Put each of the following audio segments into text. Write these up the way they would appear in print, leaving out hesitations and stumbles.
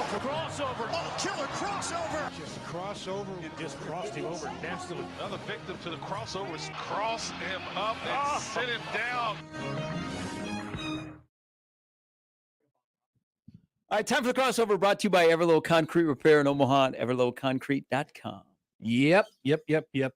Crossover. Oh, killer crossover. Just crossover. It just crossed him over nastily. Another victim to the crossovers. Cross him up and sit him down. All right, time for the crossover, brought to you by Everlow Concrete Repair in Omaha at everlowconcrete.com. Yep.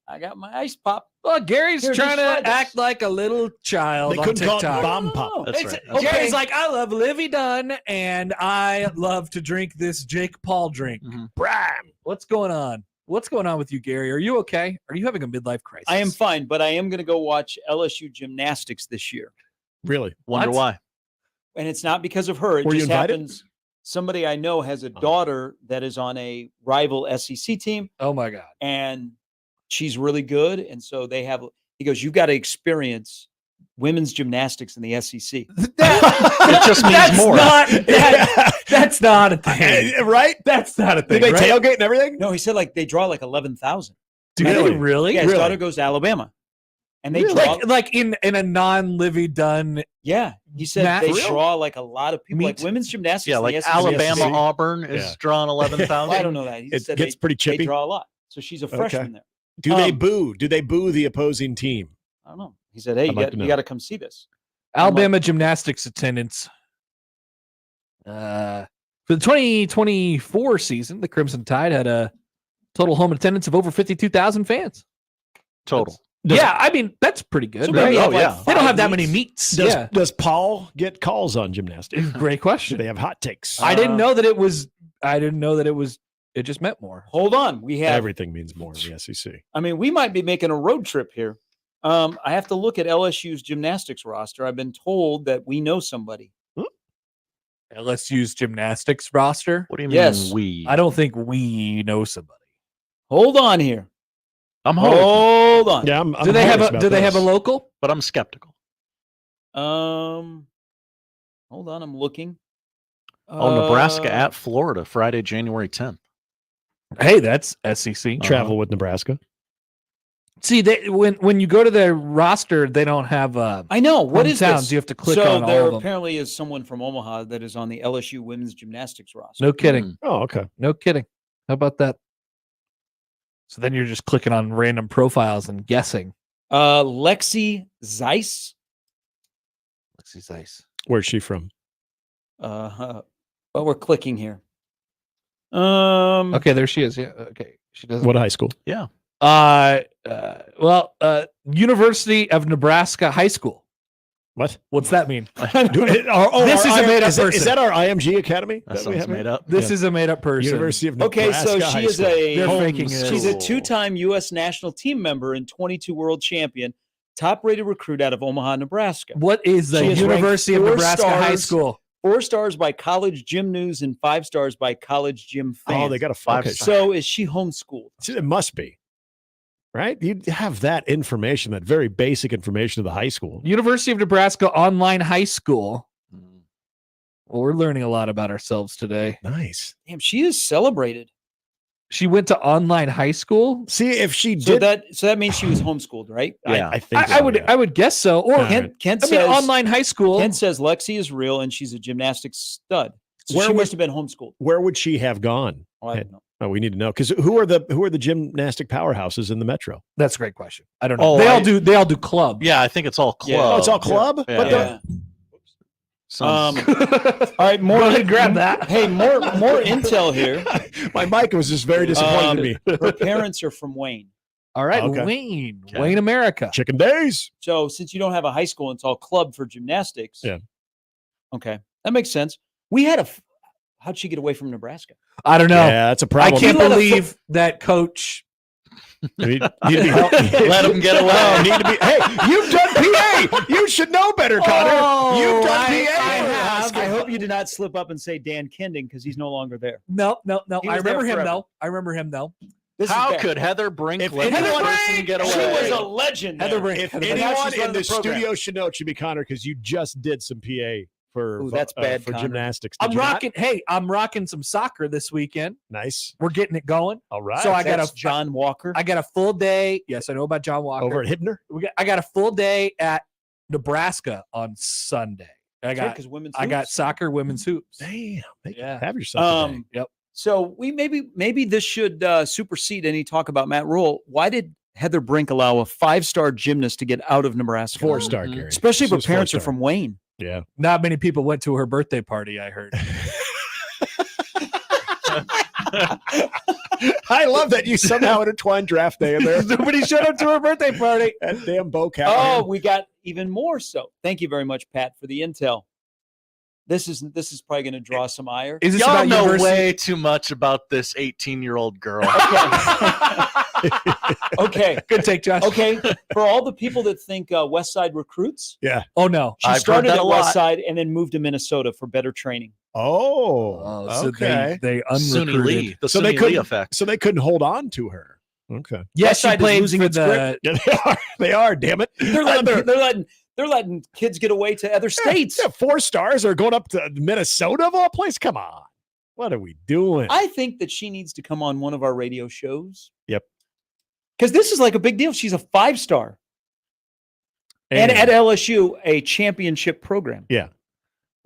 I got my ice pop. Well, Gary's Here, trying just to try this. act like a little child They on couldn't call TikTok. it bomb pop. That's It's- right. Okay. Gary's like, I love Livy Dunn, and I love to drink this Jake Paul drink. Mhm. Prime. What's going on? What's going on with you, Gary? Are you okay? Are you having a midlife crisis? I am fine, but I am going to go watch LSU gymnastics this year. Really? Wonder What? why. And it's not because of her. It Were you just invited? happens. Somebody I know has a daughter that is on a rival SEC team, Oh my God. and she's really good. And so they have, he goes, you've got to experience women's gymnastics in the SEC. It just means That's more. not that's not a thing. Right? That's not a thing. Did they right? tailgate and everything? No, he said like they draw like 11,000. Do they really? Yeah, his Really? daughter goes to Alabama. And they Really? draw, Like in a non-Livy Dunn. yeah, he said Matt they Rhule? draw like a lot of people, like Meet- women's gymnastics. Yeah, in like the SEC. Alabama, SEC. Auburn is Yeah. drawing 11,000. Well, I don't know that. He It said gets pretty they chippy. draw a lot. So she's a freshman there. Do they Um, boo? Do they boo the opposing team? I don't know. He said, hey, I'd like to you know. got to come see this. Alabama gymnastics attendance. For the 2024 season, the Crimson Tide had a total home attendance of over 52,000 fans. Total. Yeah, I mean, that's pretty good. So right? maybe Oh, have, like, yeah. They don't have that 5 many meets. meets. Does Paul get calls on gymnastics? Great Do question. they have hot takes? I didn't know that it was. I didn't know that it was. It just meant more. Hold on. We have, Everything means more in the SEC. I mean, we might be making a road trip here. I have to look at LSU's gymnastics roster. I've been told that we know somebody. LSU's gymnastics roster. What do you mean Yes. we? I don't think we know somebody. Hold on here. I'm hoping, Hold on. Yeah, I'm Do they have curious a? about Do they have a this. local? but I'm skeptical. Hold on. I'm looking. Nebraska Uh, at Florida, Friday, January 10th. Hey, that's SEC. Travel with Nebraska? See, when you go to their roster, they don't have. I know. What is hometowns. this? You have to click so on all there of them. apparently is someone from Omaha that is on the LSU women's gymnastics roster. No kidding. Mm. Oh, okay. No kidding. How about that? So then you're just clicking on random profiles and guessing. Lexi Zeiss. Lexi Zeiss. Where's she from? Well, we're clicking here. Okay, there she is. Yeah. Okay. She doesn't. What high school? Yeah. University of Nebraska High School. What? What's that mean? This is a made-up Is person. that our IMG Academy? That we sounds have here? made up. This is a made-up person. University of Okay, Nebraska so High she is School. They're a faking it. she's a School. two-time U.S. national team member and 22 world champion, top-rated recruit out of Omaha, Nebraska. What is the She is ranked University of 4 Nebraska High stars. School? 4 stars by College Gym News and 5 stars by College Gym Fans. Oh, they got a Five focus. star. So is she homeschooled? It must be. Right? You'd have that information, that very basic information of the high school. University of Nebraska Online High School. Mm. Well, we're learning a lot about ourselves today. Nice. Damn, she is celebrated. She went to online high school. See, if she So did, that means she was homeschooled, right? Yeah. I think I so, would yeah. I would guess so. Or All right. Kent I mean, says online high school. Kent says Lexi is real and she's a gymnastics stud. So Where she would- must have been homeschooled. Where would she have gone? Oh, I don't know. Oh, we need to know because who are the gymnastic powerhouses in the metro? That's a great question. I don't know. Oh, They all do club. Yeah, I think it's all club. Yeah. Oh, it's all club. Yeah. But Yeah. Sounds- All right, more Go ahead, grab that. Hey, more intel here. my mic was just very disappointed in me. Her parents are from Wayne. All right, Okay. Wayne, Okay. Wayne, America. Chicken days. So since you don't have a high school and it's all club for gymnastics. Yeah. Okay. That makes sense. We had how'd she get away from Nebraska? I don't know. Yeah, that's a I problem. can't You let a believe that coach. Need to be helped. Let him get away. Oh, need to be. Hey, you've done PA. You should know better, Connor. Oh, You've done I PA. have. I hope you did not slip up and say Dan Kending because he's no longer there. No. He I was there remember him forever. though. I remember him though. This is How bad. could Heather Brink If let anyone- this person get She away? was a legend. Heather there. Brink. If But now anyone she's in running the the program. studio should know, it should be Connor because you just did some PA for Ooh, that's bad, for Connor. gymnastics. Did I'm you not? rocking. Hey, I'm rocking some soccer this weekend. Nice. We're getting it going. All right. So I got That's a John Walker. I got a full day. Yes, I know about John Walker. over at Hibner. I got a full day at Nebraska on Sunday. I got because women's. I got hoops. soccer, women's hoops. Damn. Yeah. Have yourself a day. Yep. So we maybe this should supersede any talk about Matt Rhule. Why did Heather Brink allow a 5-star gymnast to get out of Nebraska? 4-star, Gary. Especially if her She's parents are 4-star. from Wayne. Yeah. Not many people went to her birthday party, I heard. I love that you somehow intertwined draft day in there. Nobody showed up to her birthday party. That damn Bo Cat. Oh, we got even more so. Thank you very much, Pat, for the intel. This is probably going to draw some ire. Is this Y'all about know university? way too much about this 18-year-old girl. Okay. Good take, Josh. Okay. For all the people that think West Side recruits, Oh no. she I've heard started that at a West lot. Side and then moved to Minnesota for better training. Oh, So okay. they SUNY unrecruited. Lee. The So they SUNY Lee couldn't- effect. So they couldn't hold on to her. Okay. Yeah, West she Side is played losing for its the. grip. Yeah, they are. They are. Damn it. They're letting kids get away to other states. Yeah, 4 stars are going up to Minnesota of all places. Come on. What are we doing? I think that she needs to come on one of our radio shows. Yep. Because this is like a big deal. She's a 5-star. And at LSU, a championship program. Yeah.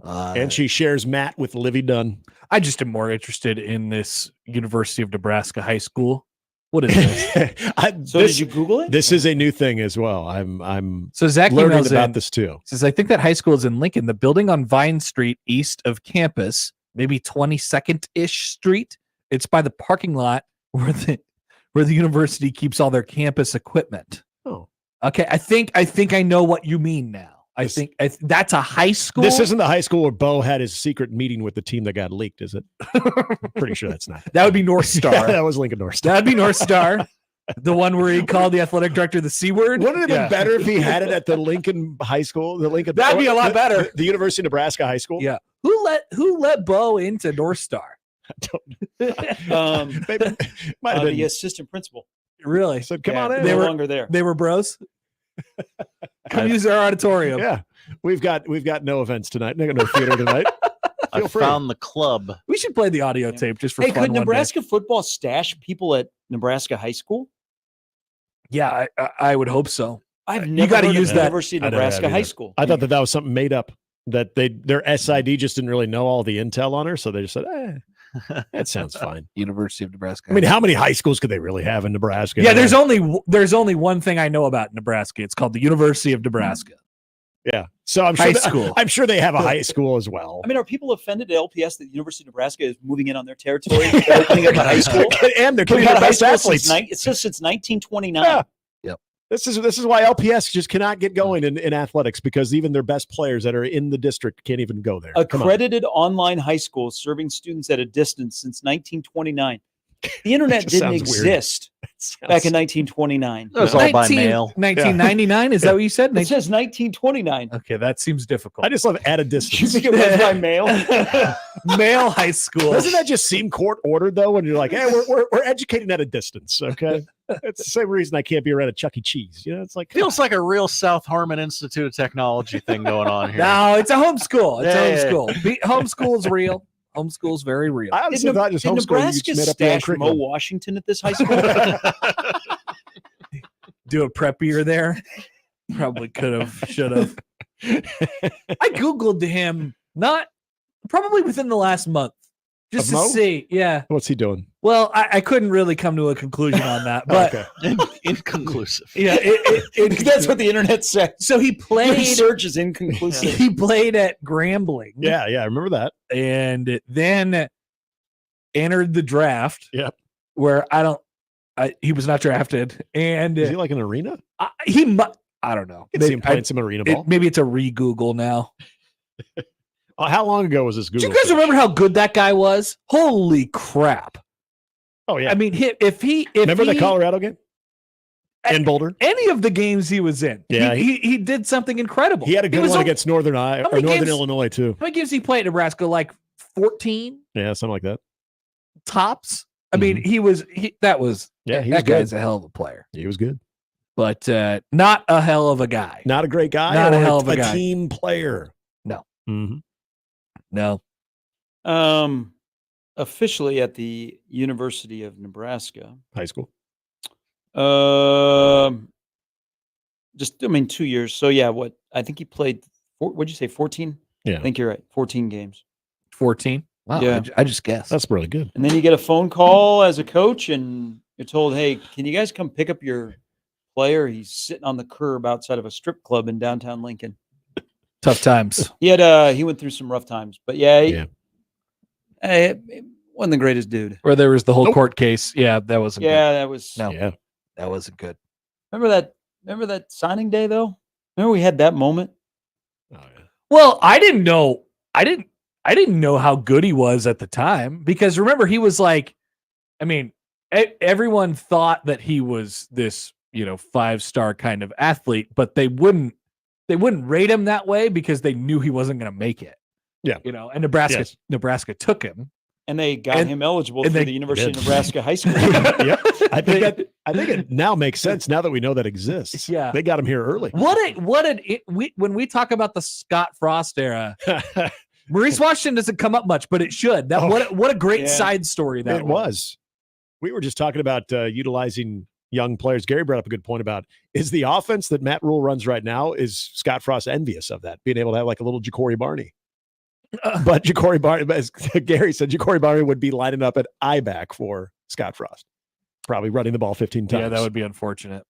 And she shares Matt with Livy Dunn. I just am more interested in this University of Nebraska high school. What is this? So did you Google it? This is a new thing as well. I'm So Zach learning emails about in, this too. says, I think that high school is in Lincoln. The building on Vine Street east of campus, maybe 22nd-ish street. It's by the parking lot where the university keeps all their campus equipment. Oh. Okay, I think I know what you mean now. I think that's a high school. This isn't the high school where Bo had his secret meeting with the team that got leaked, is it? I'm pretty sure that's not. That would be North Star. Yeah, that was Lincoln North Star. That'd be North Star. The one where he called the athletic director the C word. Wouldn't it have been better if he had it at the Lincoln High School? The Lincoln That'd be a lot better. The University of Nebraska High School. Yeah. Who let Bo into North Star? Maybe, might have been. The assistant principal. Really? Said, come on in. They They were were- longer there. They were bros. Come use our auditorium. Yeah, we've got no events tonight. No theater tonight. I Feel free. found the club. We should play the audio tape just for Hey, fun. could one day. Nebraska football stash people at Nebraska High School? Yeah, I would hope so. I've You never gotta heard of use that. University of I never have Nebraska High either. School. I thought that was something made up. That their SID just didn't really know all the intel on her, so they just said, that sounds fine. University of Nebraska. I mean, how many high schools could they really have in Nebraska? yeah, there's only one thing I know about Nebraska. It's called the University of Nebraska. Yeah. So I'm sure High school. I'm sure they have a high school as well. I mean, are people offended at LPS that the University of Nebraska is moving in on their territory? They're opening up a high school. And they're We've getting had the a high best school athletes. it says since 1929. Yeah. This is why LPS just cannot get going in athletics, because even their best players that are in the district can't even go there. Come on. Accredited online high school serving students at a distance since 1929. The internet Just didn't sounds weird. exist back in 1929. That was all by mail. 1999. Is that what you said? It says 1929. Okay, that seems difficult. I just love at a You distance. think it was by mail? Male high school. Doesn't that just seem court ordered though? When you're like, hey, we're educating at a distance, okay? It's the same reason I can't be around a Chuck E. Cheese. You know, it's like Feels like a real South Harmon Institute of Technology thing going on here. No, it's a homeschool. It's Yeah. homeschool. Homeschool's real. Homeschool's very real. I honestly thought just Did homeschooling Nebraska you just made up your own stash Mo curriculum. Washington at this high school? Do a prep year there. Probably could have, should have. I Googled him probably within the last month. Just Of to Mo? see. Yeah. What's he doing? Well, I couldn't really come to a conclusion on that. But Okay. Inconclusive. yeah, That's what the internet said. so he played Research is inconclusive. he played at Grambling. Yeah, I remember that. And then entered the draft. Yep. Where he was not drafted. And Is he like an arena? I don't know. I can see him playing some arena ball. Maybe it's a re-Google now. How long ago was this Do Google? you guys search? remember how good that guy was? Holy crap. Oh yeah. I mean, if remember the Colorado game in Boulder? any of the games he was in, Yeah, he did something incredible. He had a good one against Northern How many Northern games- Illinois too. How many games he played at Nebraska? Like 14 Yeah, something like that. tops. I mean, Mm-hmm. that was Yeah, he that was good. guy's a hell of a player, He was good. but not a hell of a guy. Not a great guy. Not a or hell of a guy. team player. No. Mhm. No. Officially at the University of Nebraska. High school. 2 years. So yeah, I think he played. What'd you say? 14 Yeah. I think you're right. 14 games. 14. Wow. Yeah. I just guessed. That's really good. And then you get a phone call as a coach, and you're told, "Hey, can you guys come pick up your player? He's sitting on the curb outside of a strip club in downtown Lincoln." Tough times. He went through some rough times, but he wasn't the greatest dude. Where there was the whole court case. Yeah, that wasn't good. That was. No. Yeah. That wasn't good. Remember that signing day though? Remember we had that moment? Oh, yeah. Well, I didn't know how good he was at the time, because remember, he was like, I mean, everyone thought that he was this, 5-star kind of athlete, but they wouldn't rate him that way because they knew he wasn't going to make it. Yeah. And Nebraska took him. And they got him eligible for the University of did. Nebraska High School. Yep. I think it now makes sense now that we know that exists. Yeah. They got him here early. When we talk about the Scott Frost era, Maurice Washington doesn't come up much, but it should. What a great side story that was. We were just talking about utilizing young players. Gary brought up a good point about, is the offense that Matt Rhule runs right now, is Scott Frost envious of that, being able to have like a little Ja'Cory Barney? But Ja'Cory Barney, as Gary said, Ja'Cory Barney would be lining up at I-back for Scott Frost, probably running the ball 15 times. Yeah, that would be unfortunate.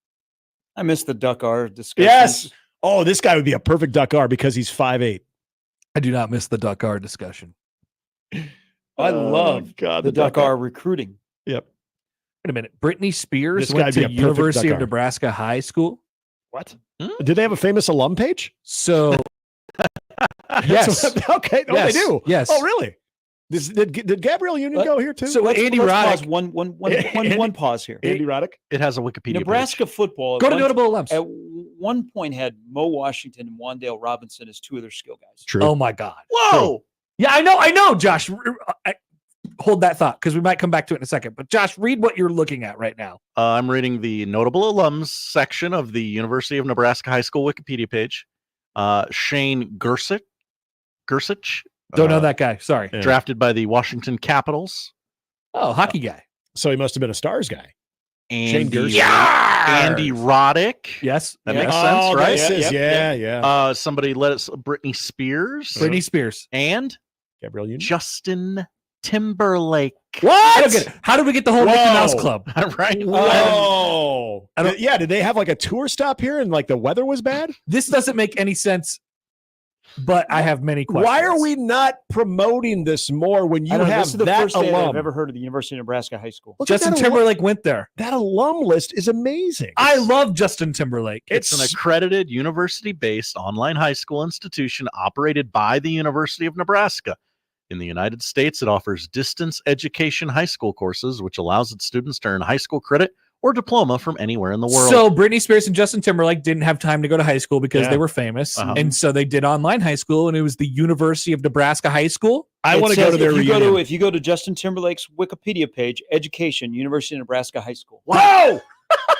I missed the Duck R discussion. Yes. Oh, this guy would be a perfect Duck R because he's 5'8". I do not miss the Duck R discussion. I love the Duck R recruiting. Yep. Wait a minute. Britney Spears This went guy'd be to a perfect University Duck of R. Nebraska High School. What? Did they have a famous alum page? So, yes. Okay. Oh, Yes. they do. Yes. Oh, really? Did Gabrielle Union go here too? So Andy Let's Roddick. pause one pause here. Andy Roddick. It has a Wikipedia Nebraska page. football Go to notable alums. at one point had Mo Washington and Wandale Robinson as two of their skill guys. True. Oh my God. Whoa! Yeah, I know, Josh. Hold that thought, because we might come back to it in a second. But Josh, read what you're looking at right now. I'm reading the notable alums section of the University of Nebraska High School Wikipedia page. Shane Gersich. Don't know that guy. Sorry. Yeah. Drafted by the Washington Capitals. Oh, hockey guy. So he must have been a Stars guy. Shane Andy, Gersich. Andy Roddick. Yes. That yes. makes sense, right? Yeah. Somebody let us. Britney Spears. Britney Spears. And Gabrielle Union. Justin Timberlake. I don't get it. How did we get the whole Mickey Mouse Club? Right. Whoa. I don't- Did they have like a tour stop here and like the weather was bad? This doesn't make any sense, but I have many questions. Why are we not promoting this more when you I don't know, have this is the that first day that alum? I've ever heard of the University of Nebraska High School. Look at Justin that Timberlake went there. That alum list is amazing. I love Justin Timberlake. It's an accredited university-based online high school institution operated by the University of Nebraska. In the United States, it offers distance education high school courses, which allows its students to earn high school credit or diploma from anywhere in the world. So Britney Spears and Justin Timberlake didn't have time to go to high school because they were famous. And so they did online high school, and it was the University of Nebraska High School. I want to go to their reunion. If you go to Justin Timberlake's Wikipedia page, education, University of Nebraska High School. Wow.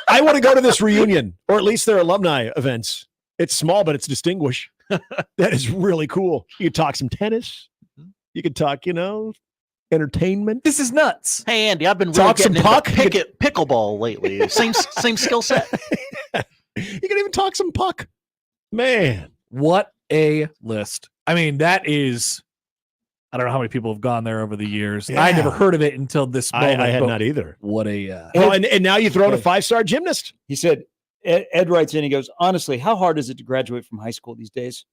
I want to go to this reunion, or at least their alumni events. It's small, but it's distinguished. That is really cool. You could talk some tennis. You could talk, entertainment. This is nuts. Hey, Andy, I've been really Talk some getting puck. into pickleball lately. Same skill set. You can even talk some puck. Man. What a list. I mean, that is, I don't know how many people have gone there over the years. Yeah. I never heard of it until this moment. I had but not either. What a... Well, and now you throw in a 5-star gymnast. He said, Ed writes in, he goes, honestly, how hard is it to graduate from high school these days?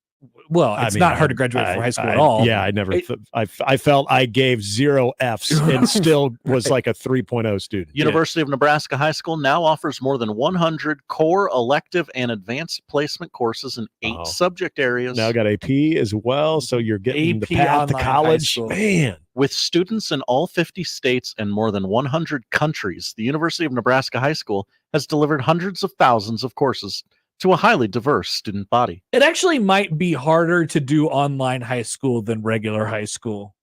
Well, it's not hard to graduate from high school at all. Yeah, I never. I felt I gave 0 Fs and still was like a 3.0 student. University of Nebraska High School now offers more than 100 core, elective, and advanced placement courses in 8 subject areas. Now got AP as well, so you're getting the AP path to online college. high school. Man, With students in all 50 states and more than 100 countries, the University of Nebraska High School has delivered hundreds of thousands of courses to a highly diverse student body. It actually might be harder to do online high school than regular high school.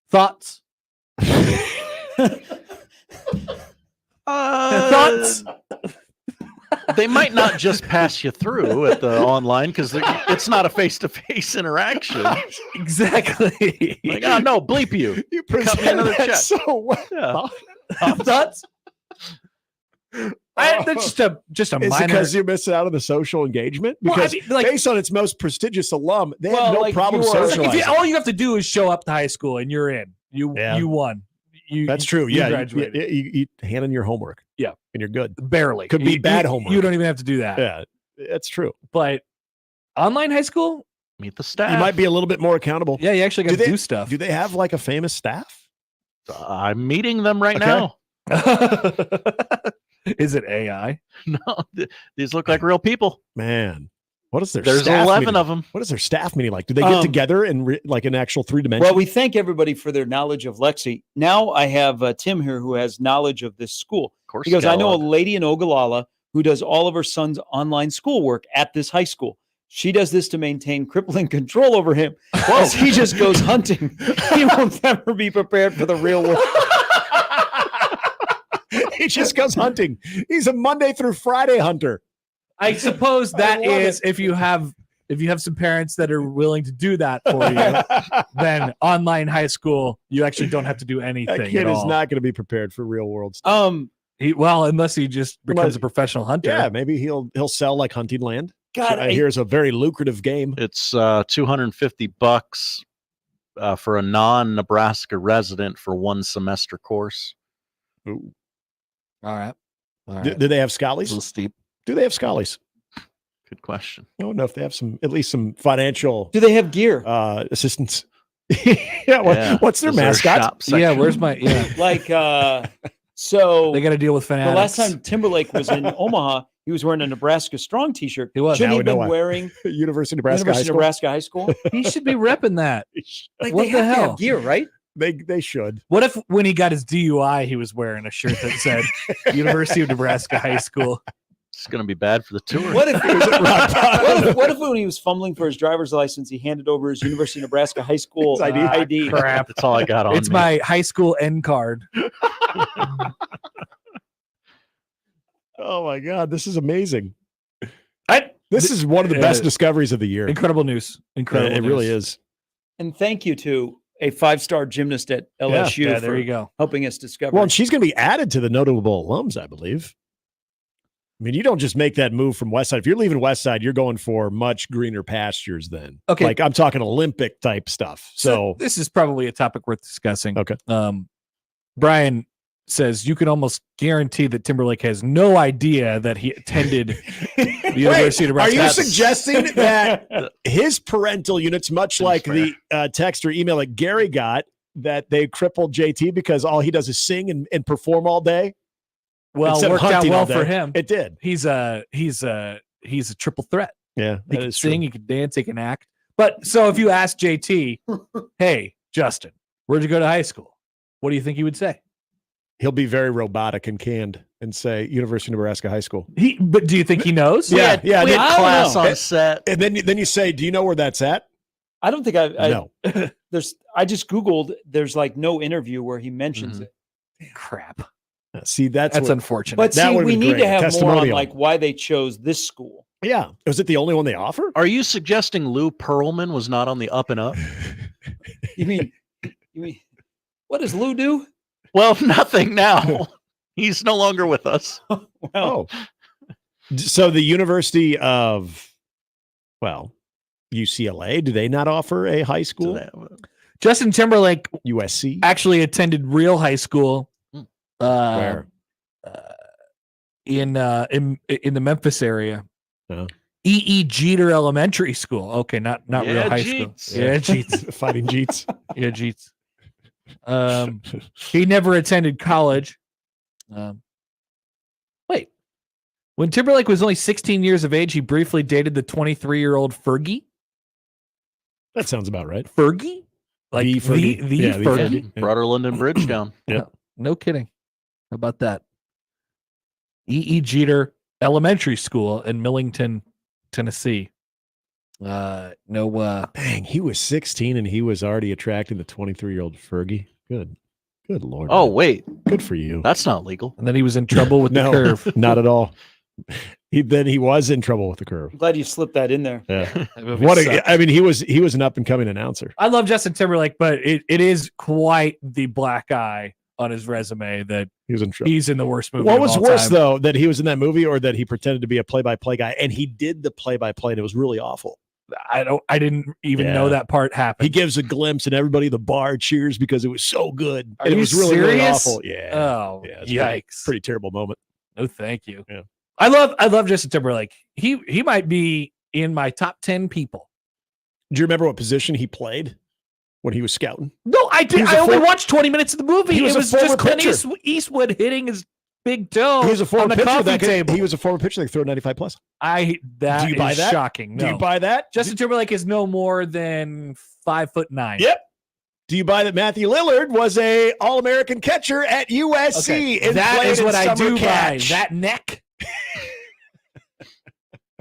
Thoughts? Thoughts? They might not just pass you through at the online because it's not a face-to-face interaction. Exactly. Like, oh, no, bleep you. you Cut me presented another that check. so well. Yeah. Thoughts? That's just a Is it minor. because you're missing out on the social engagement? Well, I Because mean, like- based on its most prestigious alum, they Well, have no like, problem you are- It's like if socializing. all you have to do is show up to high school and you're in. You won. That's true. Yeah, graduated. you hand in your homework. Yeah. And you're good. Barely. Could be bad homework. You don't even have to do that. Yeah, that's true. But online high school, Meet the staff. You might be a little bit more accountable. yeah, you actually got to do stuff. Do they have like a famous staff? I'm meeting them right Okay. now. Is it AI? No, these look like real people. Man, what is their There's staff 11 meeting? of them. What is their staff meeting like? Do they get together in like an actual 3 dimension? Well, we thank everybody for their knowledge of Lexi. Now I have Tim here who has knowledge of this school. Of course, He goes, I know a catalog. lady in Ogallala who does all of her son's online schoolwork at this high school. She does this to maintain crippling control over him as he just goes hunting. He won't ever be prepared for the real world. He just goes hunting. He's a Monday through Friday hunter. I suppose that love is if you have some parents that are willing to do that for you, then online high school, you actually don't have to do anything. That kid at is all. not going to be prepared for real world stuff. Unless he just becomes a professional hunter. Yeah, maybe he'll sell like hunting land. God, Here's a very lucrative game. It's $250 for a non-Nebraska resident for 1 semester course. Ooh. All right. Do they have A little schollies? steep. Do they have schollies? Good question. I don't know if they have at least some financial do they have gear? assistance. What's their Is there a mascot? shop section? Yeah, where's my Like, so they got to deal with the fanatics. last time Timberlake was in Omaha, he was wearing a Nebraska Strong t-shirt. He was. Shouldn't Now he we have know been why. wearing University of Nebraska High University of School. Nebraska High School? He should be repping that. Like, What they the have to have hell? gear, right? They should. What if when he got his DUI, he was wearing a shirt that said University of Nebraska High School? It's going to be bad for the tour. What if, what if when he was fumbling for his driver's license, he handed over his University of Nebraska High School His ID? ID? Crap. That's all I got on It's me. my high school end card. Oh my God, this is amazing. I- This is one of the best discoveries of the year. Incredible news. Incredible. It really news. is. And thank you to a 5-star gymnast at LSU Yeah, for there you go. helping us discover. Well, and she's going to be added to the notable alums, I believe. I mean, you don't just make that move from West Side. If you're leaving West Side, you're going for much greener pastures then. Okay. Like I'm talking Olympic type stuff. So this is probably a topic worth discussing. Okay. Brian says you can almost guarantee that Timberlake has no idea that he attended the University of are Nebraska. you suggesting that his parental units, much like the text or email that Gary got, that they crippled JT because all he does is sing and perform all day? Well, Instead of worked out hunting well all day? for him. It did. He's a triple threat. Yeah, He that can is true. sing, he can dance, he can act. But so if you ask JT, hey, Justin, where'd you go to high school? What do you think he would say? He'll be very robotic and canned and say University of Nebraska High School. But do you think he knows? Yeah, yeah. We I had don't class know. on set. And then you say, do you know where that's at? I don't think I No. I just Googled, there's like no interview where he mentions it. Crap. See, that's what, unfortunate. But That see, would've we been need great. to have more on Testimonial. like why they chose this school. yeah. Was it the only one they offer? Are you suggesting Lou Pearlman was not on the up and up? You mean what does Lou do? Well, nothing now. He's no longer with us. Well, Oh. So the University of, well, UCLA, do they not offer a high school? Justin Timberlake USC? actually attended real high school. Where? In the Memphis area. Oh. E. Jeter Elementary School. Okay, not Yeah, real high Jeets. school. Yeah, Jeets. Fighting Jeets. Yeah, Jeets. He never attended college. Wait. When Timberlake was only 16 years of age, he briefly dated the 23-year-old Fergie. That sounds about right. Fergie? Like The Fergie. the Yeah, the Fergie? Fergie. Yeah. Brought her London Bridge down. No kidding. How about that? E. Jeter Elementary School in Millington, Tennessee. Dang, he was 16 and he was already attracting the 23-year-old Fergie. Good Lord. Oh, man. wait. Good for you. That's not legal. And then he was in trouble with the No, curve. not at all. He was in trouble with the curve. I'm glad you slipped that in there. Yeah. That movie What sucked. I mean, he was an up and coming announcer. I love Justin Timberlake, but it is quite the black eye on his resume that He was in trouble. He's in the worst movie. What of was all worse, time. though, that he was in that movie or that he pretended to be a play-by-play guy and he did the play-by-play and it was really awful? I didn't even know that part happened. He gives a glimpse and everybody at the bar cheers because it was so good. Are And it you was really, really serious? awful. Yeah. Oh, Yeah, it's yikes. Pretty terrible moment. No, thank you. Yeah. I love Justin Timberlake. He might be in my top 10 people. Do you remember what position he played when he was scouting? No, I did. He was I a only for- watched 20 minutes of the movie. He was It a was former just Clint pitcher. Eastwood hitting his big toe He was a on former the pitcher coffee that table. he was a former pitcher that could throw 95 plus. That Do you buy is that? shocking. No. Do you buy that? Justin Timberlake is no more than 5'9". Yep. Do you buy that Matthew Lillard was a All-American catcher at USC? Okay. And That played is in what I summer do catch? buy. That neck.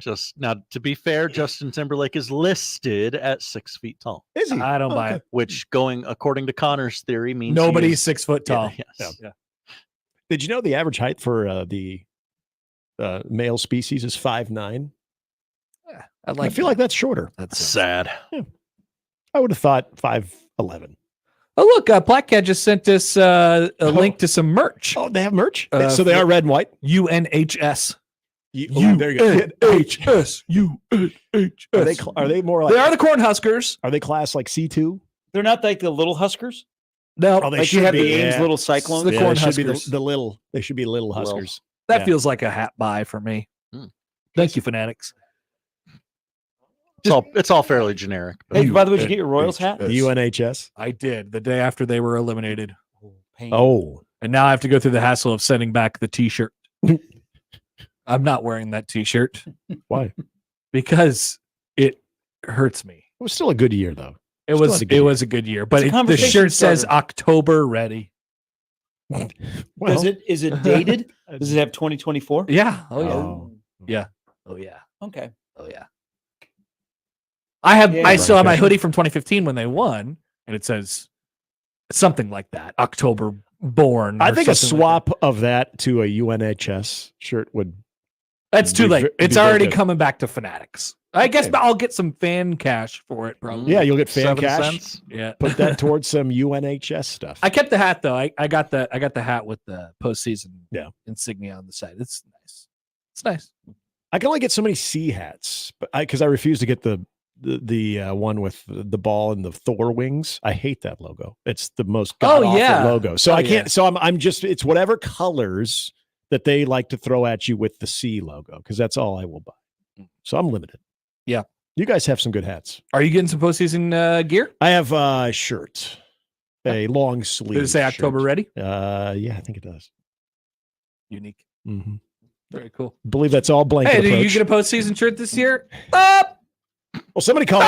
Just now, to be fair, Justin Timberlake is listed at 6 feet tall, Is he? I don't buy it. which, going according to Connor's theory, means Nobody's he's 6 foot tall. yes. Yeah. Did you know the average height for the male species is 5'9"? I feel like that's shorter. that's Sad. I would have thought 5'11". Oh, look, Black Cat just sent us a link to some merch. Oh, they have merch? for- So they are red and white? UNHS. There you go. UNHS. UNHS. Are they more like, They are the Cornhuskers. are they class like C2? They're not like the little Huskers. No, Oh, they Like you should have be, the Ames yeah. little Cyclones. The Yeah, Corn they should be Huskers. the little. They should be little Well, Huskers. that yeah. feels like a hat buy for me. Thank you, Fanatics. It's all fairly generic. But Hey, by the way, did you get your Royals hat? The UNHS. I did the day after they were eliminated. Pain. Oh, And now I have to go through the hassle of sending back the t-shirt. I'm not wearing that t-shirt why? It because it hurts me. was still a good year, though. It Still was had a good it year. was a good year, but It's a the conversation shirt says starter. October ready. Well, Is it dated? Does it have 2024? Yeah. Oh yeah. Oh. Yeah. Oh yeah. Okay. Oh yeah. I still have my Right. hoodie from 2015 when they won, and it says something like that. October born. I or think a something like swap of that to a UNHS shirt would. that. That's too be late. ve- It's be very already good. coming back to Fanatics. I guess Okay. I'll get some fan cash for it probably. Yeah, you'll get fan 7 cash. cents. Yeah. Put that towards some UNHS stuff. I kept the hat though. I got the hat with the postseason insignia on the side. It's nice. It's nice. I can only get so many C hats, but because I refuse to get the one with the ball and the Thor wings. I hate that logo. It's the most god-awful yeah. logo. So Oh, I can't. yeah. So I'm just. It's whatever colors that they like to throw at you with the C logo because that's all I will buy. So I'm limited. Yeah. You guys have some good hats. Are you getting some postseason gear? I have a shirt, a long sleeve. Did it say October shirt. ready? Yeah, I think it does. Unique. Mm-hmm. Very cool. Believe that's all blanket Hey, did approach. you get a postseason shirt this year? Up. Well, somebody called.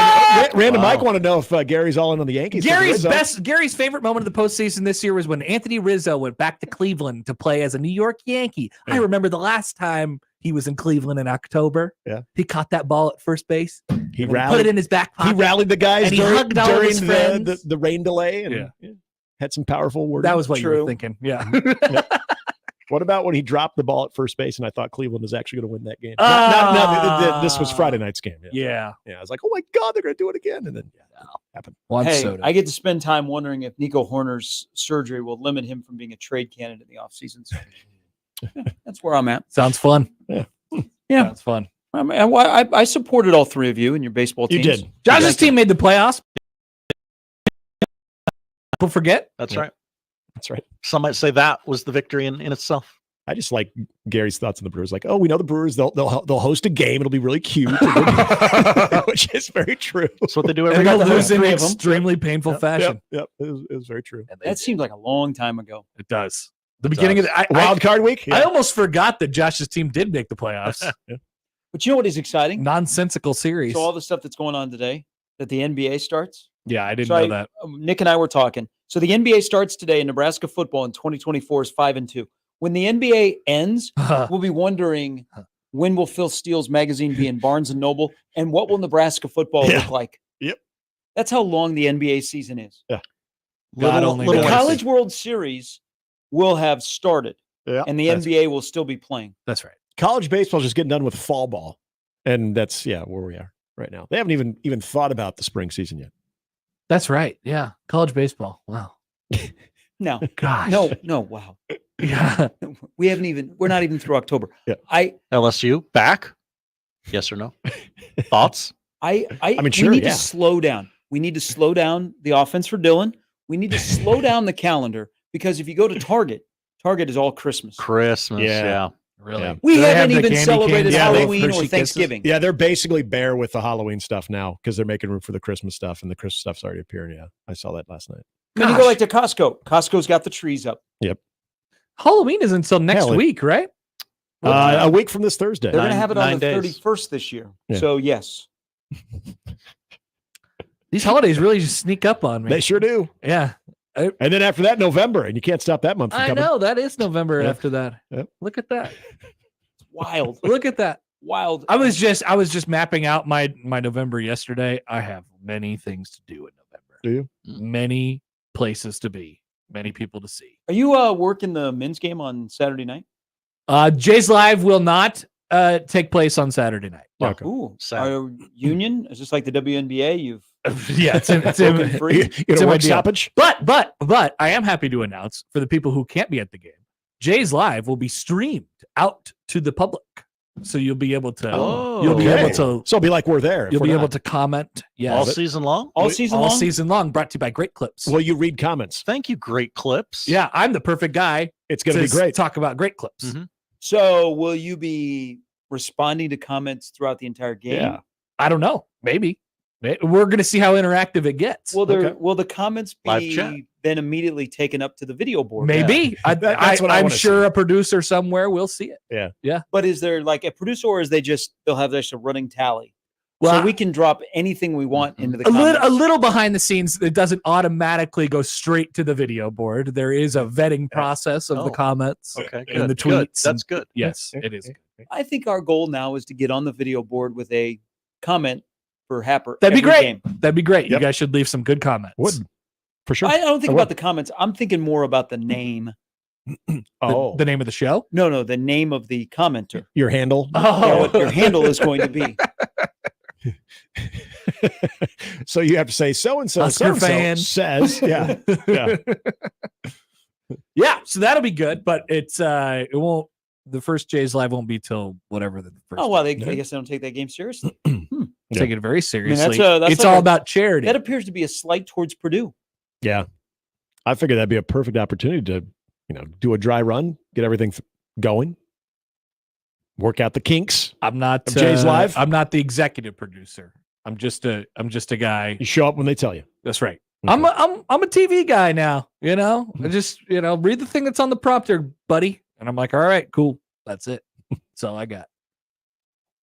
Random Mike want to know if Gary's all in on the Yankees. Gary's favorite moment of the postseason this year was when Anthony Rizzo went back to Cleveland to play as a New York Yankee. I remember the last time he was in Cleveland in October. Yeah. He caught that ball at first base. He put rallied it in his back pocket. He rallied the guys And he during, hugged all of his during friends. the rain delay and had some powerful words. That was what you True. were thinking. Yeah. What about when he dropped the ball at first base and I thought Cleveland was actually going to win that game? This was Friday night's game. Yeah. I was like, oh my God, they're going to do it again. And then happened. Well, Hey, I get to spend time wondering if Nico Horner's surgery will limit him from being a trade candidate in the offseason. So, yeah, that's where I'm at. Sounds fun. Yeah. Sounds fun. I supported all three of you in your baseball You teams. did. Josh's team made the playoffs. People forget. That's Yeah. right. That's right. Some might say that was the victory in itself. I just like Gary's thoughts on the Brewers. Like, oh, we know the Brewers. They'll host a game. It'll be really cute, which is very true. That's what they do every And got they'll the lose in three of them. extremely painful fashion. Yep. It was very true. That seems like a long time ago. It does. The beginning of the Wild card week. I almost forgot that Josh's team did make the playoffs. But you know what is exciting? Nonsensical series. So all the stuff that's going on today, that the NBA starts. Yeah, I didn't So know that. Nick and I were talking. So the NBA starts today, and Nebraska football in 2024 is 5-2. When the NBA ends, we'll be wondering when will Phil Steele's magazine be in Barnes and Noble, and what will Nebraska football look like? Yep. That's how long the NBA season is. Yeah. God only The knows. College World Series will have started, Yeah. and the NBA will still be playing. That's right. College baseball is just getting done with fall ball, and that's where we are right now. They haven't even thought about the spring season yet. That's right. Yeah. College baseball. Wow. No, Gosh. no. Wow. Yeah. We're not even through October. Yeah. LSU back? Yes or no? Thoughts? mean, we sure, need yeah. to slow down. We need to slow down the offense for Dylan. We need to slow down the calendar because if you go to Target is all Christmas. Christmas, yeah. Really? Yeah. We Do they have haven't the even candy celebrated canes full of Halloween or Hershey Kisses? Thanksgiving. Yeah, they're basically bare with the Halloween stuff now because they're making room for the Christmas stuff, and the Christmas stuff's already appearing. Yeah, I saw that last night. Then you go like to Costco. Costco's got the trees up. Halloween is until next Hell, week, right? A week from this Thursday. They're going to have it on 9 the days. 31st this year. Yeah. So, yes. These holidays really just sneak up on me. They sure do. Yeah. And then after that, November, and you can't stop that month from I coming. know. That is November Yeah. after that. Yep. Look at that. Wild. Look at that. Wild. I was just mapping out my November yesterday. I have many things to do in November. Do you? Many places to be. Many people to see. Are you working the men's game on Saturday night? Jay's Live will not take place on Saturday night. Okay. Ooh. Sad. Are Union? Is this like the WNBA? You've Yeah, it's broken free? You It's know, a work deal. stoppage? But I am happy to announce for the people who can't be at the game, Jay's Live will be streamed out to the public. So you'll be able to you'll be Okay. able to So it'll be like we're there. if you'll we're be able not. to comment. Yeah. All season long? all season all long? season long, brought to you by Great Clips. Will you read comments? Thank you, Great Clips. Yeah, I'm the perfect guy It's going to be great. talk about Great Clips. Mhm. So, will you be responding to comments throughout the entire game? Yeah. I don't know. Maybe. We're going to see how interactive it gets. Will the comments Live be chat. then immediately taken up to the video board? Maybe. That's what I I'm wanna sure see. a producer somewhere will see it. But is there like a producer, or is they'll have just a running tally? Well, So we can drop anything we want into the a comments. little behind the scenes. It doesn't automatically go straight to the video board. There is a vetting process of the Oh. comments. Okay, good. And the Good. tweets. That's good. Yes, it is. I think our goal now is to get on the video board with a comment for Happer. That'd be every great. game. That'd be great. You Yep. guys should leave some good comments. Would. For sure. I don't think I about would. the comments. I'm thinking more about the name. The name of the show? No, the name of the commenter. Your handle. Yeah, what your handle is going to be. So you have to say so-and-so Husker fan. says. Yeah. Yeah. Yeah, so that'll be good, but it won't. The first Jay's Live won't be till whatever the first. Oh well, I Yeah. guess they don't take that game seriously. Take it very seriously. that's it's like all a- about charity. That appears to be a slight towards Purdue. Yeah. I figured that'd be a perfect opportunity to, do a dry run, get everything going, work out the kinks. I'm not Of Jay's Live? I'm not the executive producer. I'm just a guy. You show up when they tell you. That's right. Okay. I'm a TV guy now. I just read the thing that's on the prompter, buddy, and I'm like, all right, cool. That's it. That's all I got.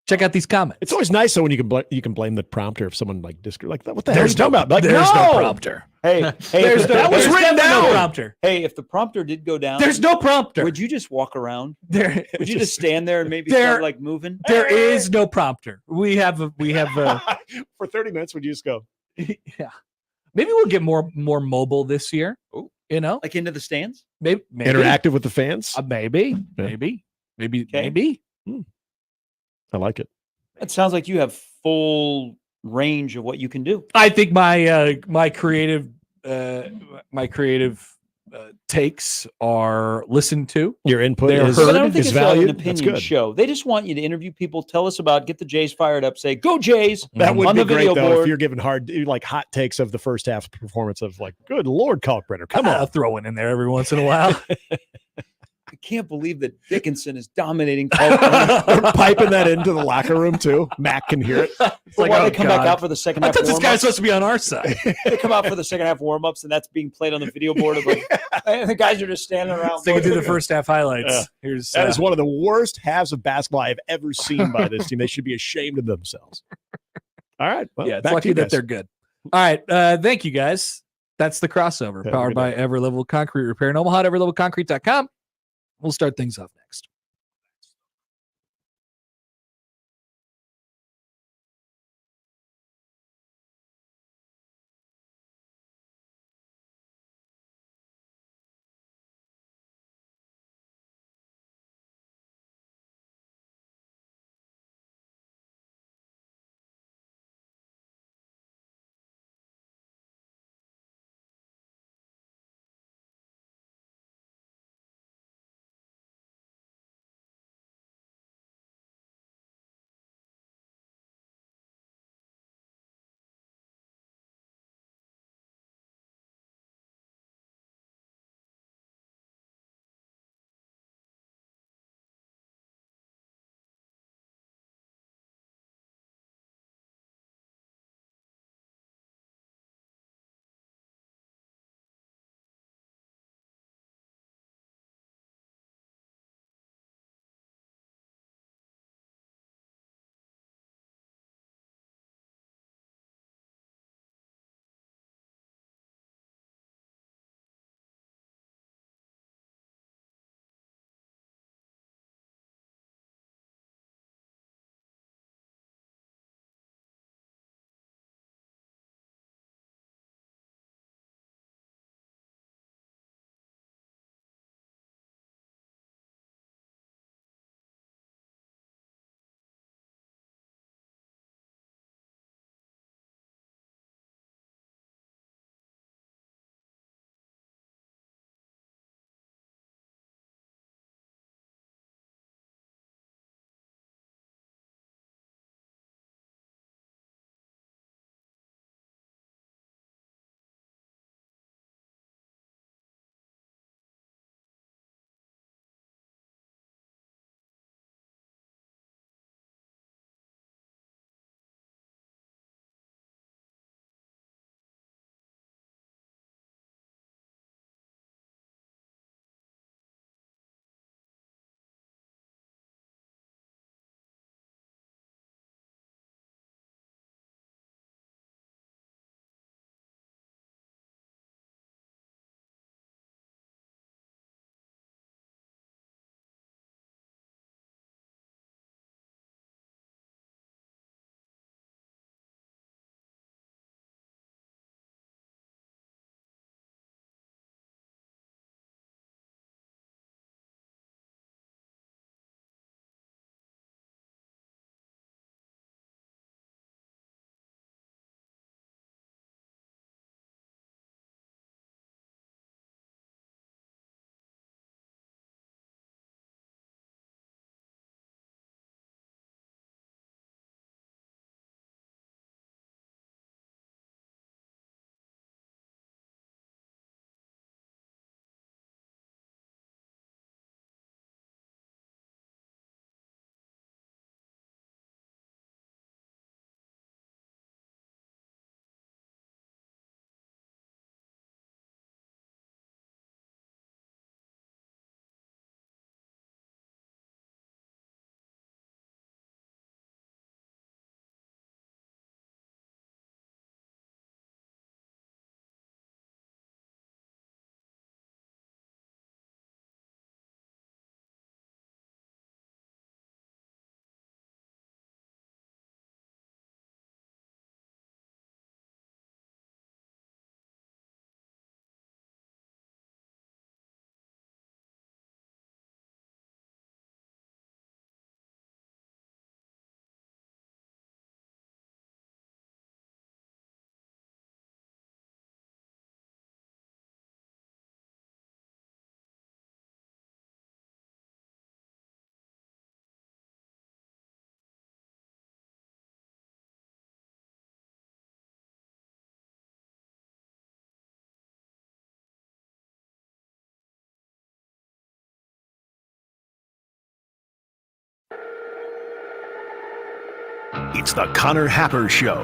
Check out these comments. It's always nice though when you can blame the prompter if someone like what the hell are you There's talking about? Like, There's no no prompter. Hey, There's that was there's written definitely down. no prompter. Hey, if the prompter did go down, There's no prompter. would you just walk around? There, Would you just stand there and maybe There- start like moving? there is no prompter. We have a for 30 minutes would you just go? yeah. Maybe we'll get more mobile this year. Oh. Like into the stands? Maybe Interactive with the fans? maybe Yeah. maybe. I like it. It sounds like you have full range of what you can do. I think my creative takes are listened to. Your input They're is, heard. But I don't think is it's valued. an That's opinion good. show. They just want you to interview people, tell us about, get the Jays fired up, say, go Jays. That would on be the great video though if board. you're giving hot takes of the first half performance of like, good Lord, Kalkbrenner, come I'll on. throw one in there every once in a while. I can't believe that Dickinson is dominating. Kalkbrenner. They're piping that into the locker room too. Mac can hear it. It's like, Why oh, they come back God. out for the second I half thought this guy's warm-ups? supposed to be on our side. They come out for the second half warm-ups, and that's being played on the video board. Of like, and the guys are just standing around. They can do the first half highlights. Yeah. Here's That is one of the worst halves of basketball I've ever seen by this team. They should be ashamed of themselves. All right. Well, yeah, it's back to lucky you that guys. they're good. All right. Thank you guys. That's the crossover Have a powered good by day. Everlevel Concrete Repair in Omaha at everlevelconcrete.com. We'll start things off next. It's the Connor Happer Show.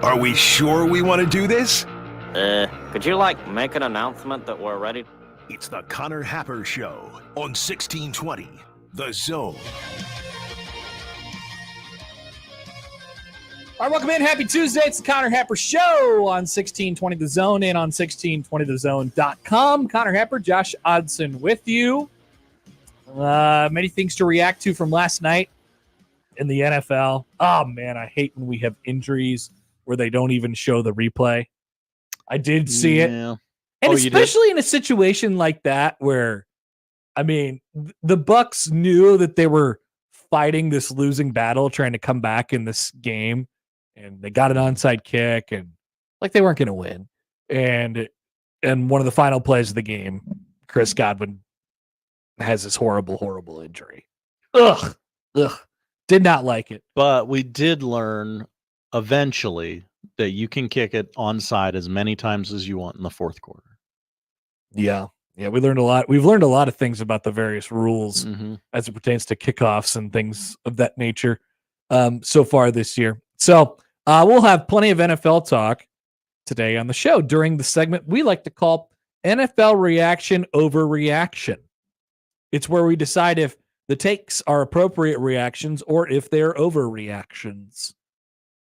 Are we sure we want to do this? Could you, make an announcement that we're ready? It's the Connor Happer Show on 1620, The Zone. All right, welcome in. Happy Tuesday. It's the Connor Happer Show on 1620 The Zone and on 1620thezone.com. Connor Happer, Josh Odson with you. Many things to react to from last night in the NFL. Oh, man, I hate when we have injuries where they don't even show the replay. I did see it. And especially in a situation like that where, the Bucs knew that they were fighting this losing battle, trying to come back in this game. And they got an onside kick, and they weren't going to win. And one of the final plays of the game, Chris Godwin has this horrible, horrible injury. Ugh. Did not like it. But we did learn eventually that you can kick it onside as many times as you want in the fourth quarter. Yeah, we learned a lot. We've learned a lot of things about the various rules as it pertains to kickoffs and things of that nature so far this year. So we'll have plenty of NFL talk today on the show during the segment we like to call NFL Reaction Overreaction. It's where we decide if the takes are appropriate reactions or if they're overreactions.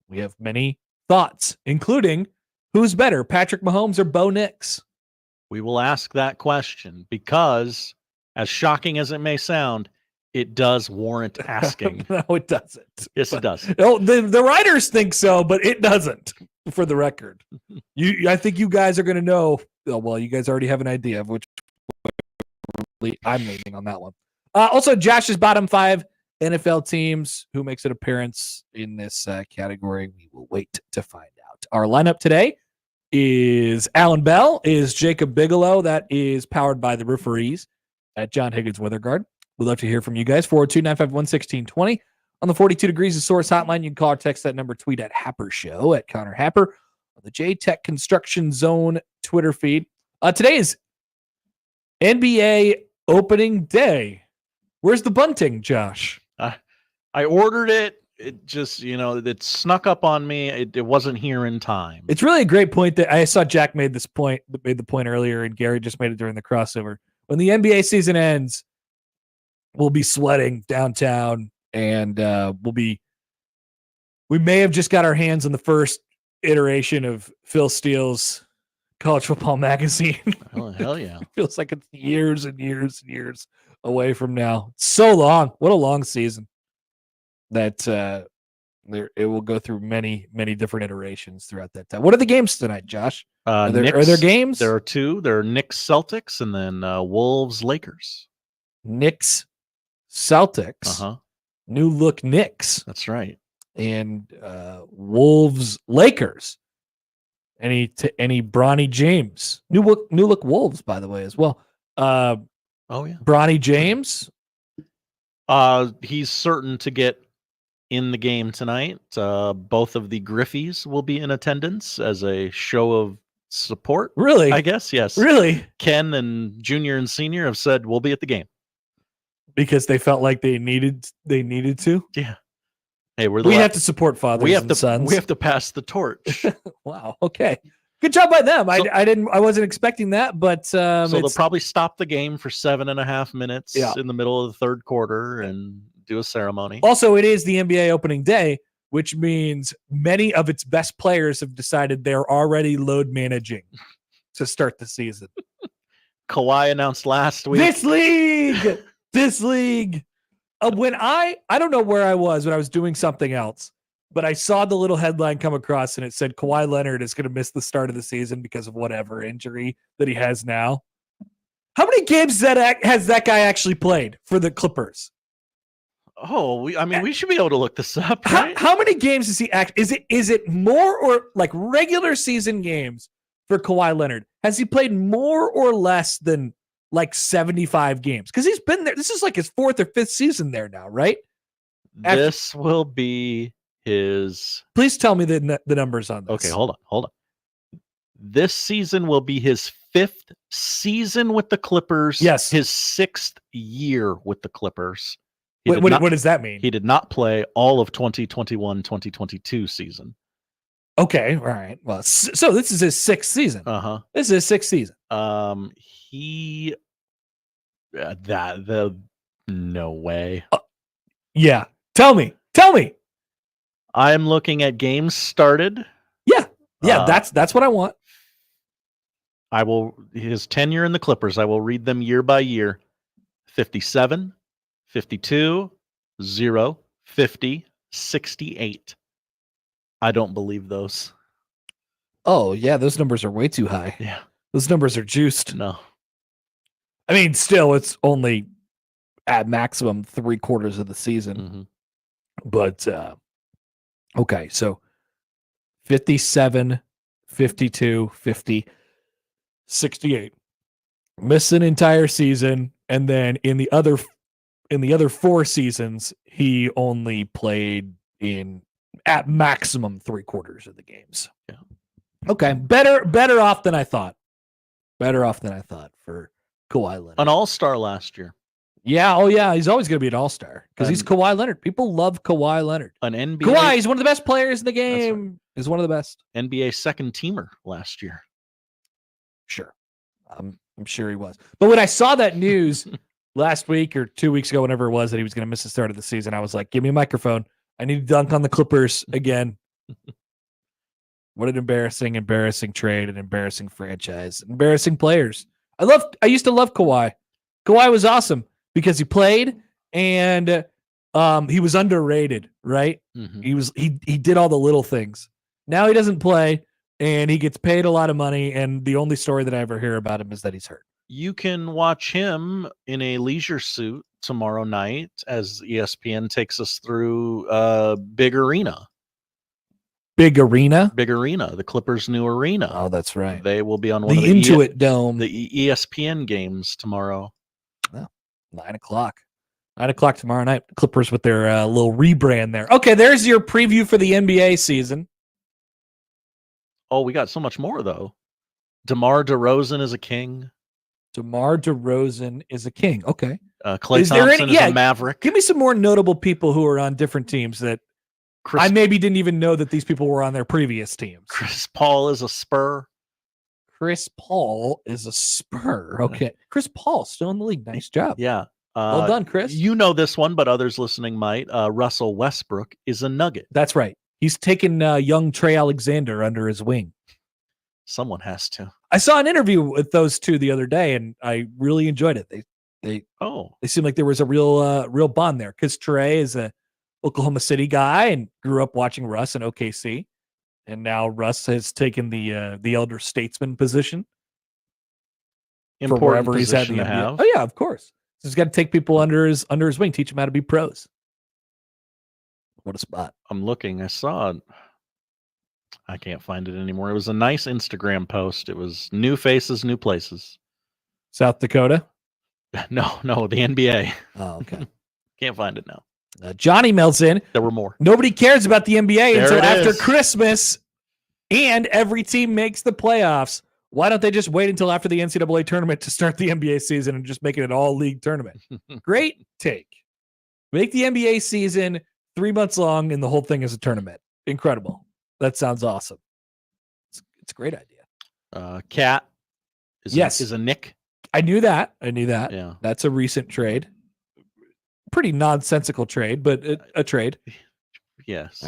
We have many thoughts, including who's better, Patrick Mahomes or Bo Nix? We will ask that question because, as shocking as it may sound, it does warrant asking. No, it doesn't. Yes, it does. No, the writers think so, but it doesn't, for the record. I think you guys are going to know. Oh, well, you guys already have an idea of which I'm leaning on that one. Also, Josh's bottom 5 NFL teams. Who makes an appearance in this category? We will wait to find out. Our lineup today is Allan Bell, is Jacob Bigelow. That is powered by the referees at John Higgins Weather Guard. We'd love to hear from you guys. 402-951-1620. On the 42 Degrees of Source hotline, you can call or text that number, tweet at Happer Show, at Connor Happer, on the J-Tech Construction Zone Twitter feed. Today is NBA opening day. Where's the bunting, Josh? I ordered it. It just, it snuck up on me. It wasn't here in time. It's really a great point that I saw Jack made the point earlier, and Gary just made it during the crossover. When the NBA season ends, we'll be sweating downtown, and we may have just got our hands on the first iteration of Phil Steele's College Football Magazine. Oh, hell yeah. It feels like it's years and years and years away from now. It's so long. What a long season. That it will go through many, many different iterations throughout that time. What are the games tonight, Josh? Are there games? There are 2. There are Knicks Celtics and then Wolves Lakers. Knicks Celtics. New look Knicks. That's right. And Wolves Lakers. Any Bronny James. New look Wolves, by the way, as well. Oh yeah. Bronny James. He's certain to get in the game tonight. Both of the Griffies will be in attendance as a show of support. Really? I guess, yes. Really? Ken and Junior and Senior have said we'll be at the game. Because they felt like they needed to? Yeah. Hey, we have to support fathers and sons. We have to pass the torch. Wow. Okay. Good job by them. I wasn't expecting that, but so they'll probably stop the game for 7.5 minutes in the middle of the third quarter and do a ceremony. Also, it is the NBA opening day, which means many of its best players have decided they're already load managing to start the season. Kawhi announced last week. This league. When I don't know where I was when I was doing something else, but I saw the little headline come across and it said Kawhi Leonard is going to miss the start of the season because of whatever injury that he has now. How many games has that guy actually played for the Clippers? Oh, we should be able to look this up, right? How many games does he is it more or like regular season games for Kawhi Leonard? Has he played more or less than like 75 games? Because he's been there. This is like his 4th or 5th season there now, right? This will be his. Please tell me the numbers on this. Okay, hold on. This season will be his 5th season with the Clippers. Yes. His 6th year with the Clippers. What does that mean? He did not play all of 2021-2022 season. Okay, all right. Well, so this is his 6th season. This is his 6th season. No way. Yeah. Tell me. I'm looking at games started. Yeah, that's what I want. His tenure in the Clippers, I will read them year by year. 57, 52, 0, 50, 68. I don't believe those. Oh, yeah, those numbers are way too high. Yeah. Those numbers are juiced. No. I mean, still, it's only at maximum 3/4 of the season. Mm-hmm. But, okay, so 57, 52, 50, 68. Miss an entire season, and then in the other 4 seasons, he only played in at maximum 3/4 of the games. Yeah. Okay, better off than I thought. Better off than I thought for Kawhi Leonard. An all-star last year. Yeah, oh yeah, he's always going to be an all-star because he's Kawhi Leonard. People love Kawhi Leonard. An NBA. Kawhi, he's one of the best players in the game. Right. He's one of the best. NBA second teamer last year. Sure. I'm sure he was. But when I saw that news last week or 2 weeks ago, whenever it was, that he was going to miss the start of the season, I was like, give me a microphone. I need to dunk on the Clippers again. What an embarrassing trade, an embarrassing franchise, embarrassing players. I used to love Kawhi. Kawhi was awesome because he played and he was underrated, right? Mm-hmm. He did all the little things. Now he doesn't play and he gets paid a lot of money, and the only story that I ever hear about him is that he's hurt. You can watch him in a leisure suit tomorrow night as ESPN takes us through Big Arena. Big Arena? Big Arena, the Clippers' new arena. Oh, that's right. They will be on one the of the Intuit Dome. The ESPN games tomorrow. Oh, 9 o'clock. 9 o'clock tomorrow night. Clippers with their little rebrand there. Okay, there's your preview for the NBA season. Oh, we got so much more, though. DeMar DeRozan is a king. DeMar DeRozan is a king. Okay. Klay Thompson is a Maverick. Give me some more notable people who are on different teams that I maybe didn't even know that these people were on their previous teams. Chris Paul is a Spur. Chris Paul is a Spur. Okay. Chris Paul still in the league. Nice job. Yeah. Well done, Chris. You know this one, but others listening might. Russell Westbrook is a Nugget. That's right. He's taken young Trey Alexander under his wing. Someone has to. I saw an interview with those two the other day, and I really enjoyed it. They seemed like there was a real bond there because Trey is a Oklahoma City guy and grew up watching Russ in OKC, and now Russ has taken the elder statesman position. Important for wherever he's at position to have. Oh yeah, of course. So he's got to take people under his wing, teach them how to be pros. What a spot! I'm looking. I saw it. I can't find it anymore. It was a nice Instagram post. It was new faces, new places. South Dakota? No, the NBA. Oh, okay. Can't find it now. Johnny melts in. There were more. Nobody cares about the NBA There until it after is. Christmas, and every team makes the playoffs. Why don't they just wait until after the NCAA tournament to start the NBA season and just make it an all-league tournament? Great take. Make the NBA season 3 months long, and the whole thing is a tournament. Incredible. That sounds awesome. It's a great idea. Cat Yes. is a Nick. I knew that. Yeah. That's a recent trade. Pretty nonsensical trade, but a trade. Yes.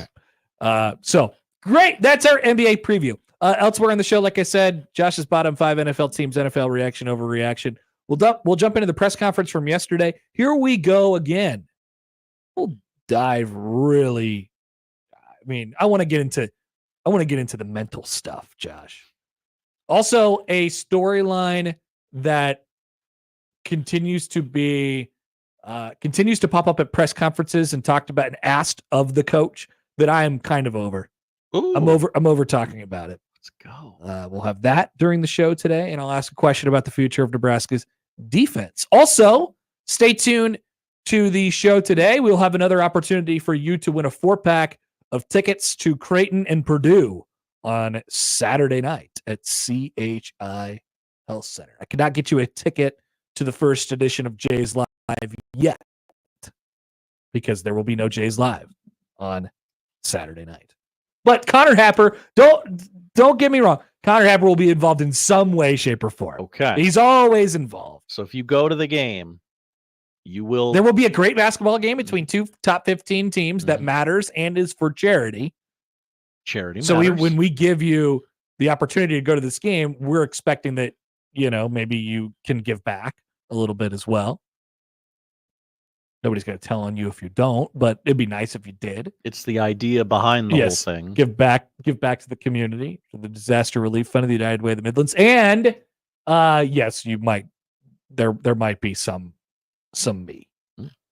So great. That's our NBA preview. Elsewhere in the show, like I said, Josh's bottom 5 NFL teams, NFL reaction, overreaction. We'll jump into the press conference from yesterday. Here we go again. We'll dive really. I mean, I want to get into the mental stuff, Josh. Also, a storyline that continues to pop up at press conferences and talked about and asked of the coach that I am kind of over. Ooh. I'm over talking about it. Let's go. We'll have that during the show today, and I'll ask a question about the future of Nebraska's defense. Also, stay tuned to the show today. We'll have another opportunity for you to win a 4-pack of tickets to Creighton and Purdue on Saturday night at CHI Health Center. I cannot get you a ticket to the first edition of Jay's Live yet, because there will be no Jays Live on Saturday night. But Connor Happer, don't get me wrong. Connor Happer will be involved in some way, shape, or form. Okay. He's always involved. So if you go to the game, you will. There will be a great basketball game between two top 15 teams that Mhm. matters and is for charity. Charity So matters. when we give you the opportunity to go to this game, we're expecting that, maybe you can give back a little bit as well. Nobody's going to tell on you if you don't, but it'd be nice if you did. It's the idea behind the whole thing. Give back to the community, to the Disaster Relief Fund of the United Way of the Midlands. And yes, you might there might be some me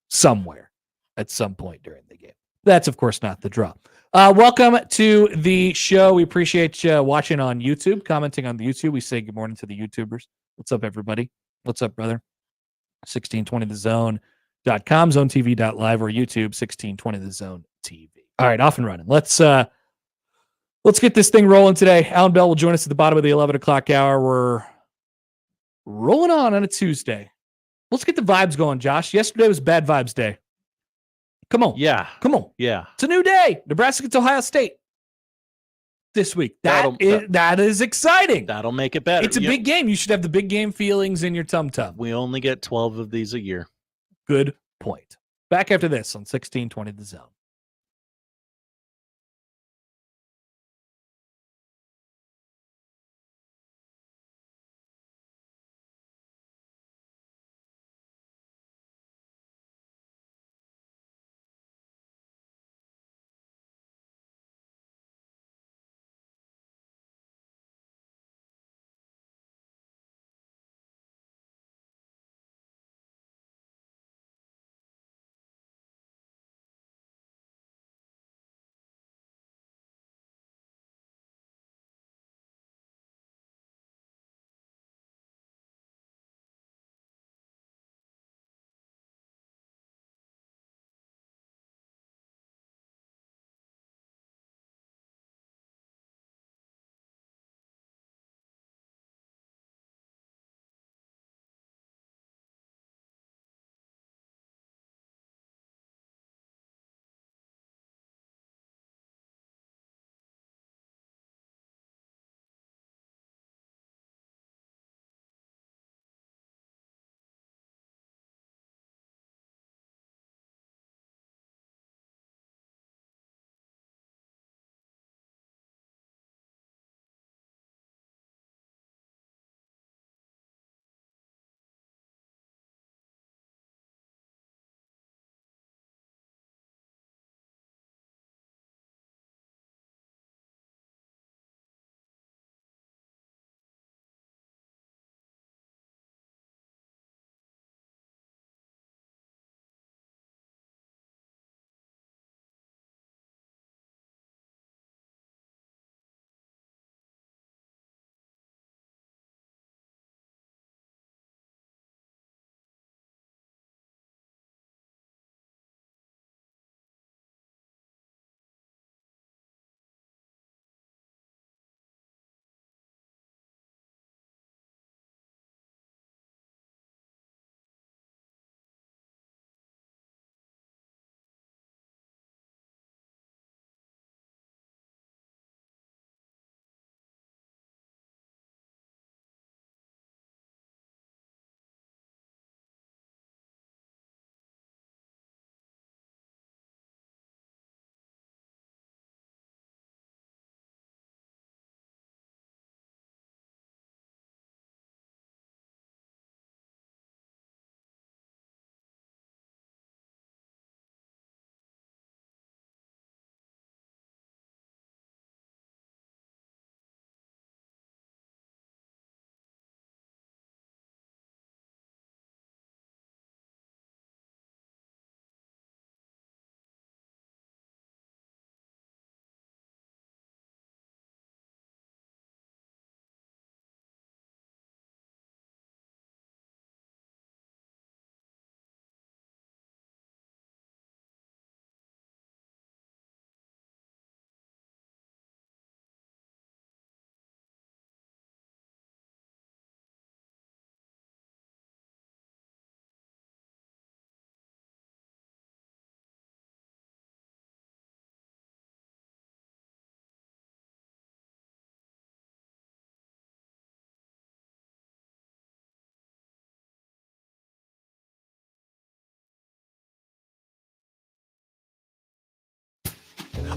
somewhere at some point during the game. That's of course not the draw. Welcome to the show. We appreciate you watching on YouTube, commenting on the YouTube. We say good morning to the YouTubers. What's up, everybody? What's up, brother? 1620thezone.com, zonetv.live, or YouTube 1620 the Zone TV. All right, off and running. Let's get this thing rolling today. Allan Bell will join us at the bottom of the 11 o'clock hour. We're rolling on a Tuesday. Let's get the vibes going, Josh. Yesterday was Bad Vibes Day. Come on. Yeah. Come on. Yeah. It's a new day. Nebraska gets Ohio State this week. That is exciting. That'll make it better. It's a big game. You should have the big game feelings in your tum-tum. We only get 12 of these a year. Good point. Back after this on 1620 The Zone.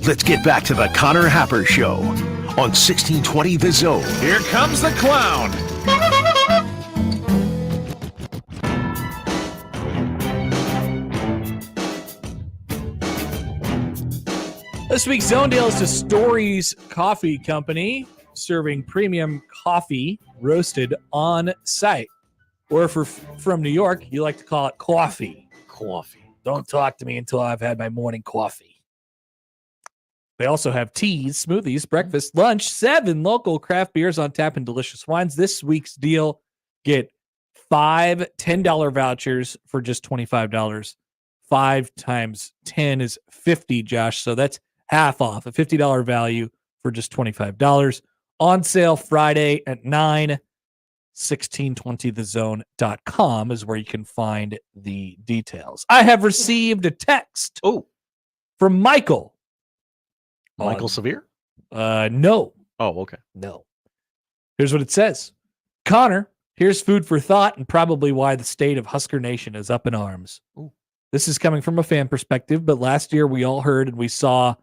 Let's get back to the Connor Happer Show on 1620 The Zone. Here comes the clown. This week's Zone Deal is to Stories Coffee Company, serving premium coffee roasted on site. Or if we're from New York, you like to call it coffee. Coffee. Don't talk to me until I've had my morning coffee. They also have teas, smoothies, breakfast, lunch, 7 local craft beers on tap, and delicious wines. This week's deal, get 5 $10 vouchers for just $25. 5 times 10 is 50, Josh. So that's half off, a $50 value for just $25. On sale Friday at 9. 1620thezone.com is where you can find the details. I have received a text from Michael. Michael Severe? No. Oh, okay. No. Here's what it says. Connor, here's food for thought and probably why the state of Husker Nation is up in arms. Ooh. This is coming from a fan perspective, but last year we all heard and we saw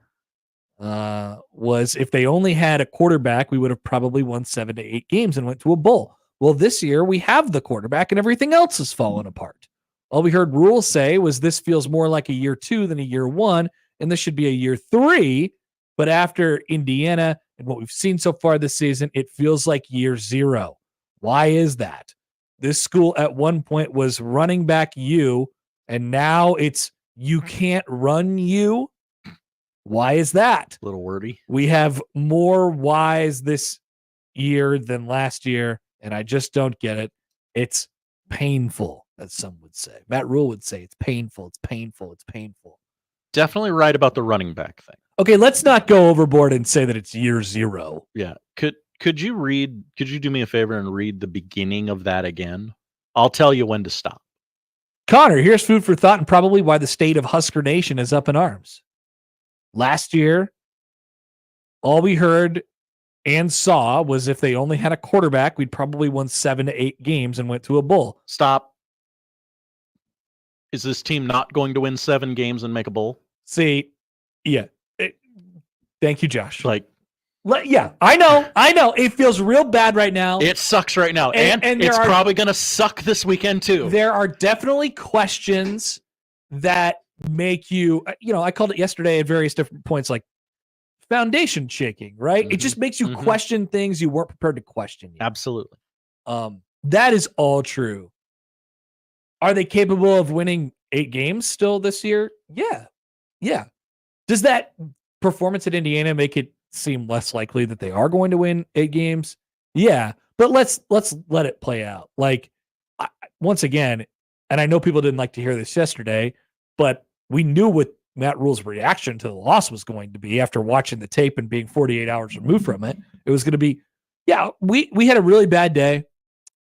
was if they only had a quarterback, we would have probably won 7 to 8 games and went to a bowl. Well, this year we have the quarterback and everything else has fallen apart. All we heard Rhule say was this feels more like a year 2 than a year 1, and this should be a year 3. But after Indiana and what we've seen so far this season, it feels like year 0. Why is that? This school at one point was running back you, and now it's you can't run you. Why is that? A little wordy. We have more whys this year than last year, and I just don't get it. It's painful, as some would say. Matt Rhule would say it's painful, it's painful, it's painful. Definitely right about the running back thing. Okay, let's not go overboard and say that it's year 0. Yeah. Could you do me a favor and read the beginning of that again? I'll tell you when to stop. Connor, here's food for thought and probably why the state of Husker Nation is up in arms. Last year, all we heard and saw was if they only had a quarterback, we'd probably won 7 to 8 games and went to a bowl. Stop. Is this team not going to win 7 games and make a bowl? See, yeah. Thank you, Josh. Yeah, I know. It feels real bad right now. It sucks right now. And it's probably going to suck this weekend too. There are definitely questions that make you, I called it yesterday at various different points, like foundation shaking, right? Mm-hmm. It just makes you question things you weren't prepared to question yet. Absolutely. That is all true. Are they capable of winning 8 games still this year? Yeah. Does that performance at Indiana make it seem less likely that they are going to win 8 games? Yeah, but let's let it play out. Once again, and I know people didn't like to hear this yesterday, but we knew what Matt Rhule's reaction to the loss was going to be after watching the tape and being 48 hours removed from it. It was going to be, we had a really bad day.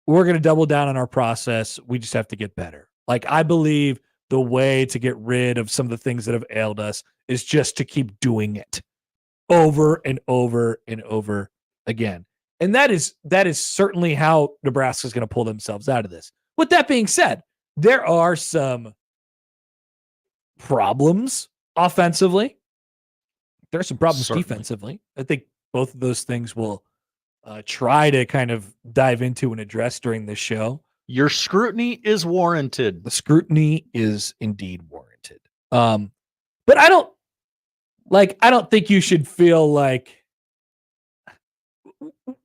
We're going to double down on our process. We just have to get better. I believe the way to get rid of some of the things that have ailed us is just to keep doing it over and over and over again. And that is certainly how Nebraska is going to pull themselves out of this. With that being said, there are some problems offensively. There are some problems defensively. I think both of those things we'll try to kind of dive into and address during this show. Your scrutiny is warranted. The scrutiny is indeed warranted. But I don't think you should feel like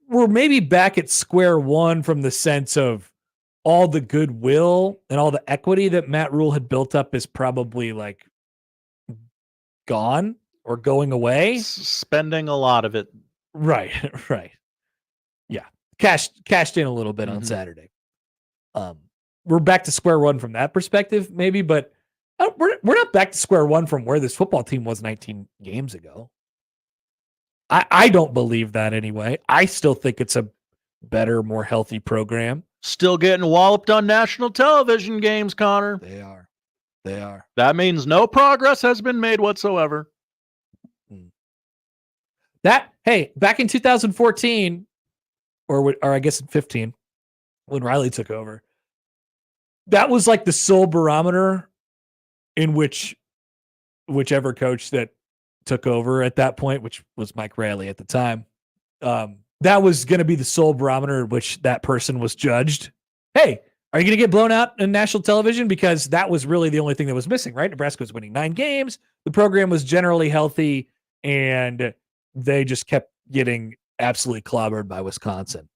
we're maybe back at square one from the sense of all the goodwill and all the equity that Matt Rhule had built up is probably gone or going away. Spending a lot of it. Right. Yeah. Cashed in a little bit on Saturday. We're back to square one from that perspective, maybe, but we're not back to square one from where this football team was 19 games ago. I don't believe that anyway. I still think it's a better, more healthy program. Still getting walloped on national television games, Connor. They are. That means no progress has been made whatsoever. Back in 2014, or I guess in 15, when Riley took over, that was the sole barometer in which whichever coach that took over at that point, which was Mike Raley at the time. That was going to be the sole barometer at which that person was judged. Hey, are you going to get blown out in national television? Because that was really the only thing that was missing, right? Nebraska was winning 9 games. The program was generally healthy, and they just kept getting absolutely clobbered by Wisconsin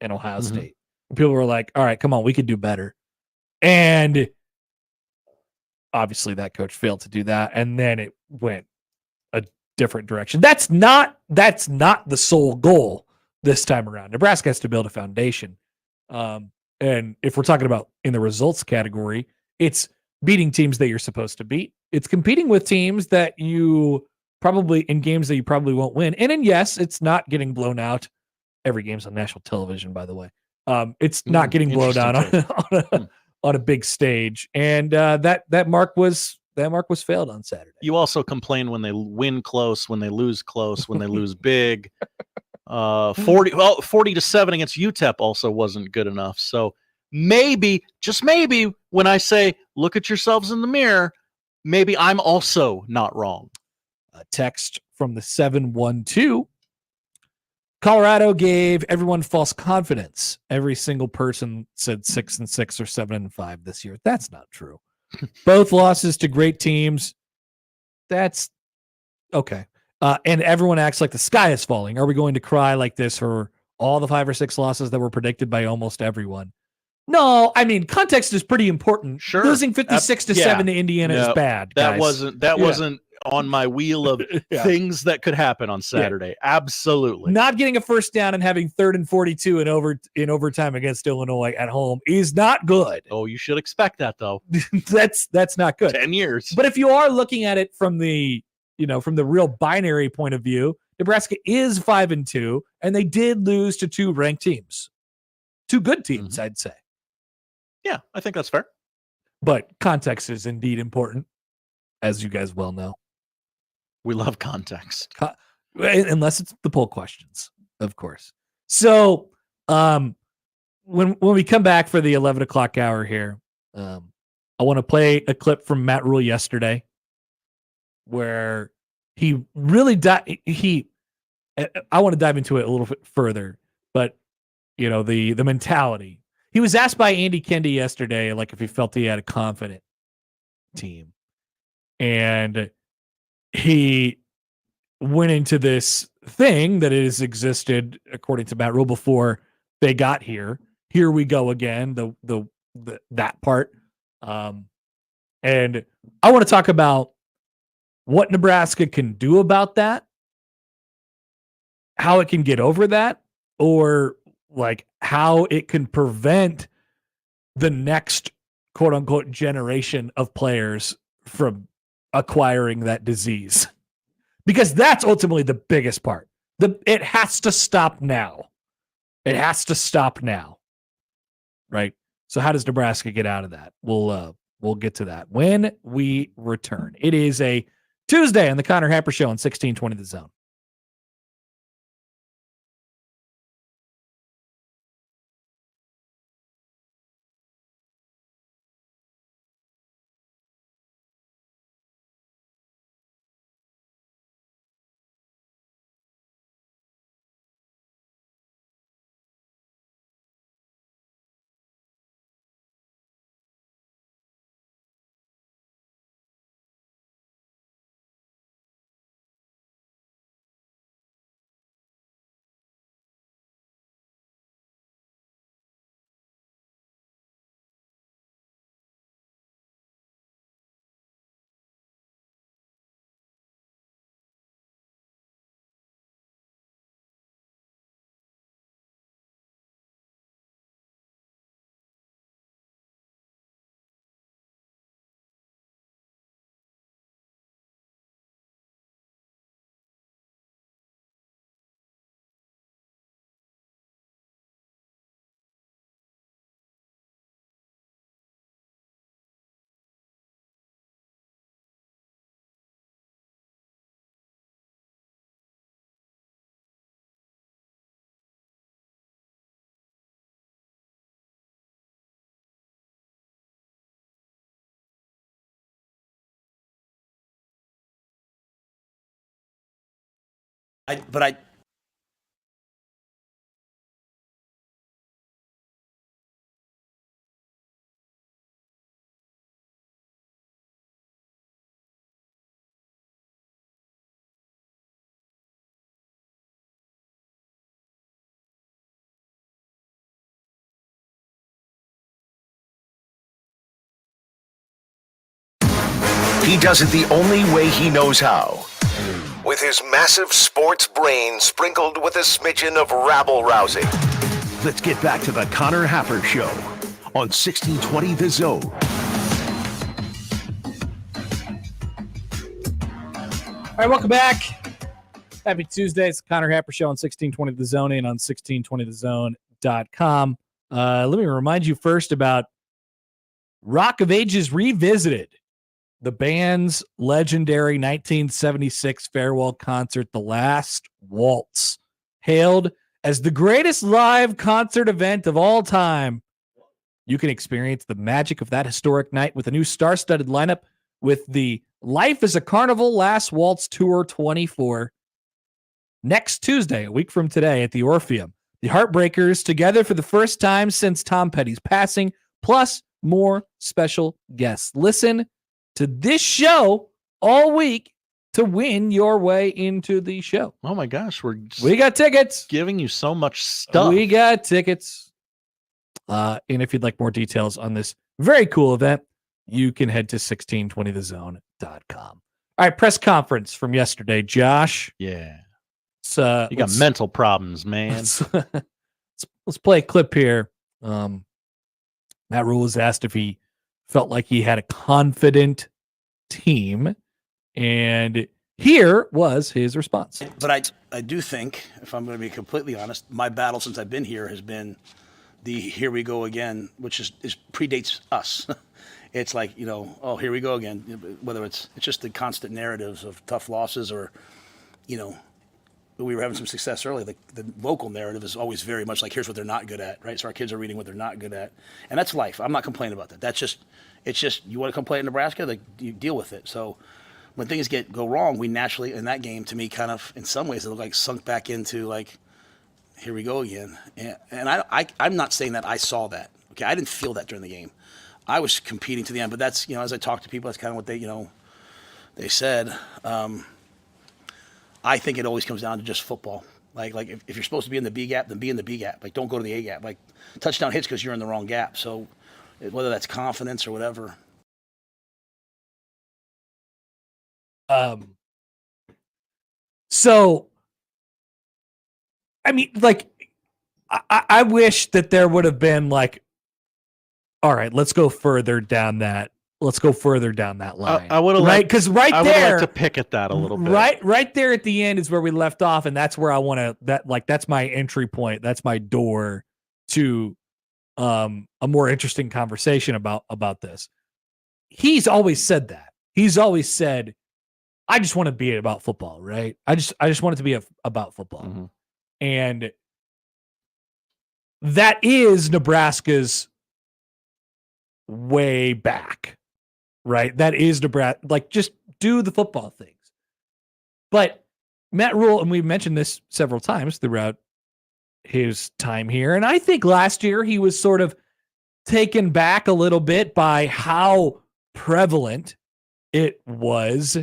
and Ohio State. And people were like, all right, come on, we could do better. And obviously that coach failed to do that. And then it went a different direction. That's not the sole goal this time around. Nebraska has to build a foundation. And if we're talking about in the results category, it's beating teams that you're supposed to beat. It's competing with teams that you probably in games that you probably won't win. And then, yes, it's not getting blown out. Every game's on national television, by the way. It's not getting blown out on a big stage. And that mark was failed on Saturday. You also complain when they win close, when they lose close, when they lose big. 40-7 against UTEP also wasn't good enough. So maybe, just maybe, when I say look at yourselves in the mirror, maybe I'm also not wrong. A text from the 712. Colorado gave everyone false confidence. Every single person said 6-6 or 7-5 this year. That's not true. Both losses to great teams. That's okay. And everyone acts like the sky is falling. Are we going to cry like this for all the 5 or 6 losses that were predicted by almost everyone? No, I mean, context is pretty important. Sure. Losing 56-7 to Indiana is bad. That guys. wasn't on my wheel of things that could happen on Saturday. Yeah. Absolutely. Not getting a first down and having 3rd and 42 in overtime against Illinois at home is not good. Oh, you should expect that though. That's not good. 10 years. But if you are looking at it from the real binary point of view, Nebraska is 5-2, and they did lose to 2 ranked teams. 2 good teams, I'd say. Yeah, I think that's fair. But context is indeed important, as you guys well know. We love context. Unless it's the poll questions, of course. So when we come back for the 11 o'clock hour here, I want to play a clip from Matt Rhule yesterday where he really I want to dive into it a little bit further, but the mentality. He was asked by Andy Kendi yesterday, like if he felt he had a confident team, and he went into this thing that has existed, according to Matt Rhule, before they got here. Here we go again. That part, and I want to talk about what Nebraska can do about that, how it can get over that, or like how it can prevent the next quote unquote generation of players from acquiring that disease. Because that's ultimately the biggest part. It has to stop now. It has to stop now. Right? So how does Nebraska get out of that? We'll get to that when we return. It is a Tuesday on the Connor Happer Show on 1620 The Zone. He does it the only way he knows how. With his massive sports brain sprinkled with a smidgen of rabble-rousing. Let's get back to the Connor Happer Show on 1620 The Zone. All right, welcome back. Happy Tuesday. It's the Connor Happer Show on 1620 The Zone and on 1620thezone.com. Let me remind you first about Rock of Ages Revisited, the band's legendary 1976 farewell concert, The Last Waltz, hailed as the greatest live concert event of all time. You can experience the magic of that historic night with a new star-studded lineup with the Life is a Carnival Last Waltz Tour 24. Next Tuesday, a week from today, at the Orpheum, the Heartbreakers together for the first time since Tom Petty's passing, plus more special guests. Listen to this show all week to win your way into the show. Oh my gosh, we got tickets. Giving you so much stuff. We got tickets. And if you'd like more details on this very cool event, you can head to 1620thezone.com. All right, press conference from yesterday, Josh. Yeah. You got mental problems, man. Let's play a clip here. Matt Rhule was asked if he felt like he had a confident team, and here was his response. But I do think, if I'm going to be completely honest, my battle since I've been here has been the here we go again, which is predates us. It's like, oh, here we go again. Whether it's just the constant narratives of tough losses or, we were having some success early. The local narrative is always very much like, here's what they're not good at, right? So our kids are reading what they're not good at. And that's life. I'm not complaining about that. It's just, you want to come play in Nebraska, like, you deal with it. So when things go wrong, we naturally, in that game, to me, kind of, in some ways, it looked like sunk back into, like, here we go again. And I'm not saying that I saw that. Okay, I didn't feel that during the game. I was competing to the end. But that's, as I talk to people, that's kind of what they said. I think it always comes down to just football. Like if you're supposed to be in the B gap, then be in the B gap. Like, don't go to the A gap. Like, touchdown hits because you're in the wrong gap. So whether that's confidence or whatever. So, I mean, like, I wish that there would have been like, all right, let's go further down that. Let's go further down that line. I would have because I there, would like to pick at that a little bit. Right there at the end is where we left off, and that's where I want to. That's my entry point. That's my door to a more interesting conversation about this. He's always said that. He's always said, "I just want to be about football." Right? I just want it to be about football, Mm-hmm. and that is Nebraska's way back. Right. That is Nebraska. Like, just do the football things. But Matt Rhule, and we've mentioned this several times throughout his time here, and I think last year he was sort of taken back a little bit by how prevalent it was,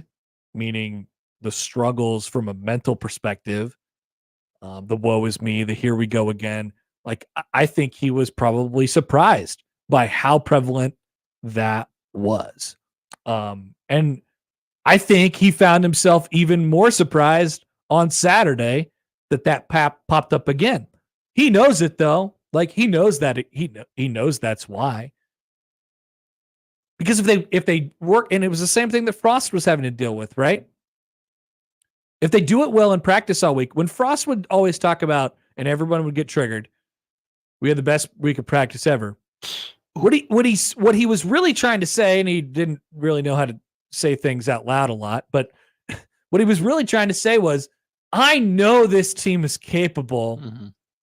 meaning the struggles from a mental perspective, the woe is me, the here we go again. Like, I think he was probably surprised by how prevalent that was. And I think he found himself even more surprised on Saturday that popped up again. He knows it though. Like, he knows that he knows that's why. Because if they work, and it was the same thing that Frost was having to deal with, right? If they do it well in practice all week, when Frost would always talk about, and everyone would get triggered, we had the best week of practice ever. What he was really trying to say, and he didn't really know how to say things out loud a lot, but what he was really trying to say was, I know this team is capable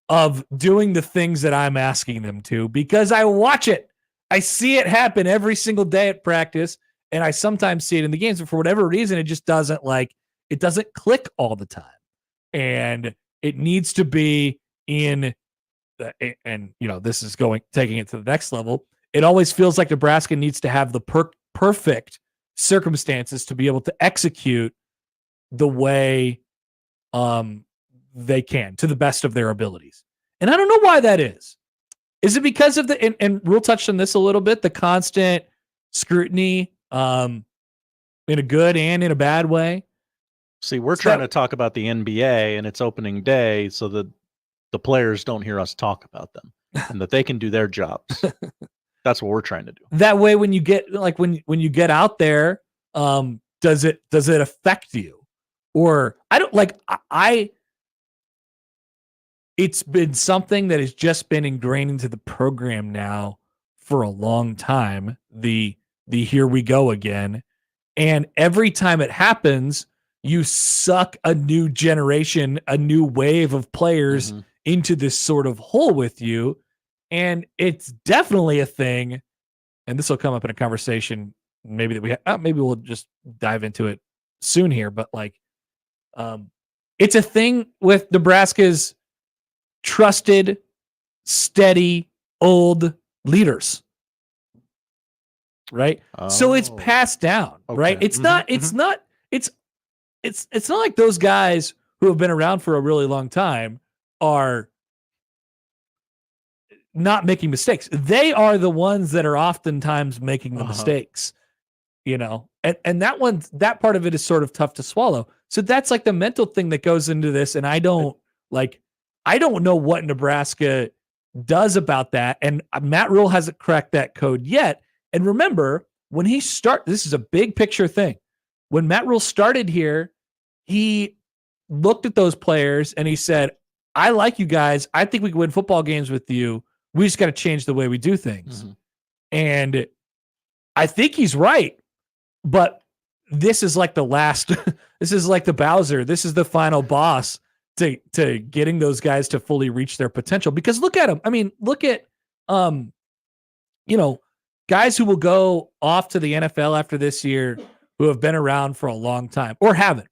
of doing the things that I'm asking them to because I watch it. I see it happen every single day at practice, and I sometimes see it in the games, but for whatever reason, it just doesn't click all the time. and it needs to be in and this is taking it to the next level. It always feels like Nebraska needs to have the perfect circumstances to be able to execute the way they can to the best of their abilities. And I don't know why that is. Is it because of and Rhule touched on this a little bit, the constant scrutiny in a good and in a bad way? See, we're trying to talk about the NBA and its opening day so that the players don't hear us talk about them and that they can do their jobs. That's what we're trying to do. That way, when you get when you get out there, does it affect you? Or I don't it's been something that has just been ingrained into the program now for a long time. The here we go again. And every time it happens, you suck a new generation, a new wave of players into this sort of hole with you. And it's definitely a thing. And this will come up in a conversation maybe that maybe we'll just dive into it soon here. But it's a thing with Nebraska's trusted, steady, old leaders. Right. So it's passed down, right? It's not like those guys who have been around for a really long time are not making mistakes. They are the ones that are oftentimes making the mistakes, and that part of it is sort of tough to swallow. So that's like the mental thing that goes into this. And I don't know what Nebraska does about that. And Matt Rhule hasn't cracked that code yet. And remember, when this is a big picture thing. When Matt Rhule started here, he looked at those players and he said, I like you guys. I think we can win football games with you. We just got to change the way we do things. And I think he's right. But this is like the last, this is like the Bowser. This is the final boss to getting those guys to fully reach their potential. Because look at them. I mean, look at, guys who will go off to the NFL after this year who have been around for a long time or haven't.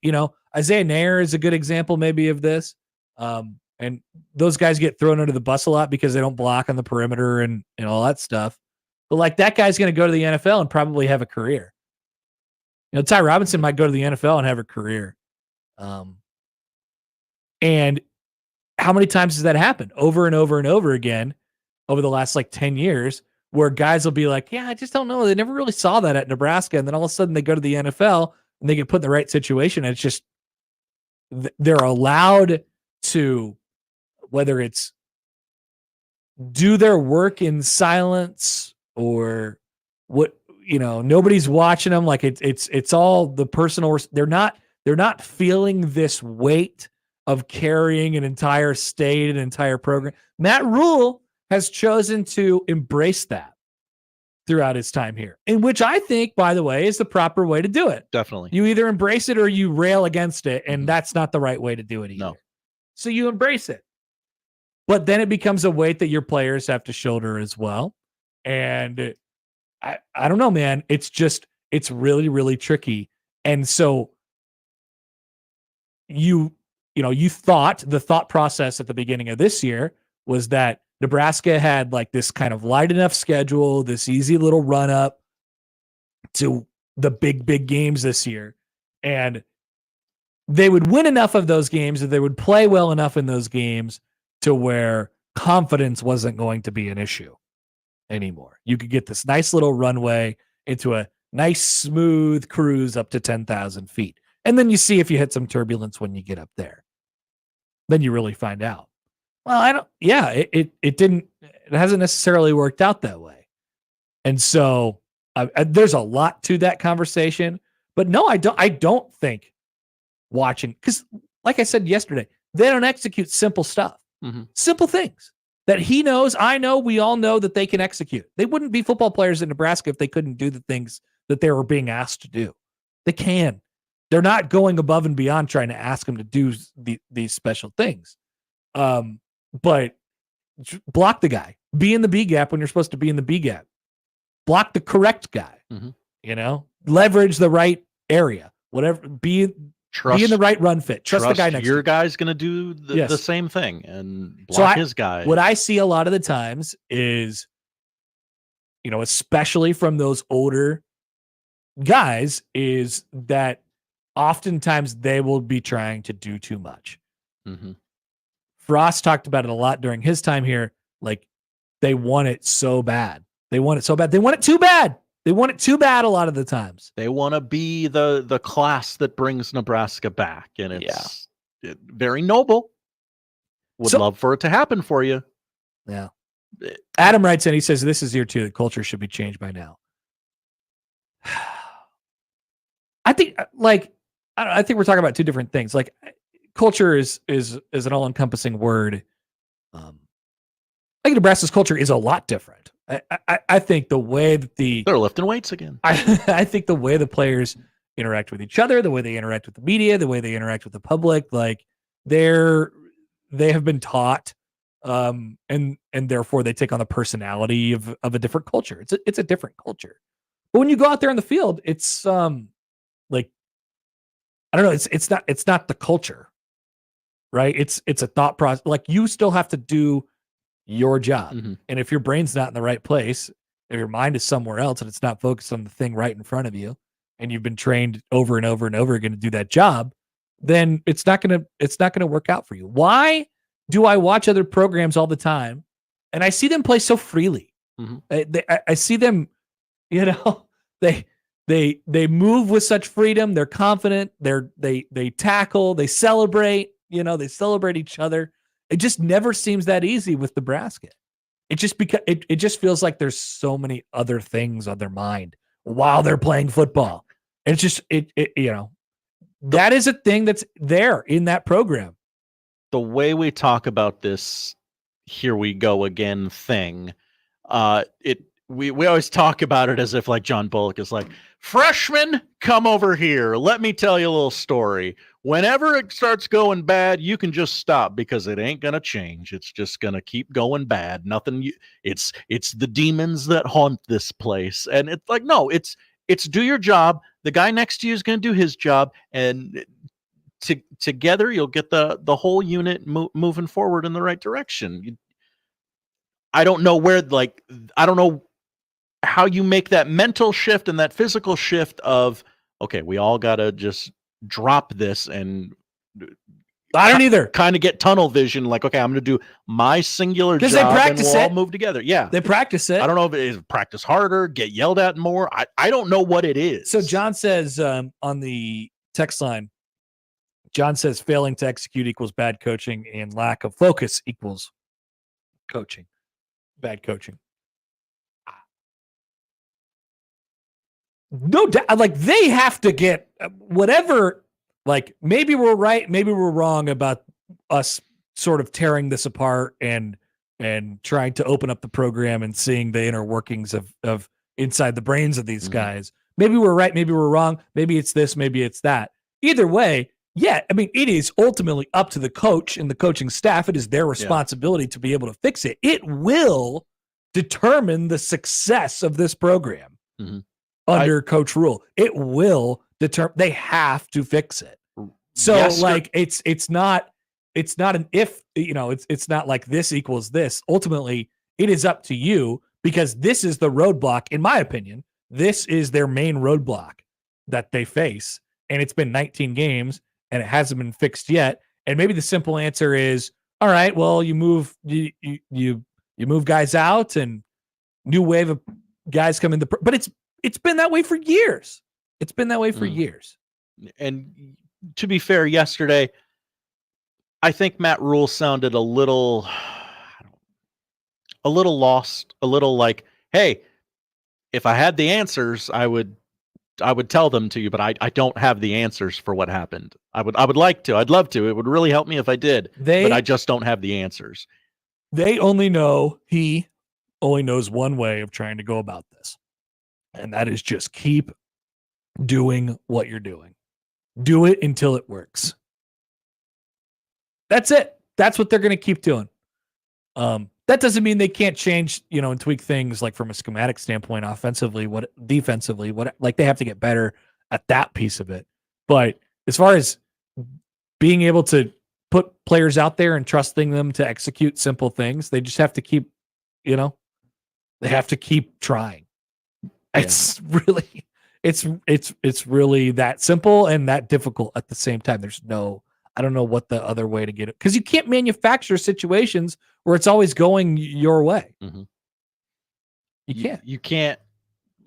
Isaiah Nair is a good example maybe of this. And those guys get thrown under the bus a lot because they don't block on the perimeter and all that stuff. But that guy's going to go to the NFL and probably have a career. Ty Robinson might go to the NFL and have a career. And how many times has that happened? Over and over and over again over the last 10 years, where guys will be like, yeah, I just don't know. They never really saw that at Nebraska. And then all of a sudden they go to the NFL and they get put in the right situation. And it's just, they're allowed to, whether it's do their work in silence or what, nobody's watching them. It's all the personal, they're not feeling this weight of carrying an entire state, an entire program. Matt Rhule has chosen to embrace that throughout his time here, in which I think, by the way, is the proper way to do it. Definitely. You either embrace it or you rail against it, and that's not the right way to do it either. No. So you embrace it. But then it becomes a weight that your players have to shoulder as well. And I don't know, man. It's really, really tricky. And so the thought process at the beginning of this year was that Nebraska had this kind of light enough schedule, this easy little run up to the big games this year. And they would win enough of those games, and they would play well enough in those games to where confidence wasn't going to be an issue anymore. You could get this nice little runway into a nice smooth cruise up to 10,000 feet. And then you see if you hit some turbulence when you get up there. Then you really find out. Well, it hasn't necessarily worked out that way. And so there's a lot to that conversation, but no, I don't think watching, because like I said yesterday, they don't execute simple stuff, simple things that he knows. I know, we all know that they can execute. They wouldn't be football players in Nebraska if they couldn't do the things that they were being asked to do. They can. They're not going above and beyond trying to ask them to do these special things. But block the guy. Be in the B gap when you're supposed to be in the B gap. Block the correct guy. Leverage the right area. Whatever. Be in the right run fit. Trust the guy next to you. Your guy's going to do the Yes. same thing and block his guy. What I see a lot of the times is, especially from those older guys, is that oftentimes they will be trying to do too much. Mm-hmm. Frost talked about it a lot during his time here. Like, they want it so bad. They want it so bad. They want it too bad. They want it too bad a lot of the times. They want to be the class that brings Nebraska back, and it's very noble. Would love for it to happen for you. Yeah. Adam writes in, he says, this is year 2. The culture should be changed by now. I think, I think we're talking about two different things. Like, culture is an all-encompassing word. I think Nebraska's culture is a lot different. I think the way that they're lifting weights again. I think the way the players interact with each other, the way they interact with the media, the way they interact with the public, like they have been taught, and therefore they take on the personality of a different culture. It's a different culture. But when you go out there in the field, it's like, I don't know, it's not the culture, right? It's a thought process. Like, you still have to do your job. Mm-hmm. And if your brain's not in the right place, if your mind is somewhere else and it's not focused on the thing right in front of you, and you've been trained over and over and over again to do that job, then it's not gonna work out for you. Why do I watch other programs all the time and I see them play so freely? Mm-hmm. I see them, they move with such freedom. They're confident. They tackle. They celebrate. They celebrate each other. It just never seems that easy with Nebraska. It just feels like there's so many other things on their mind while they're playing football. It's just that is a thing that's there in that program. The way we talk about this, here we go again thing, we always talk about it as if, like, John Bullock is like, freshmen, come over here. Let me tell you a little story. Whenever it starts going bad, you can just stop, because it ain't going to change. It's just going to keep going bad. It's the demons that haunt this place. And it's like, no, it's do your job. The guy next to you is going to do his job. And together you'll get the whole unit moving forward in the right direction. I don't know how you make that mental shift and that physical shift of, okay, we all got to just drop this, and I don't either. Kind of get tunnel vision, like, okay, I'm going to do my singular job, they practice and we'll it. all move together. Yeah. They practice it. I don't know if it is practice harder, get yelled at more. I don't know what it is. So John says on the text line, John says failing to execute equals bad coaching, and lack of focus equals coaching. Bad coaching. No doubt. Like, they have to get whatever, like, maybe we're right, maybe we're wrong about us sort of tearing this apart and trying to open up the program and seeing the inner workings of inside the brains of these guys. Maybe we're right, maybe we're wrong, maybe it's this, maybe it's that. Either way, yeah, I mean, it is ultimately up to the coach and the coaching staff. It is their responsibility to be able to fix it. It will determine the success of this program under Coach Rhule. It will determine. They have to fix it. So, it's not an if, it's not like this equals this. Ultimately, it is up to you, because this is the roadblock, in my opinion. This is their main roadblock that they face, and it's been 19 games. And it hasn't been fixed yet. And maybe the simple answer is, all right, well, you move guys out, and new wave of guys come in. But it's been that way for years. It's been that way for years. And to be fair, yesterday, I think Matt Rhule sounded a little lost, a little like, hey, if I had the answers, I would tell them to you, but I don't have the answers for what happened. I would like to. I'd love to. It would really help me if I did. But I just don't have the answers. He only knows one way of trying to go about this. And that is just keep doing what you're doing. Do it until it works. That's it. That's what they're going to keep doing. That doesn't mean they can't change, and tweak things, like from a schematic standpoint, offensively, defensively, like they have to get better at that piece of it. But as far as being able to put players out there and trusting them to execute simple things. They just have to keep, they have to keep trying. It's really, it's really that simple and that difficult at the same time. I don't know what the other way to get it, because you can't manufacture situations where it's always going your way. Mm-hmm. You can't. You can't.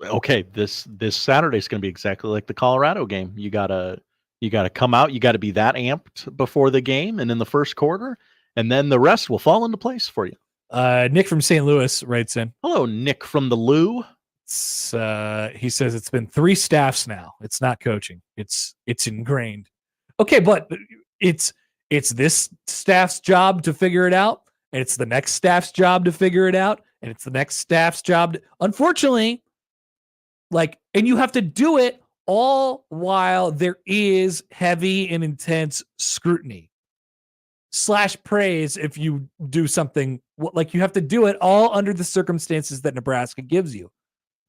Okay, this Saturday is going to be exactly like the Colorado game. You gotta come out. You got to be that amped before the game and in the first quarter, and then the rest will fall into place for you. Nick from St. Louis writes in. Hello, Nick from the Lou. He says it's been 3 staffs now. It's not coaching. It's ingrained. Okay, but it's this staff's job to figure it out, and it's the next staff's job to figure it out, and it's the next staff's job. Unfortunately, and you have to do it all while there is heavy and intense scrutiny / praise if you do something. You have to do it all under the circumstances that Nebraska gives you.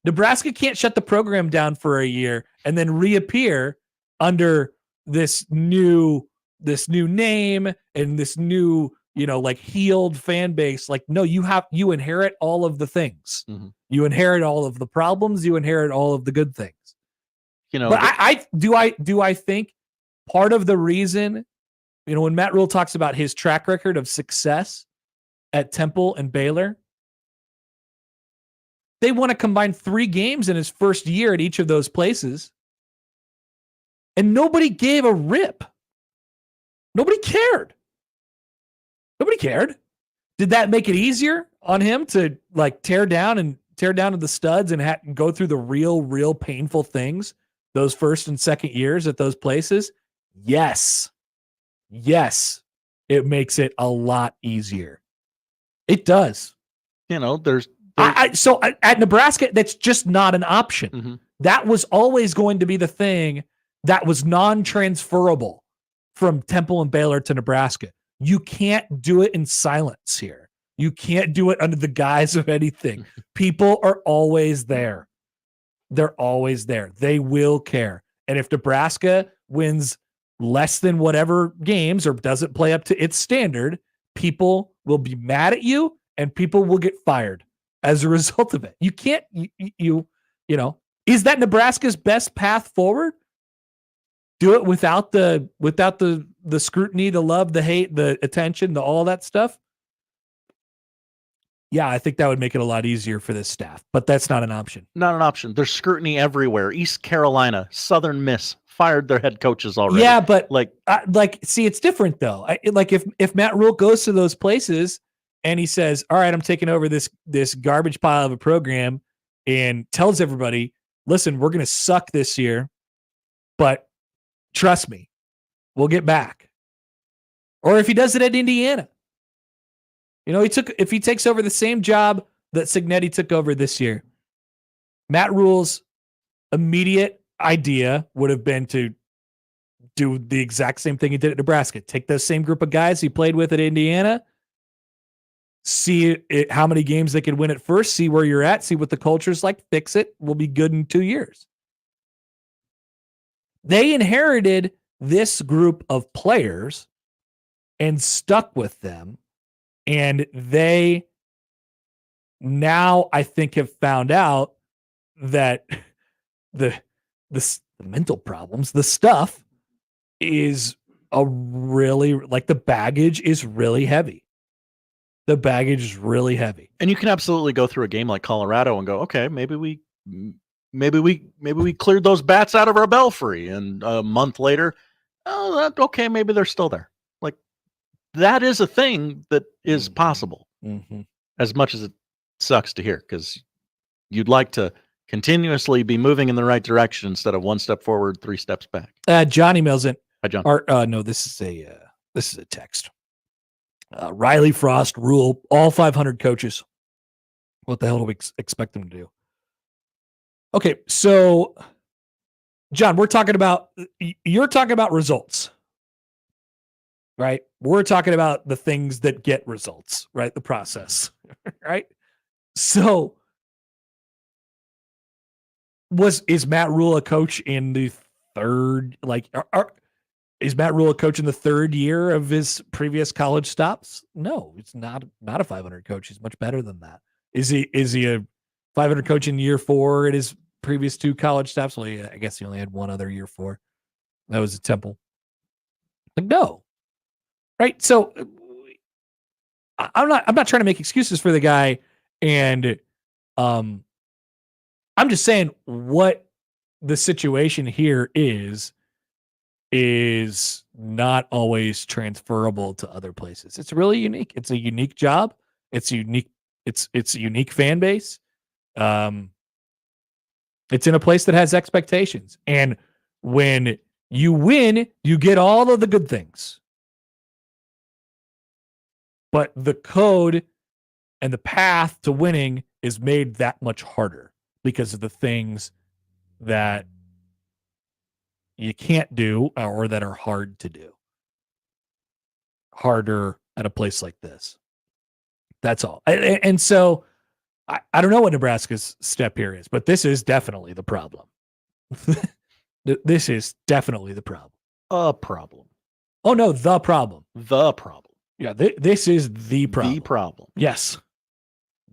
Nebraska can't shut the program down for a year and then reappear under this new name and this new, healed fan base. No, you inherit all of the things. Mm-hmm. You inherit all of the problems. You inherit all of the good things. But I think part of the reason, when Matt Rhule talks about his track record of success at Temple and Baylor, they want to combine 3 games in his first year at each of those places. And nobody gave a rip. Nobody cared. Did that make it easier on him to tear down to the studs and go through the real painful things those first and second years at those places? Yes. It makes it a lot easier. It does. So at Nebraska, that's just not an option. Mm-hmm. That was always going to be the thing that was non-transferable from Temple and Baylor to Nebraska. You can't do it in silence here. You can't do it under the guise of anything. People are always there. They're always there. They will care. And if Nebraska wins less than whatever games or doesn't play up to its standard, people will be mad at you and people will get fired as a result of it. You can't, is that Nebraska's best path forward? Do it without the scrutiny, the love, the hate, the attention, all that stuff. Yeah, I think that would make it a lot easier for this staff, but that's not an option. Not an option. There's scrutiny everywhere. East Carolina, Southern Miss fired their head coaches already. Yeah, but see, it's different though. If Matt Rhule goes to those places and he says, "All right, I'm taking over this garbage pile of a program," and tells everybody, "Listen, we're going to suck this year, but trust me, we'll get back." Or if he does it at Indiana, if he takes over the same job that Cignetti took over this year, Matt Rhule's immediate idea would have been to do the exact same thing he did at Nebraska. Take those same group of guys he played with at Indiana, see how many games they could win at first, see where you're at, see what the culture's like, fix it. We'll be good in 2 years. They inherited this group of players and stuck with them. And they now, I think, have found out that the mental problems, the stuff is the baggage is really heavy. The baggage is really heavy. And you can absolutely go through a game like Colorado and go, okay, maybe we cleared those bats out of our belfry, and a month later, okay, maybe they're still there. That is a thing that is possible, as much as it sucks to hear, because you'd like to continuously be moving in the right direction instead of 1 step forward, 3 steps back. John emails in. Hi, John. No, this is a text. Riley, Frost, Rhule, all 500 coaches. What the hell do we expect them to do? Okay, so John, you're talking about results, right? We're talking about the things that get results, right? The process, right? So is Matt Rhule a coach in the third, Is Matt Rhule a coach in the third year of his previous college stops? No, it's not a 500 coach. He's much better than that. Is he a 500 coach in year 4 at his previous 2 college stops? Well, yeah, I guess he only had one other year 4. That was at Temple. Like, no. Right? So I'm not trying to make excuses for the guy, and I'm just saying what the situation here is not always transferable to other places. It's really unique. It's a unique job. It's unique. It's a unique fan base. It's in a place that has expectations. And when you win, you get all of the good things. But the code and the path to winning is made that much harder because of the things that you can't do or that are hard to do. Harder at a place like this. That's all. And so I don't know what Nebraska's step here is, but this is definitely the problem. This is definitely the problem. A problem. Oh, no, the problem. The problem. Yeah, this is the problem. The problem. Yes.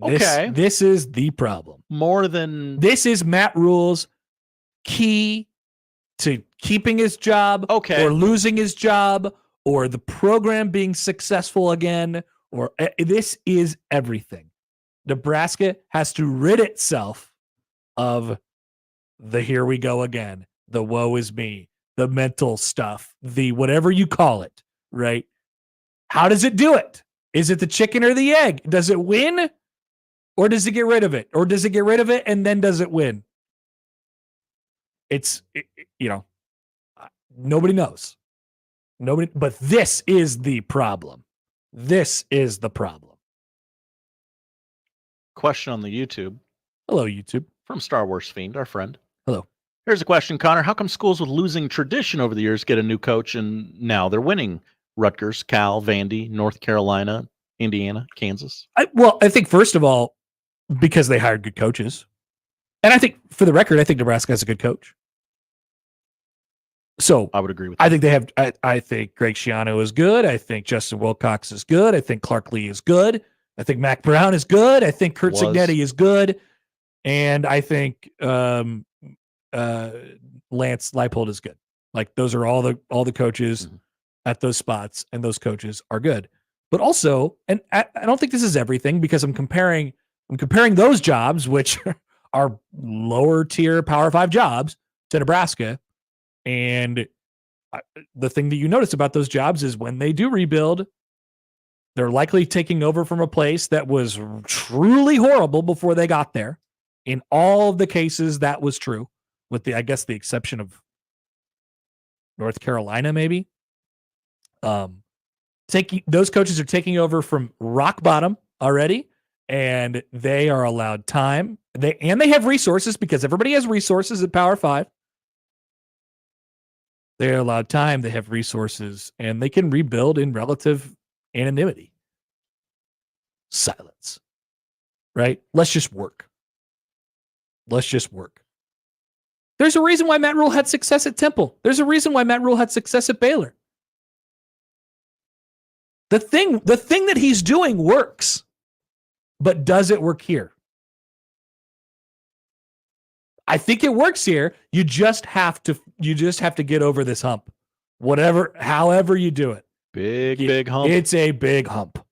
Okay. This is the problem. More than... This is Matt Rhule's key to keeping his job or losing his job or the program being successful again, or this is everything. Nebraska has to rid itself of the here we go again, the woe is me, the mental stuff, the whatever you call it, right? How does it do it? Is it the chicken or the egg? Does it win or does it get rid of it? Or does it get rid of it and then does it win? Nobody knows. Nobody, but this is the problem. This is the problem. Question on the YouTube. Hello, YouTube. From Star Wars Fiend, our friend. Hello. Here's a question, Connor. How come schools with losing tradition over the years get a new coach and now they're winning? Rutgers, Cal, Vandy, North Carolina, Indiana, Kansas. I think first of all, because they hired good coaches. And I think, for the record, I think Nebraska has a good coach. So I would agree with that. I think they have. I think Greg Schiano is good. I think Justin Wilcox is good. I think Clark Lee is good. I think Mac Brown is good. I think Kurt Cignetti is good. And I think Lance Leipold is good. Like, those are all the coaches at those spots, and those coaches are good. But also, and I don't think this is everything, because I'm comparing those jobs, which are lower tier Power 5 jobs, to Nebraska. And the thing that you notice about those jobs is when they do rebuild, they're likely taking over from a place that was truly horrible before they got there. In all of the cases, that was true, with the exception of North Carolina, maybe. Those coaches are taking over from rock bottom already, and they are allowed time. They have resources, because everybody has resources at Power 5. They're allowed time, they have resources, and they can rebuild in relative anonymity. Silence. Right? Let's just work. There's a reason why Matt Rhule had success at Temple. There's a reason why Matt Rhule had success at Baylor. The thing that he's doing works, but does it work here? I think it works here. You just have to get over this hump. However you do it. Big hump. It's a big hump.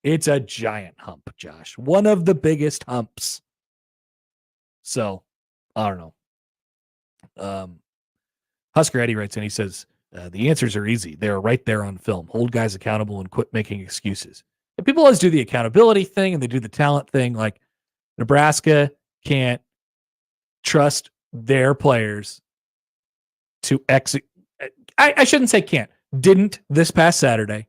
It's a giant hump, Josh. One of the biggest humps. So, I don't know. Husker Eddie writes in, he says, the answers are easy. They're right there on film. Hold guys accountable and quit making excuses. And people always do the accountability thing and they do the talent thing. Like, Nebraska can't trust their players to execute. I shouldn't say can't. Didn't this past Saturday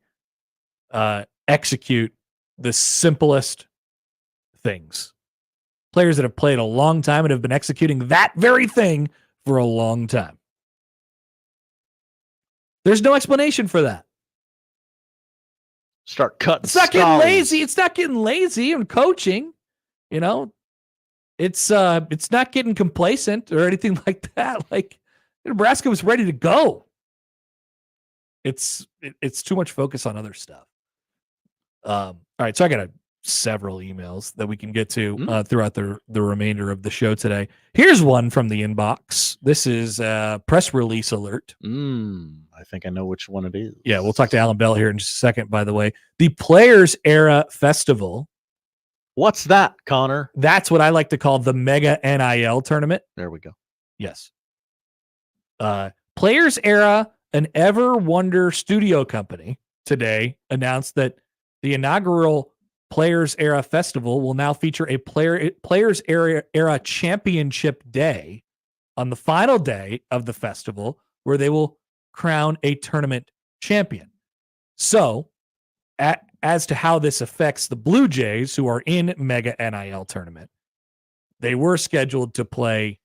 execute the simplest things. Players that have played a long time and have been executing that very thing for a long time. There's no explanation for that. Start cutting. It's not getting lazy. It's not getting lazy in coaching. You know, it's not getting complacent or anything like that. Like, Nebraska was ready to go. It's too much focus on other stuff. All right, so I got several emails that we can get to throughout the remainder of the show today. Here's one from the inbox. This is a press release alert. I think I know which one it is. Yeah, we'll talk to Allan Bell here in just a second, by the way. The Players Era Festival. What's that, Connor? That's what I like to call the Mega NIL tournament. There we go. Yes. Players Era, an Ever Wonder studio company, today announced that the inaugural Players Era Festival will now feature a Players Era Championship Day on the final day of the festival, where they will crown a tournament champion. So, as to how this affects the Blue Jays, who are in Mega NIL tournament, they were scheduled to play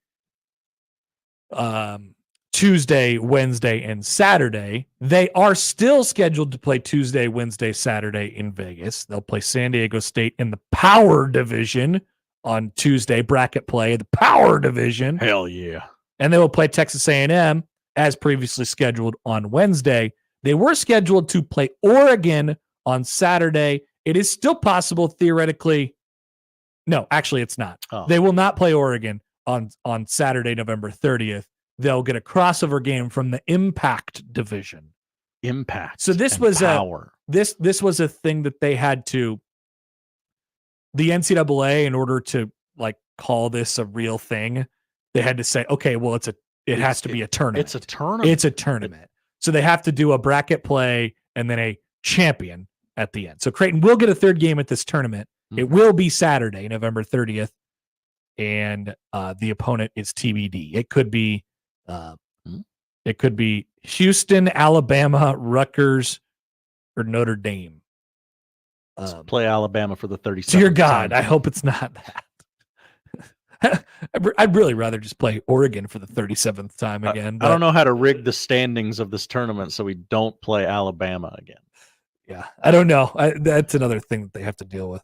Tuesday, Wednesday, and Saturday. They are still scheduled to play Tuesday, Wednesday, Saturday in Vegas. They'll play San Diego State in the Power Division on Tuesday, bracket play, the Power Division. Hell yeah. And they will play Texas A&M as previously scheduled on Wednesday. They were scheduled to play Oregon on Saturday. It is still possible theoretically. No, actually it's not. Oh. They will not play Oregon on Saturday, November 30th. They'll get a crossover game from the Impact Division. Impact. So this was power. This was a thing that they had to, the NCAA, in order to like call this a real thing, they had to say, okay, well, it has to be a tournament. It's a tournament. It's a tournament. So they have to do a bracket play and then a champion at the end. So Creighton will get a third game at this tournament. It will be Saturday, November 30th. And the opponent is TBD. It could be Houston, Alabama, Rutgers, or Notre Dame. Play Alabama for the 37th Dear God, time. I hope it's not that. I'd really rather just play Oregon for the 37th time again. I don't know how to rig the standings of this tournament so we don't play Alabama again. Yeah, I don't know. That's another thing that they have to deal with.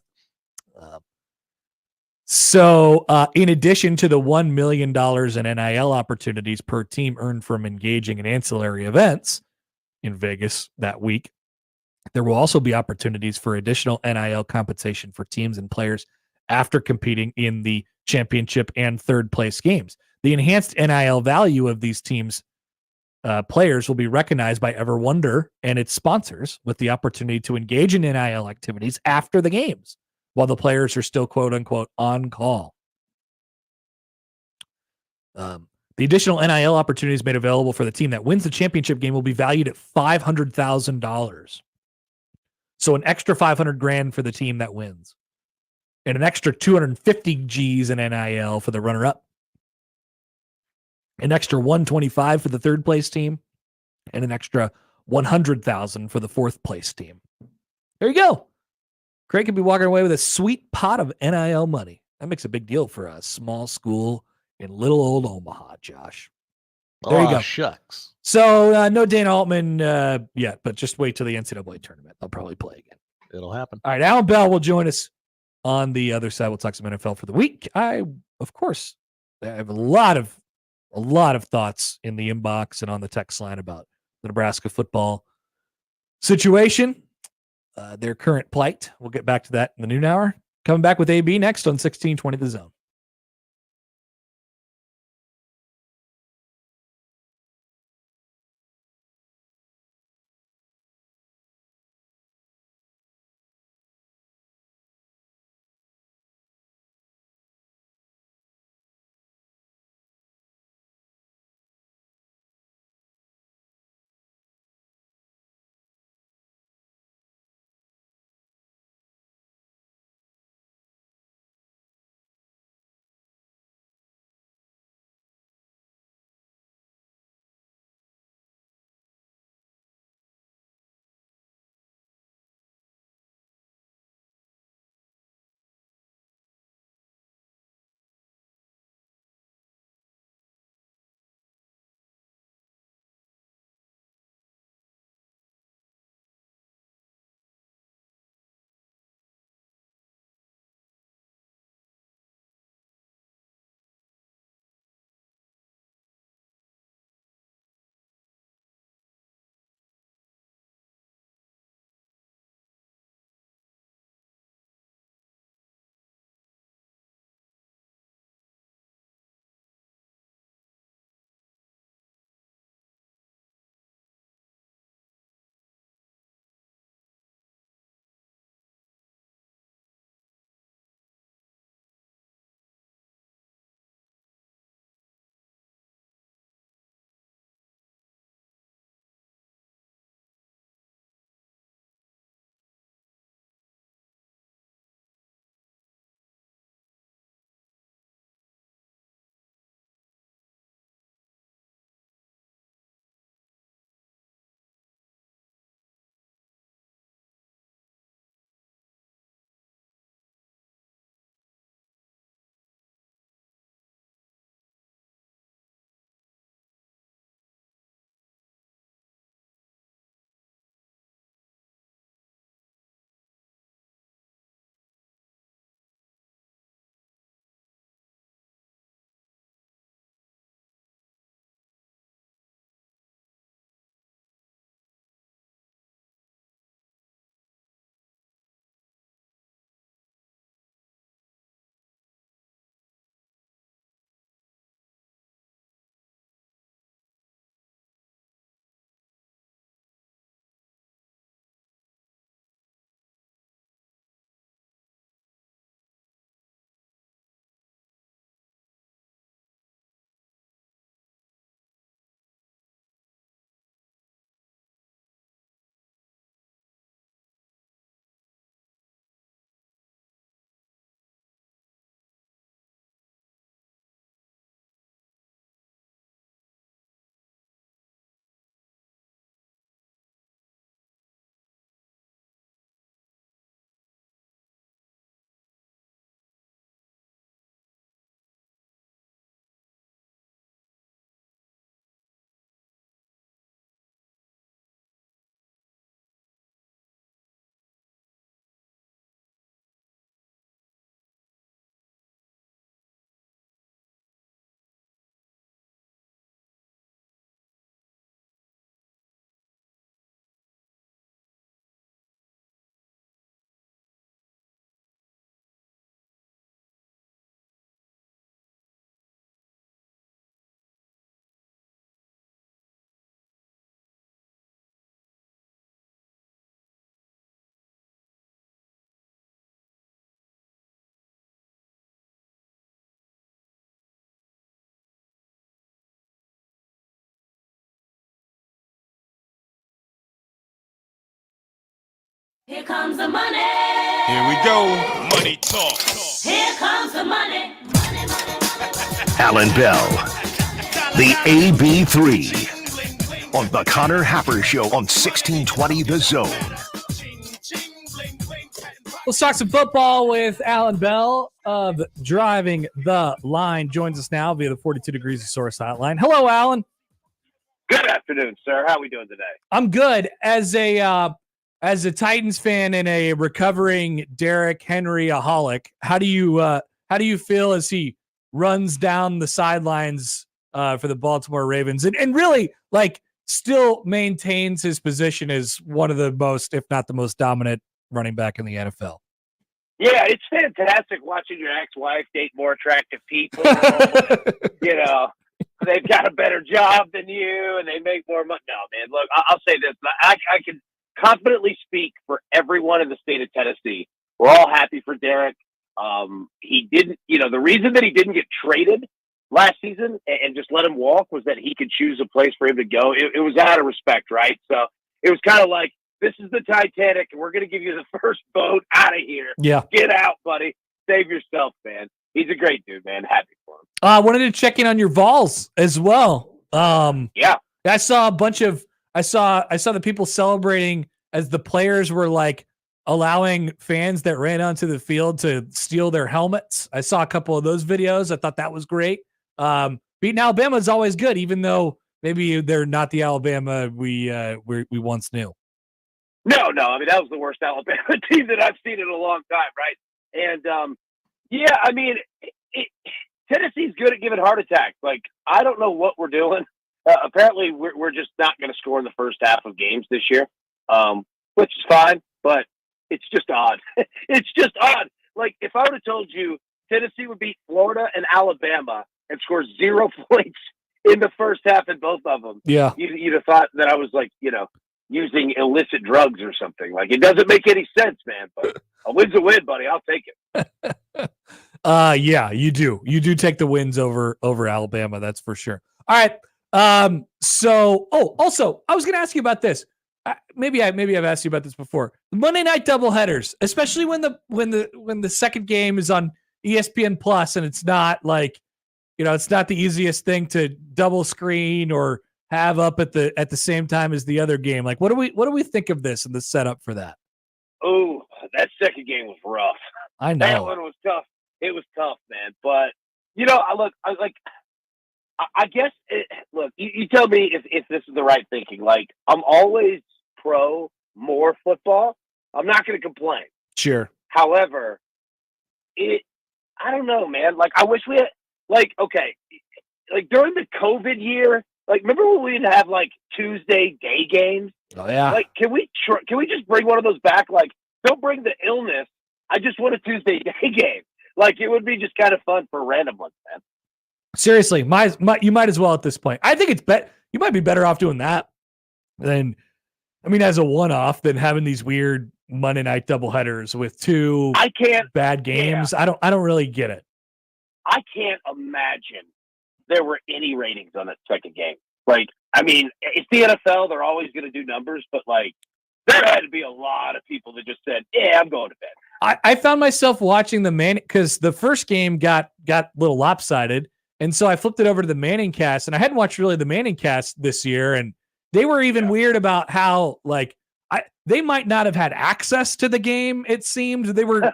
So, in addition to the $1 million in NIL opportunities per team earned from engaging in ancillary events in Vegas that week, there will also be opportunities for additional NIL compensation for teams and players after competing in the championship and third place games. The enhanced NIL value of these teams' players will be recognized by Ever Wonder and its sponsors, with the opportunity to engage in NIL activities after the games, while the players are still, quote unquote, on call. The additional NIL opportunities made available for the team that wins the championship game will be valued at $500,000. So an extra $500,000 for the team that wins, and an extra 250 G's in NIL for the runner-up, an extra 125 for the third place team, and an extra 100,000 for the fourth place team. There you go. Craig could be walking away with a sweet pot of NIL money. That makes a big deal for a small school in little old Omaha, Josh. There you go. Shucks. So no Dana Altman yet, but just wait till the NCAA tournament. They'll probably play again. It'll happen. All right, Allan Bell will join us on the other side. We'll talk some NFL for the week. Of course, I have a lot of thoughts in the inbox and on the text line about the Nebraska football situation. Their current plight. We'll get back to that in the noon hour. Coming back with AB next on 1620 The Zone. Here comes the money. Here we go. Money talk. Here comes the money. Allan Bell, the AB3 on the Connor Happer Show on 1620 The Zone. Let's talk some football with Allan Bell of Driving the Line. Joins us now via the 42 Degrees of Source hotline. Hello, Allan. Good afternoon, sir. How are we doing today? I'm good. As a Titans fan and a recovering Derrick Henry-aholic, how do you feel as he runs down the sidelines for the Baltimore Ravens and really still maintains his position as one of the most, if not the most dominant running back in the NFL? Yeah, it's fantastic watching your ex-wife date more attractive people. They've got a better job than you and they make more money. No, man, look, I'll say this. I can confidently speak for everyone in the state of Tennessee. We're all happy for Derrick. He didn't, the reason that he didn't get traded last season and just let him walk was that he could choose a place for him to go. It was out of respect, right? So it was kind of like, this is the Titanic, and we're going to give you the first boat out of here. Yeah. Get out, buddy. Save yourself, man. He's a great dude, man. Happy for him. I wanted to check in on your Vols as well. Yeah. I saw a bunch of I saw the people celebrating as the players were allowing fans that ran onto the field to steal their helmets. I saw a couple of those videos. I thought that was great. Beating Alabama is always good, even though maybe they're not the Alabama we once knew. No. I mean, that was the worst Alabama team that I've seen in a long time, right? And, Tennessee's good at giving heart attacks. I don't know what we're doing. Apparently, we're just not going to score in the first half of games this year, which is fine, but it's just odd. It's just odd. If I would have told you Tennessee would beat Florida and Alabama and score 0 points in the first half in both of them, yeah, you'd have thought that I was using illicit drugs or something. It doesn't make any sense, man. But a win's a win, buddy. I'll take it. Yeah, you do. You do take the wins over Alabama. That's for sure. All right. Also, I was going to ask you about this. Maybe I've asked you about this before. Monday night doubleheaders, especially when the second game is on ESPN Plus and it's not it's not the easiest thing to double screen or have up at the same time as the other game. What do we think of this and the setup for that? Oh, that second game was rough. I know. That one was tough. It was tough, man. But I guess you tell me if this is the right thinking. I'm always pro more football. I'm not going to complain. Sure. However, I don't know, man. I wish we had during the COVID year. Remember when we didn't have Tuesday day games? Oh yeah. Can we just bring one of those back? Don't bring the illness. I just want a Tuesday day game. It would be just kind of fun for random ones, man. Seriously, you might as well at this point. I think you might be better off doing that than, as a one-off than having these weird Monday night doubleheaders with two bad games. Yeah. I don't really get it. I can't imagine there were any ratings on that second game. It's the NFL. They're always going to do numbers, but there had to be a lot of people that just said, yeah, I'm going to bed. I found myself watching because the first game got a little lopsided. And so I flipped it over to the Manning cast, and I hadn't watched really the Manning cast this year. And they were even weird about how they might not have had access to the game. It seemed they were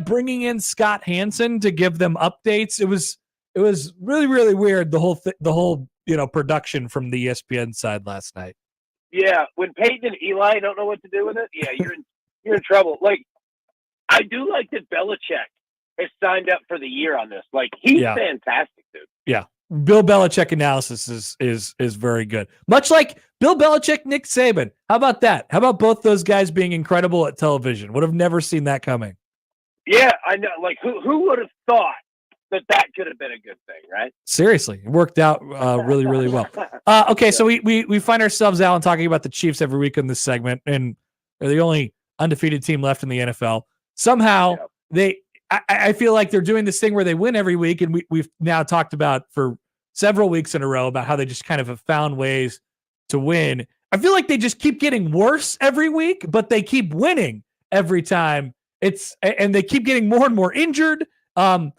bringing in Scott Hansen to give them updates. It was really, really weird. The whole production from the ESPN side last night. Yeah, when Peyton and Eli don't know what to do with it, yeah, you're in trouble. I do like that Belichick has signed up for the year on this. He's fantastic, dude. Yeah. Bill Belichick analysis is very good. Much like Bill Belichick, Nick Saban. How about that? How about both those guys being incredible at television? Would have never seen that coming. Yeah, I know. Who would have thought that could have been a good thing, right? Seriously, it worked out really, really well. Okay, so we find ourselves, Allan, talking about the Chiefs every week in this segment, and they're the only undefeated team left in the NFL. Somehow, I feel like they're doing this thing where they win every week, and we've now talked about for several weeks in a row about how they just kind of have found ways to win. I feel like they just keep getting worse every week, but they keep winning every time. And they keep getting more and more injured. I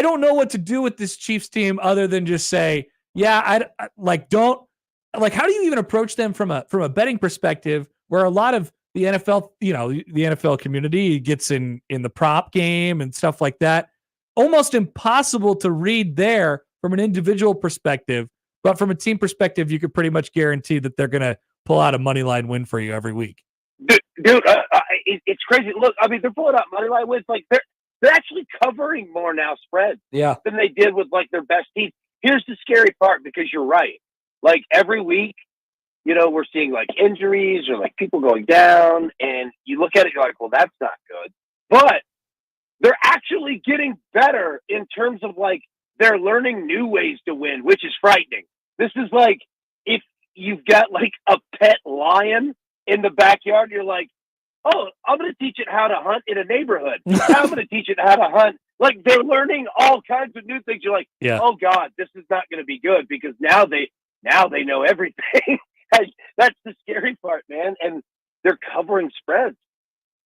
don't know what to do with this Chiefs team other than just say, yeah, how do you even approach them from a betting perspective where a lot of the NFL, the NFL community gets in the prop game and stuff like that. Almost impossible to read there from an individual perspective, but from a team perspective, you could pretty much guarantee that they're going to pull out a money line win for you every week. Dude, it's crazy. Look, I mean, they're pulling out money line wins. Like they're actually covering more now spreads than they did with like their best teams. Here's the scary part, because you're right. Like every week, we're seeing like injuries or like people going down, and you look at it, you're like, well, that's not good. But they're actually getting better in terms of like they're learning new ways to win, which is frightening. This is like if you've got like a pet lion in the backyard, you're like, oh, I'm going to teach it how to hunt in a neighborhood. I'm going to teach it how to hunt. Like they're learning all kinds of new things. You're like, oh God, this is not going to be good, because now they know everything. That's the scary part, man. And they're covering spreads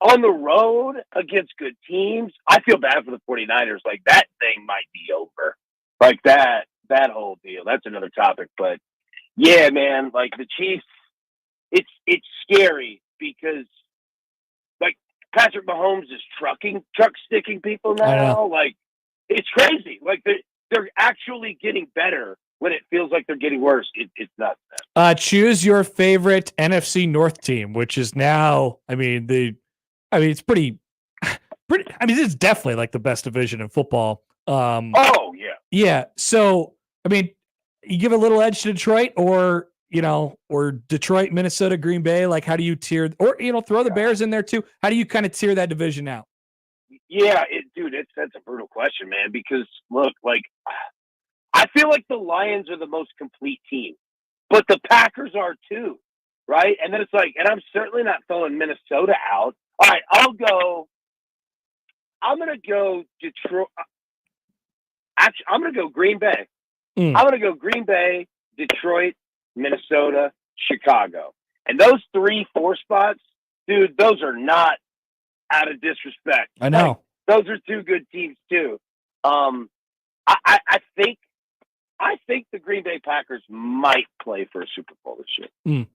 on the road against good teams. I feel bad for the 49ers. Like that thing might be over. Like that whole deal. That's another topic. But yeah, man, like the Chiefs, it's scary because like Patrick Mahomes is truck sticking people now. Like it's crazy. Like they're actually getting better when it feels like they're getting worse. It's not that. Choose your favorite NFC North team, which is now, it's pretty, it's definitely like the best division in football. Oh yeah. Yeah. So, you give a little edge to Detroit or Detroit, Minnesota, Green Bay. Like, how do you tier, or, throw the Bears in there too. How do you kind of tier that division out? Yeah, that's a brutal question, man, because look, like, I feel like the Lions are the most complete team, but the Packers are too, right? And then it's like, and I'm certainly not throwing Minnesota out. All right, I'm going to go Detroit. Actually, I'm going to go Green Bay. I'm going to go Green Bay, Detroit, Minnesota, Chicago. And those 3-4 spots, dude, those are not out of disrespect. I know. Like, those are two good teams too. I think the Green Bay Packers might play for a Super Bowl this year.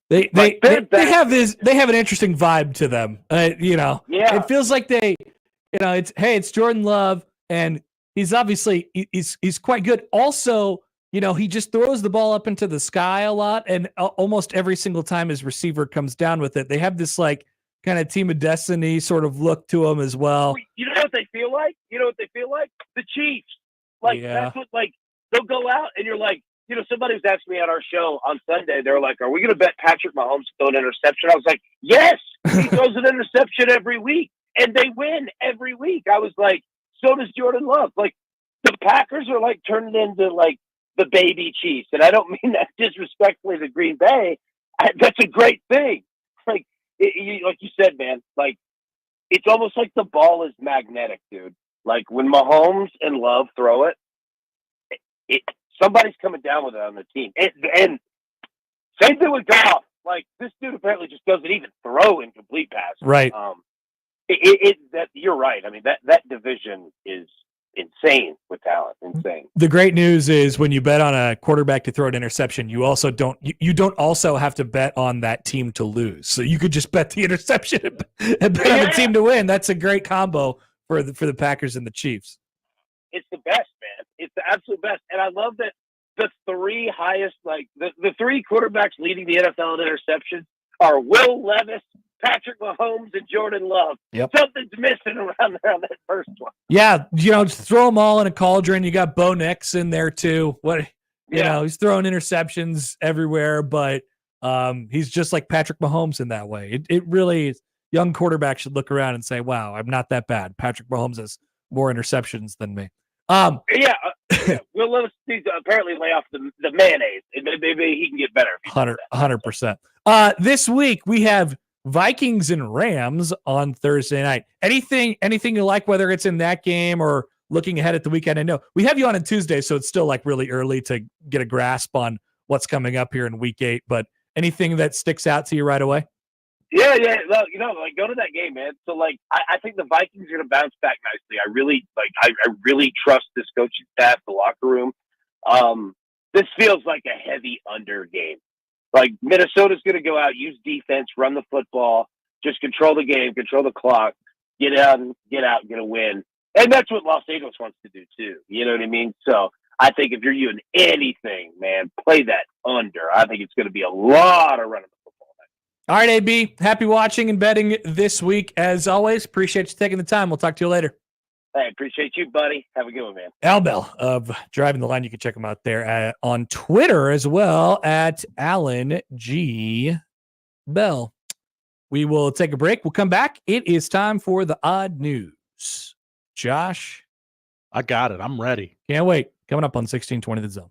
They have an interesting vibe to them. It feels like it's Jordan Love, and he's obviously he's quite good. Also, he just throws the ball up into the sky a lot, and almost every single time his receiver comes down with it, they have this like kind of team of destiny sort of look to them as well. You know what they feel like? The Chiefs. Like that's what, like, they'll go out and you're like, somebody was asking me on our show on Sunday, they're like, are we going to bet Patrick Mahomes to throw an interception? I was like, yes, he throws an interception every week, and they win every week. I was like, so does Jordan Love. Like, the Packers are like turning into like the baby Chiefs, and I don't mean that disrespectfully to Green Bay. That's a great thing. Like, like you said, man, like, it's almost like the ball is magnetic, dude. Like, when Mahomes and Love throw it, somebody's coming down with it on the team. And same thing with Goff. Like, this dude apparently just doesn't even throw incomplete passes. Right. You're right. I mean, that division is insane with talent. Insane. The great news is when you bet on a quarterback to throw an interception, you also don't also have to bet on that team to lose. So you could just bet the interception and bet on the team to win. That's a great combo for the Packers and the Chiefs. It's the best, man. It's the absolute best. And I love that the three highest, like the three quarterbacks leading the NFL in interceptions are Will Levis, Patrick Mahomes, and Jordan Love. Yep. Something's missing around there on that first one. Yeah, just throw them all in a cauldron. You got Bo Nix in there too. He's throwing interceptions everywhere, but he's just like Patrick Mahomes in that way. It really is. Young quarterbacks should look around and say, wow, I'm not that bad. Patrick Mahomes has more interceptions than me. Will Levis needs to apparently lay off the mayonnaise. Maybe he can get better. 100%. This week we have Vikings and Rams on Thursday night. Anything you like, whether it's in that game or looking ahead at the weekend? I know we have you on Tuesday, so it's still like really early to get a grasp on what's coming up here in week 8. But Anything that sticks out to you right away? Yeah. Look, like go to that game, man. So like, I think the Vikings are going to bounce back nicely. I really trust this coaching staff, the locker room. This feels like a heavy under game. Like Minnesota's going to go out, use defense, run the football, just control the game, control the clock, get out, get a win. And that's what Los Angeles wants to do too. You know what I mean? So I think if you're doing anything, man, play that under. I think it's going to be a lot of running the football. All right, AB, happy watching and betting this week. As always, appreciate you taking the time. We'll talk to you later. Hey, appreciate you, buddy. Have a good one, man. Allan Bell of Driving the Line. You can check him out there on Twitter as well at Allan G. Bell. We will take a break. We'll come back. It is time for the odd news. Josh? I got it. I'm ready. Can't wait. Coming up on 1620 The Zone.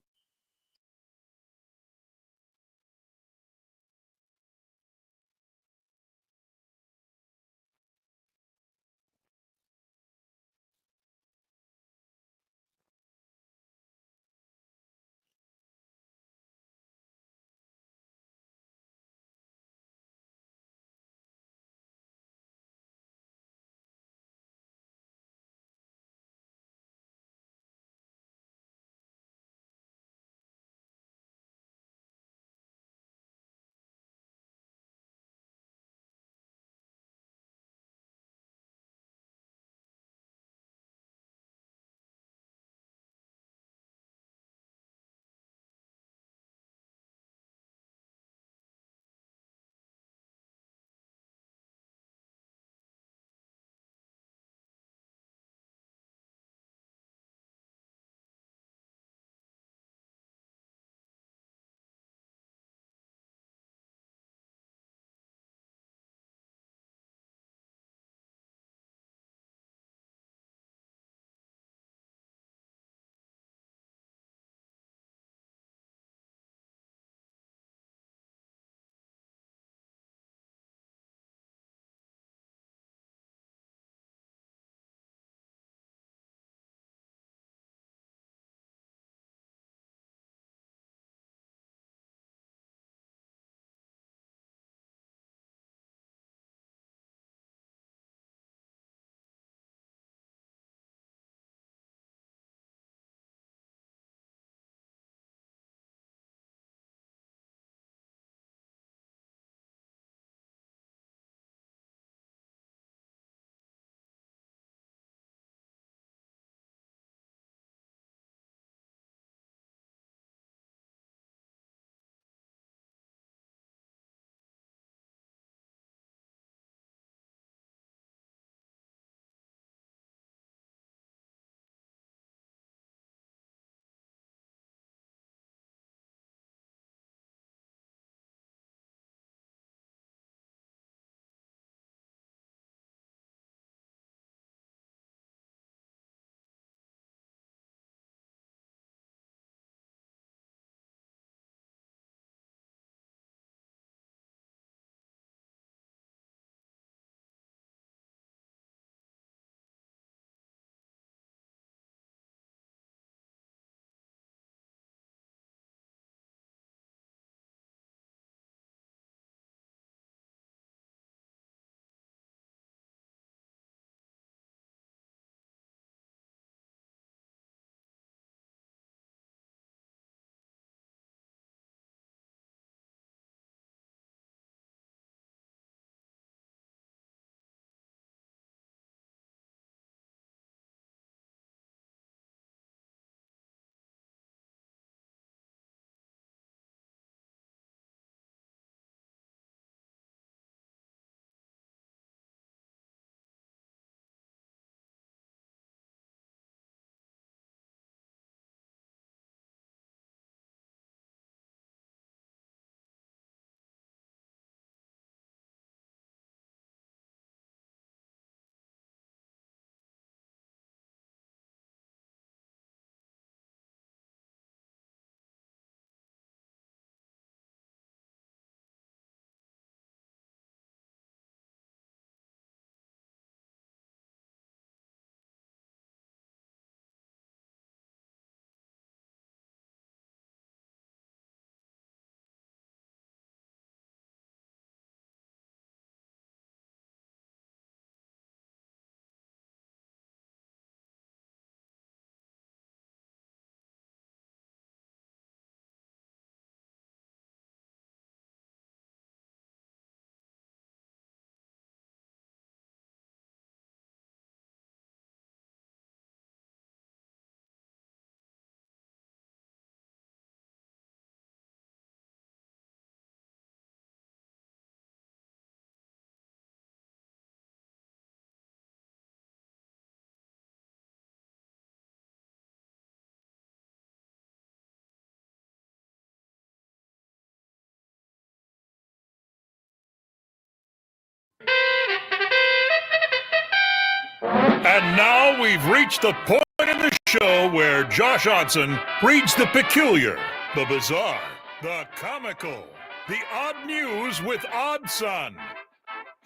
And now we've reached the point in the show where Josh Odson reads the peculiar, the bizarre, the comical, the odd news with Odd Son.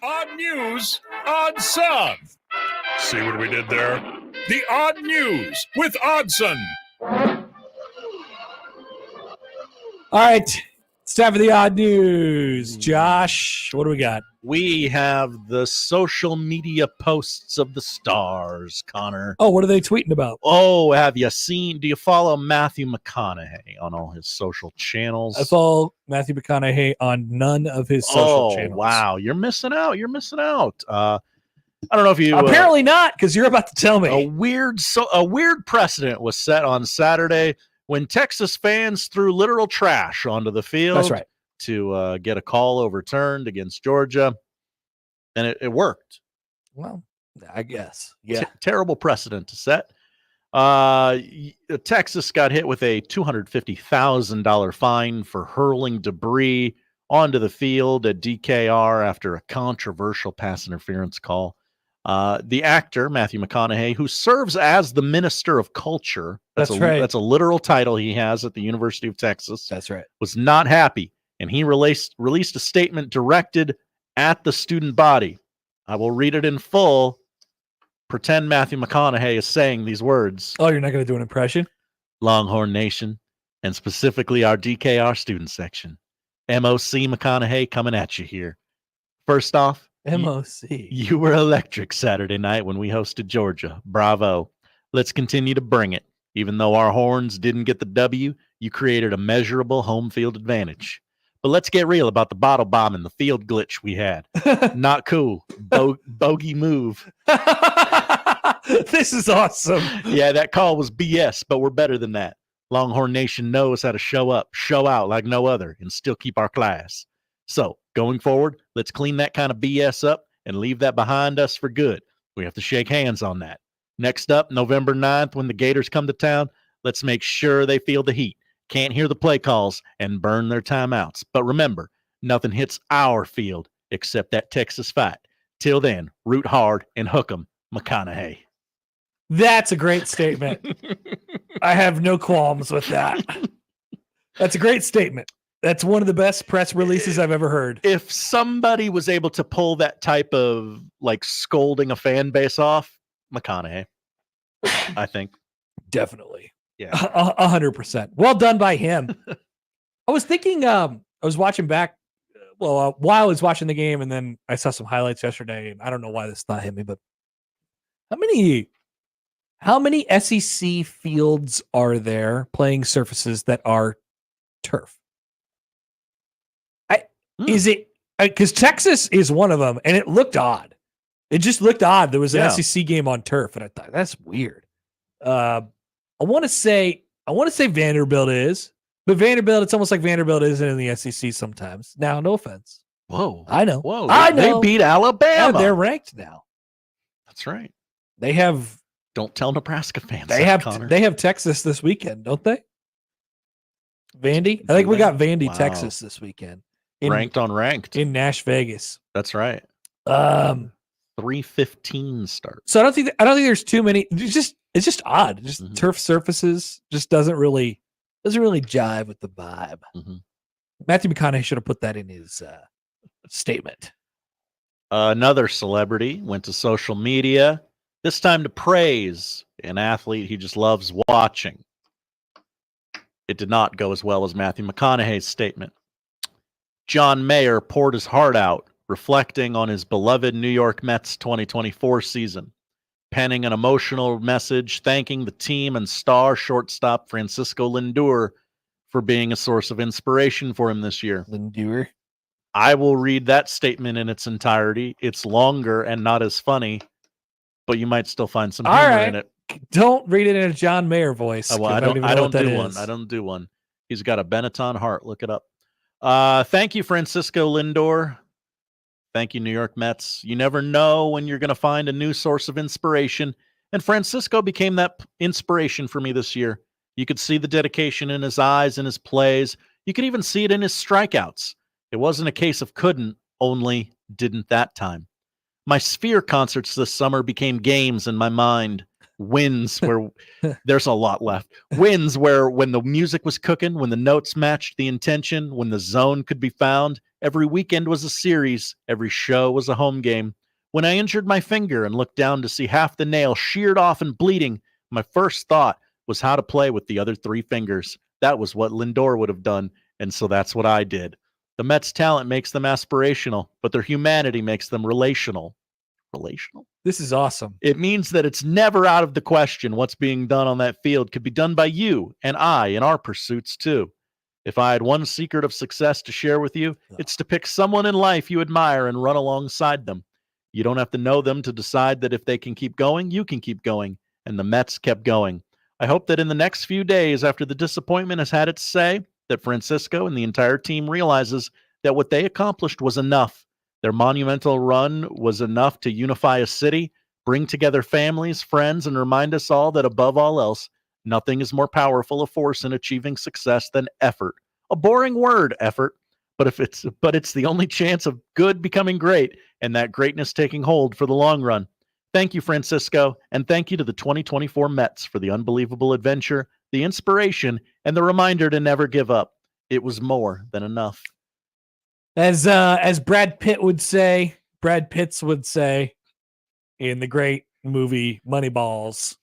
Odd news, Odd Son. See what we did there? The odd news with Oddson. All right. It's time for the odd news. Josh, what do we got? We have the social media posts of the stars, Connor. Oh, what are they tweeting about? Oh, do you follow Matthew McConaughey on all his social channels? I follow Matthew McConaughey on none of his social channels. Wow. You're missing out. I don't know if you... Apparently not, because you're about to tell me. A weird precedent was set on Saturday when Texas fans threw literal trash onto the field. That's right. To get a call overturned against Georgia, and it worked. Well, I guess. Yeah. Terrible precedent to set. Texas got hit with a $250,000 fine for hurling debris onto the field at DKR after a controversial pass interference call. The actor, Matthew McConaughey, who serves as the Minister of Culture, that's a literal title he has at the University of Texas. That's right. Was not happy. And he released a statement directed at the student body. I will read it in full. Pretend Matthew McConaughey is saying these words. Oh, you're not going to do an impression? Longhorn Nation, and specifically our DKR student section. MOC McConaughey coming at you here. First off, MOC. You were electric Saturday night when we hosted Georgia. Bravo. Let's continue to bring it. Even though our horns didn't get the W, you created a measurable home field advantage. But let's get real about the bottle bomb and the field glitch we had. Not cool. Bogey move. This is awesome. Yeah, that call was BS, but we're better than that. Longhorn Nation knows how to show up, show out like no other, and still keep our class. So, going forward, let's clean that kind of BS up and leave that behind us for good. We have to shake hands on that. Next up, November 9th, when the Gators come to town, let's make sure they feel the heat. Can't hear the play calls and burn their timeouts. But remember, nothing hits our field except that Texas fight. Till then, root hard and hook 'em, McConaughey. That's a great statement. I have no qualms with that. That's a great statement. That's one of the best press releases I've ever heard. If somebody was able to pull that type of like scolding a fan base off, McConaughey, I think. Definitely. Yeah. 100%. Well done by him. I was thinking, I was watching back, while I was watching the game, and then I saw some highlights yesterday, and I don't know why this thought hit me, but how many SEC fields are there, playing surfaces that are turf? Is it because Texas is one of them, and it looked odd. It just looked odd. There was an SEC game on turf, and I thought that's weird. I want to say Vanderbilt is, but Vanderbilt, it's almost like Vanderbilt isn't in the SEC sometimes. Now, no offense. Whoa. I know. Whoa. I know. They beat Alabama. Yeah, they're ranked now. That's right. They have. Don't tell Nebraska fans. They have Texas this weekend, don't they? Vandy? I think we got Vandy, Texas this weekend. Ranked on ranked. In Nash Vegas. That's right. 3:15 start. So I don't think there's too many. It's just odd. Just turf surfaces just doesn't really jive with the vibe. Mm-hmm. Matthew McConaughey should have put that in his statement. Another celebrity went to social media, this time to praise an athlete he just loves watching. It did not go as well as Matthew McConaughey's statement. John Mayer poured his heart out, reflecting on his beloved New York Mets 2024 season, penning an emotional message thanking the team and star shortstop Francisco Lindor for being a source of inspiration for him this year. Lindor. I will read that statement in its entirety. It's longer and not as funny, but you might still find some humor in it. Don't read it in a John Mayer voice. Well, I don't do one. He's got a Benetton heart. Look it up. Thank you, Francisco Lindor. Thank you, New York Mets. You never know when you're going to find a new source of inspiration, and Francisco became that inspiration for me this year. You could see the dedication in his eyes and his plays. You could even see it in his strikeouts. It wasn't a case of couldn't, only didn't that time. My Sphere concerts this summer became games in my mind. Wins where there's a lot left. Wins where when the music was cooking, when the notes matched the intention, when the zone could be found. Every weekend was a series. Every show was a home game. When I injured my finger and looked down to see half the nail sheared off and bleeding, my first thought was how to play with the other 3 fingers. That was what Lindor would have done, and so that's what I did. The Mets' talent makes them aspirational, but their humanity makes them relational. Relational? This is awesome. It means that it's never out of the question what's being done on that field could be done by you and I in our pursuits too. If I had one secret of success to share with you, it's to pick someone in life you admire and run alongside them. You don't have to know them to decide that if they can keep going, you can keep going. And the Mets kept going. I hope that in the next few days, after the disappointment has had its say, that Francisco and the entire team realizes that what they accomplished was enough. Their monumental run was enough to unify a city, bring together families, friends, and remind us all that above all else, nothing is more powerful a force in achieving success than effort. A boring word, effort, but it's the only chance of good becoming great and that greatness taking hold for the long run. Thank you, Francisco, and thank you to the 2024 Mets for the unbelievable adventure, the inspiration, and the reminder to never give up. It was more than enough. As Brad Pitts would say in the great movie Moneyballs,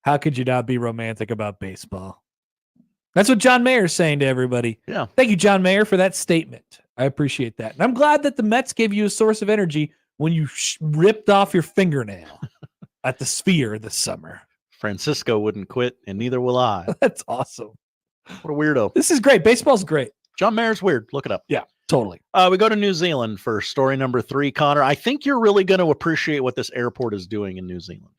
how could you not be romantic about baseball? That's what John Mayer is saying to everybody. Yeah. Thank you, John Mayer, for that statement. I appreciate that. And I'm glad that the Mets gave you a source of energy when you ripped off your fingernail at the Sphere this summer. Francisco wouldn't quit, and neither will I. That's awesome. What a weirdo. This is great. Baseball's great. John Mayer's weird. Look it up. Yeah, totally. We go to New Zealand for story number 3, Connor. I think you're really going to appreciate what this airport is doing in New Zealand.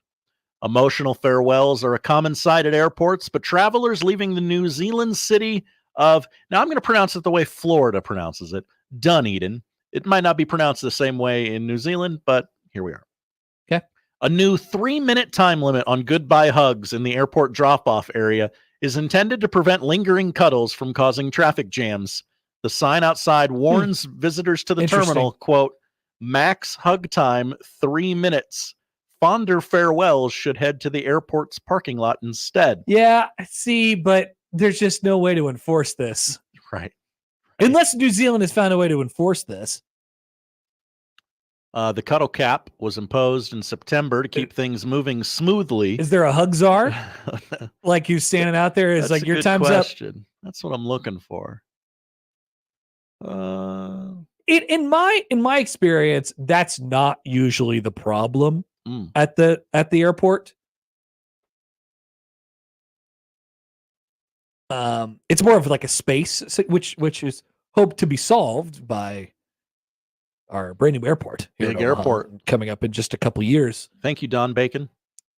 Emotional farewells are a common sight at airports, but travelers leaving the New Zealand city of, now I'm going to pronounce it the way Florida pronounces it, Dunedin. It might not be pronounced the same way in New Zealand, but here we are. Okay. A new 3-minute time limit on goodbye hugs in the airport drop-off area is intended to prevent lingering cuddles from causing traffic jams. The sign outside warns visitors to the terminal, quote, max hug time 3 minutes. Fonder farewells should head to the airport's parking lot instead. Yeah, I see, but there's just no way to enforce this. Right. Unless New Zealand has found a way to enforce this. The cuddle cap was imposed in September to keep things moving smoothly. Is there a hug czar? Like who's standing out there is like, your time's question. up. That's what I'm looking for. In my experience, that's not usually the problem at the airport. It's more of like a space, which is hoped to be solved by our brand new airport. Big airport coming up in just a couple years. Thank you, Don Bacon.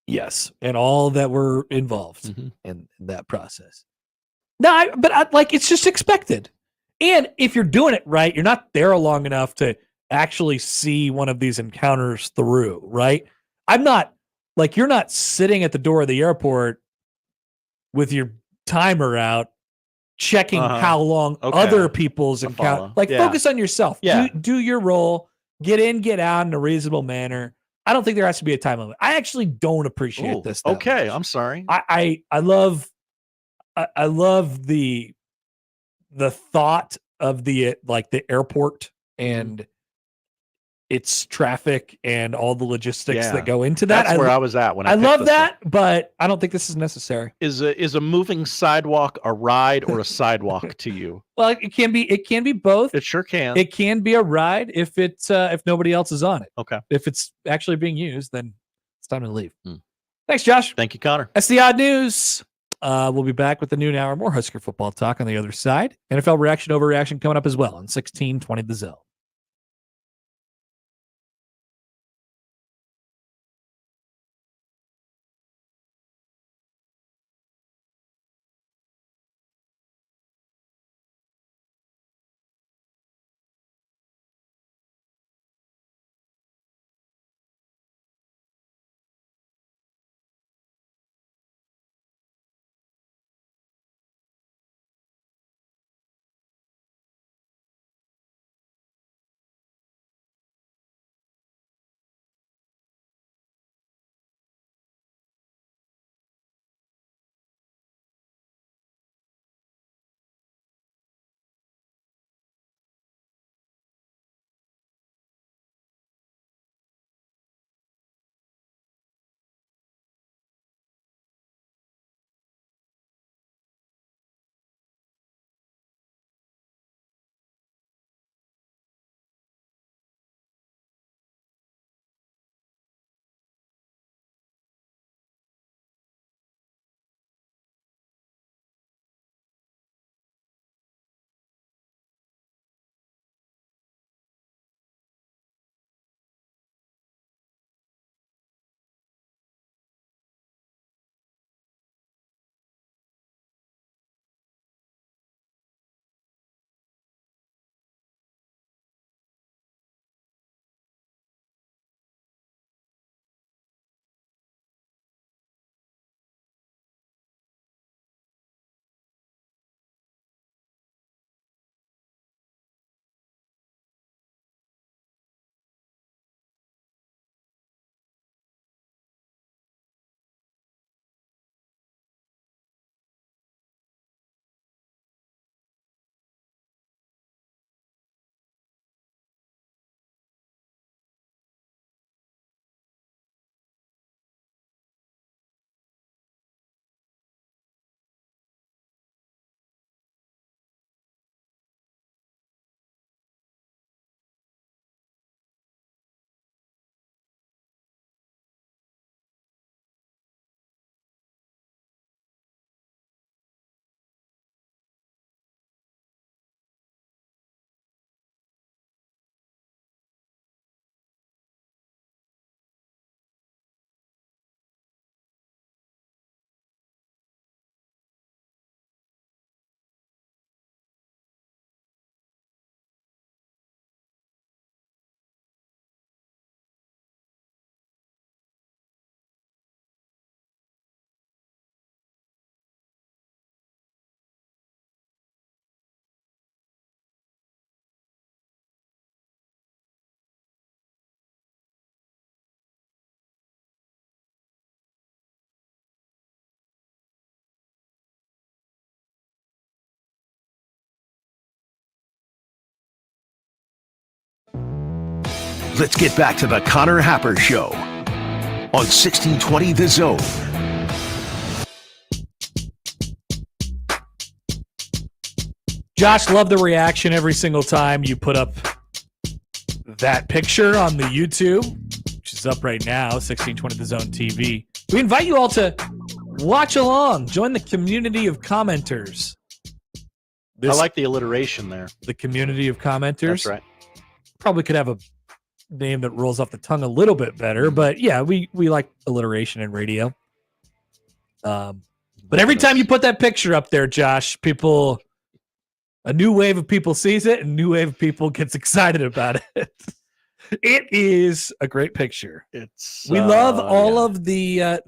Yes, and all that were involved in that process. No, like it's just expected. And if you're doing it right, you're not there long enough to actually see one of these encounters through, right? I'm not like, you're not sitting at the door of the airport with your timer out, checking how long other people's encounter. Like, focus on yourself. Yeah. Do your role. Get in, get out in a reasonable manner. I don't think there has to be a time limit. I actually don't appreciate this. Okay, I'm sorry. I love the thought of the airport and its traffic and all the logistics that go into that. That's where I was at when I love that, but I don't think this is necessary. Is a moving sidewalk a ride or a sidewalk to you? Well, it can be both. It sure can. It can be a ride if it's if nobody else is on it. Okay. If it's actually being used, then it's time to leave. Thanks, Josh. Thank you, Connor. That's the odd news. We'll be back with the noon hour, more Husker football talk on the other side. NFL reaction, overreaction coming up as well on 1620 The Zone. Let's get back to the Connor Happer Show on 1620 The Zone. Josh, love the reaction every single time you put up that picture on the YouTube, which is up right now, 1620 The Zone TV. We invite you all to watch along. Join the community of commenters. I like the alliteration there. The community of commenters. That's right. Probably could have a name that rolls off the tongue a little bit better, but yeah, we like alliteration in radio. But every time you put that picture up there, Josh, a new wave of people sees it, and a new wave of people gets excited about it. It is a great picture. We love all of the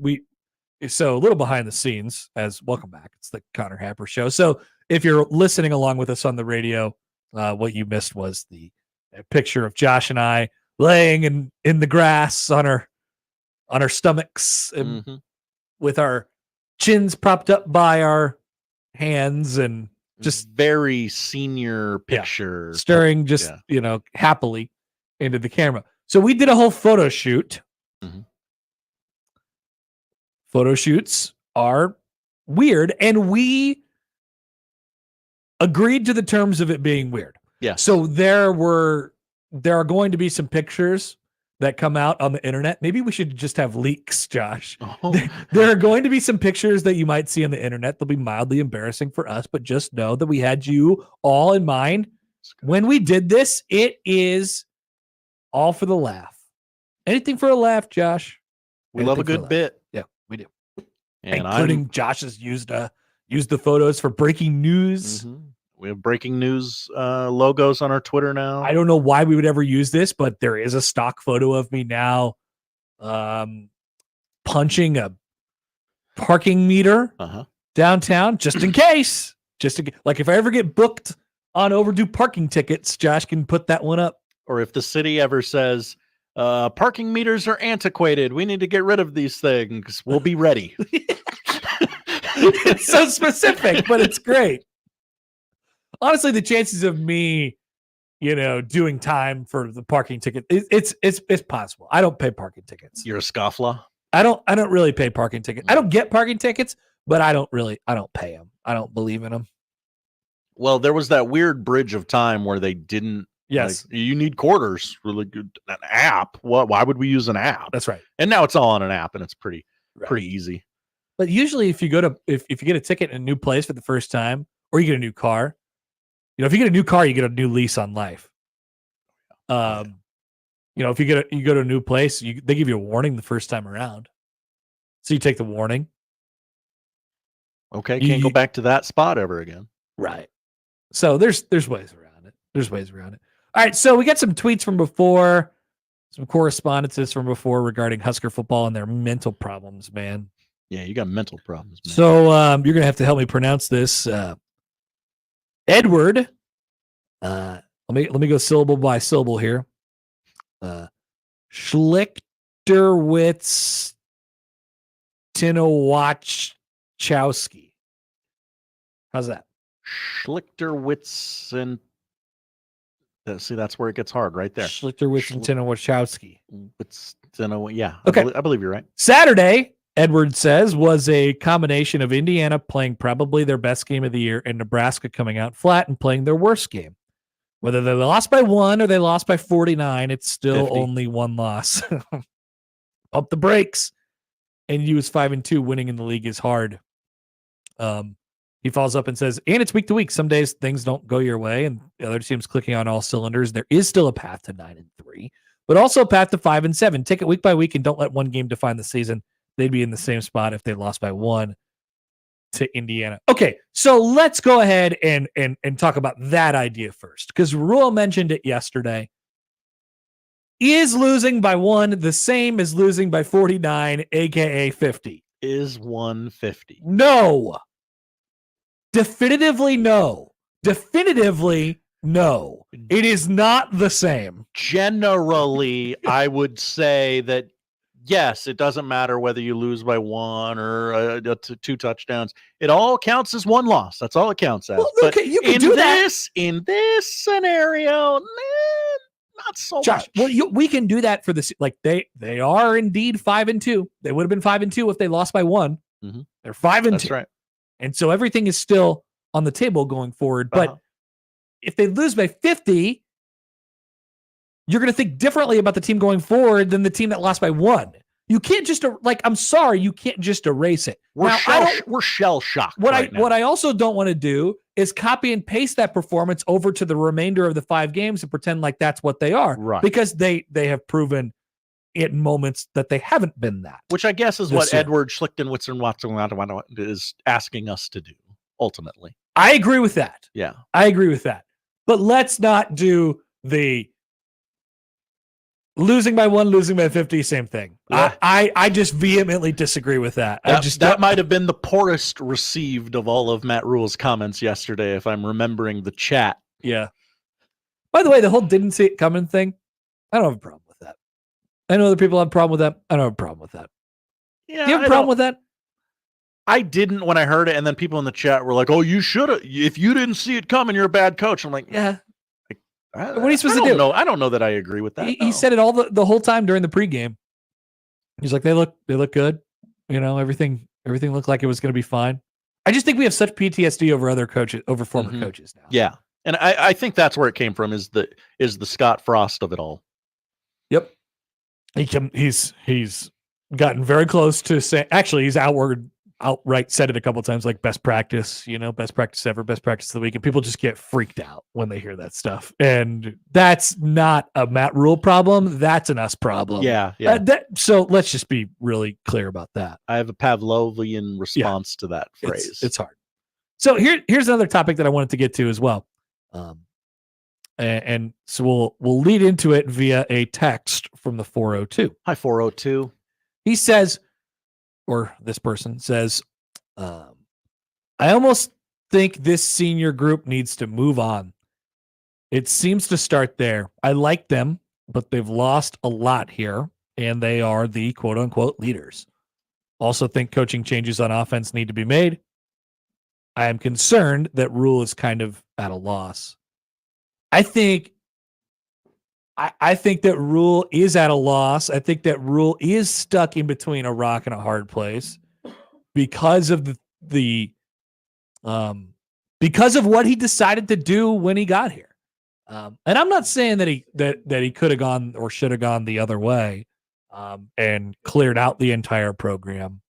so a little behind the scenes as welcome back. It's the Connor Happer Show. So if you're listening along with us on the radio, what you missed was the picture of Josh and I laying in the grass on our stomachs and with our chins propped up by our hands and just very senior picture. Staring happily into the camera. So we did a whole photo shoot. Photo shoots are weird, and we agreed to the terms of it being weird. Yeah. So there are going to be some pictures that come out on the internet. Maybe we should just have leaks, Josh. There are going to be some pictures that you might see on the internet. They'll be mildly embarrassing for us, but just know that we had you all in mind. When we did this, it is all for the laugh. Anything for a laugh, Josh. We love a good bit. Yeah, we do. And including Josh has used the photos for breaking news. We have breaking news logos on our Twitter now. I don't know why we would ever use this, but there is a stock photo of me now punching a parking meter downtown just in case. Like if I ever get booked on overdue parking tickets, Josh can put that one up. Or if the city ever says, parking meters are antiquated, we need to get rid of these things, we'll be ready. It's so specific, but it's great. Honestly, the chances of me, doing time for the parking ticket, it's possible. I don't pay parking tickets. You're a scofflaw? I don't really pay parking tickets. I don't get parking tickets, but I don't pay them. I don't believe in them. Well, there was that weird bridge of time where they didn't. Yes. Like, you need quarters. Really good. An app. Why would we use an app? That's right. And now it's all on an app, and it's pretty easy. But usually, if you if you get a ticket in a new place for the first time, or you get a new car, if you get a new car, you get a new lease on life. If you go to a new place, they give you a warning the first time around, so you take the warning. Okay, can't go back to that spot ever again. Right. So there's ways around it. All right, so we got some tweets from before, some correspondences from before regarding Husker football and their mental problems, man. Yeah, you got mental problems, man. So you're gonna have to help me pronounce this. Edward. Let me go syllable by syllable here. Schlichterwitz Tinowachowski. How's that? Schlichterwitz and see, that's where it gets hard right there. Schlichterwitz and Tinowachowski. Yeah. Okay. I believe you're right. Saturday, Edward says, was a combination of Indiana playing probably their best game of the year and Nebraska coming out flat and playing their worst game. Whether they lost by 1 or they lost by 49, it's still 50. only one loss. Pump the brakes. And you is 5-2. Winning in the league is hard. He follows up and says, and it's week to week. Some days things don't go your way, and the other team's clicking on all cylinders. There is still a path to 9-3, but also a path to 5-7. Take it week by week and don't let one game define the season. They'd be in the same spot if they lost by 1 to Indiana. Okay, so let's go ahead and talk about that idea first, because Rhule mentioned it yesterday. Is losing by 1 the same as losing by 49, aka 50? Is 150? No. Definitively no. Definitively no. It is not the same. Generally, I would say that yes, it doesn't matter whether you lose by 1 or 2 touchdowns. It all counts as 1 loss. That's all it counts as. Well, but you can do that. In this scenario, Not so Josh, much. well, we can do that for this. Like they are indeed 5-2. They would have been 5-2 if they lost by 1. Mhm. They're 5-2. That's right. And so everything is still on the table going forward. But if they lose by 50, you're going to think differently about the team going forward than the team that lost by 1. You can't just I'm sorry, you can't just erase it. We're Now, shell shocked. What I also don't want to do is copy and paste that performance over to the remainder of the 5 games and pretend like that's what they are. Right. Because they have proven in moments that they haven't been that. Which I guess is this what year. Edward Schlichten is asking us to do, ultimately. I agree with that. Yeah. I agree with that. But let's not do the losing by 1, losing by 50, same thing. Yeah. I just vehemently disagree with that. That might have been the poorest received of all of Matt Rhule's comments yesterday, if I'm remembering the chat. Yeah. By the way, the whole didn't see it coming thing, I don't have a problem with that. I know other people have a problem with that. I don't have a problem with that. Yeah, Do you have a problem with that? I didn't when I heard it, and then people in the chat were like, "Oh, you should have. If you didn't see it coming, you're a bad coach." I'm like, Yeah. What are you supposed to do? No, I don't know that I agree with that. He said it all the whole time during the pregame. He's like, they look good. You know, everything looked like it was going to be fine. I just think we have such PTSD over other coaches, over former coaches now. Yeah, and I think that's where it came from. Is the Scott Frost of it all? Yep. He's gotten very close to saying. Actually, he's outright said it a couple of times, like best practice. You know, best practice ever, best practice of the week, and people just get freaked out when they hear that stuff. And that's not a Matt Rhule problem. That's an us problem. Yeah. So let's just be really clear about that. I have a Pavlovian response to that phrase. It's hard. So here's another topic that I wanted to get to as well. And so we'll lead into it via a text from the 402. Hi, 402. He says, or this person says, I almost think this senior group needs to move on. It seems to start there. I like them, but they've lost a lot here, and they are the quote-unquote leaders. Also think coaching changes on offense need to be made. I am concerned that Rhule is kind of at a loss. I think that Rhule is at a loss. I think that Rhule is stuck in between a rock and a hard place because of because of what he decided to do when he got here. And I'm not saying that he could have gone or should have gone the other way and cleared out the entire program.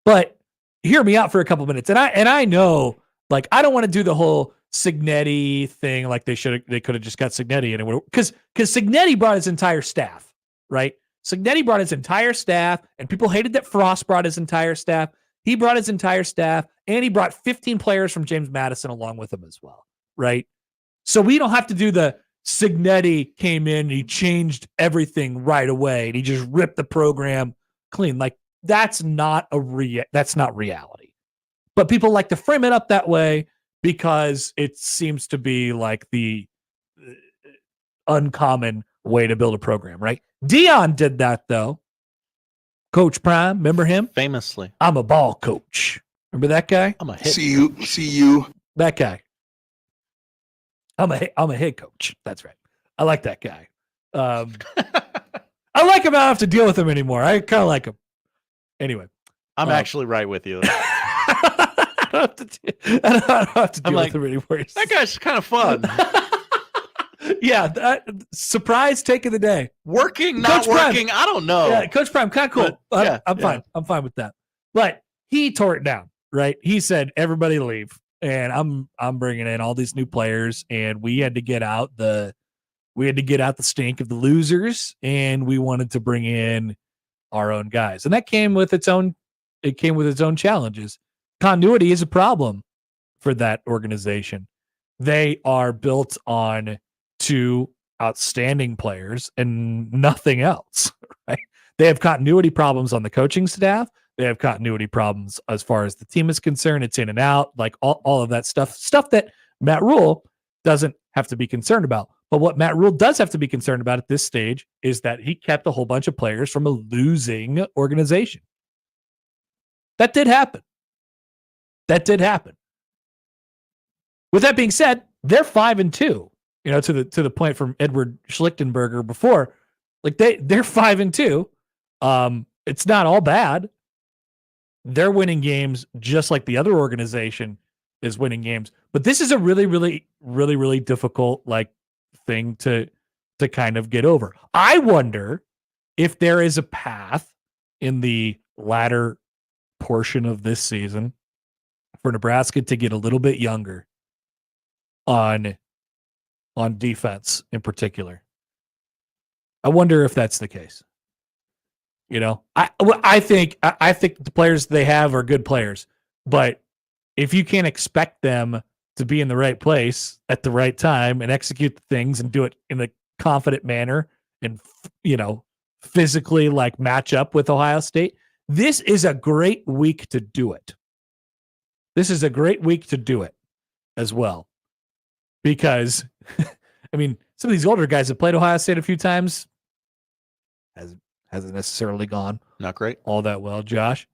But hear me out for a couple minutes. And I know, like, I don't want to do the whole Cignetti thing like they could have just got Cignetti, and because Cignetti brought his entire staff, right? Cignetti brought his entire staff, and people hated that Frost brought his entire staff. He brought his entire staff, and he brought 15 players from James Madison along with him as well, right? So we don't have to do the Cignetti came in and he changed everything right away and he just ripped the program clean. Like, that's not reality. But people like to frame it up that way because it seems to be like the uncommon way to build a program, right? Dion did that, though. Coach Prime, remember him? Famously. I'm a ball coach. Remember that guy? I'm a hit. See you. That guy. I'm a head coach. That's right. I like that guy. I like him. I don't have to deal with him anymore. I kind of like him. Anyway. I'm actually right with you. I don't have to deal with him anymore. That guy's kind of fun. Yeah. Surprise take of the day. Working, not Coach working. Prime. I don't know. Yeah, Coach Prime, kind of cool. I'm yeah. fine. I'm fine with that. But he tore it down, right? He said, everybody leave. And I'm bringing in all these new players, and we had to get out the stink of the losers, and we wanted to bring in our own guys. And that came with its own challenges. Continuity is a problem for that organization. They are built on 2 outstanding players and nothing else, right? They have continuity problems on the coaching staff. They have continuity problems as far as the team is concerned. It's in and out, like all of that stuff that Matt Rhule doesn't have to be concerned about. But what Matt Rhule does have to be concerned about at this stage is that he kept a whole bunch of players from a losing organization. That did happen. With that being said, they're 5-2. to the point from Edward Schlichtenberger before, like they're 5-2. It's not all bad. They're winning games just like the other organization is winning games. But this is a really, really, really, really difficult thing to kind of get over. I wonder if there is a path in the latter portion of this season for Nebraska to get a little bit younger on defense in particular. I wonder if that's the case. I think the players they have are good players, but if you can't expect them to be in the right place at the right time and execute the things and do it in a confident manner and physically match up with Ohio State, this is a great week to do it. This is a great week to do it as well, because some of these older guys have played Ohio State a few times. Hasn't necessarily gone not great all that well, Josh.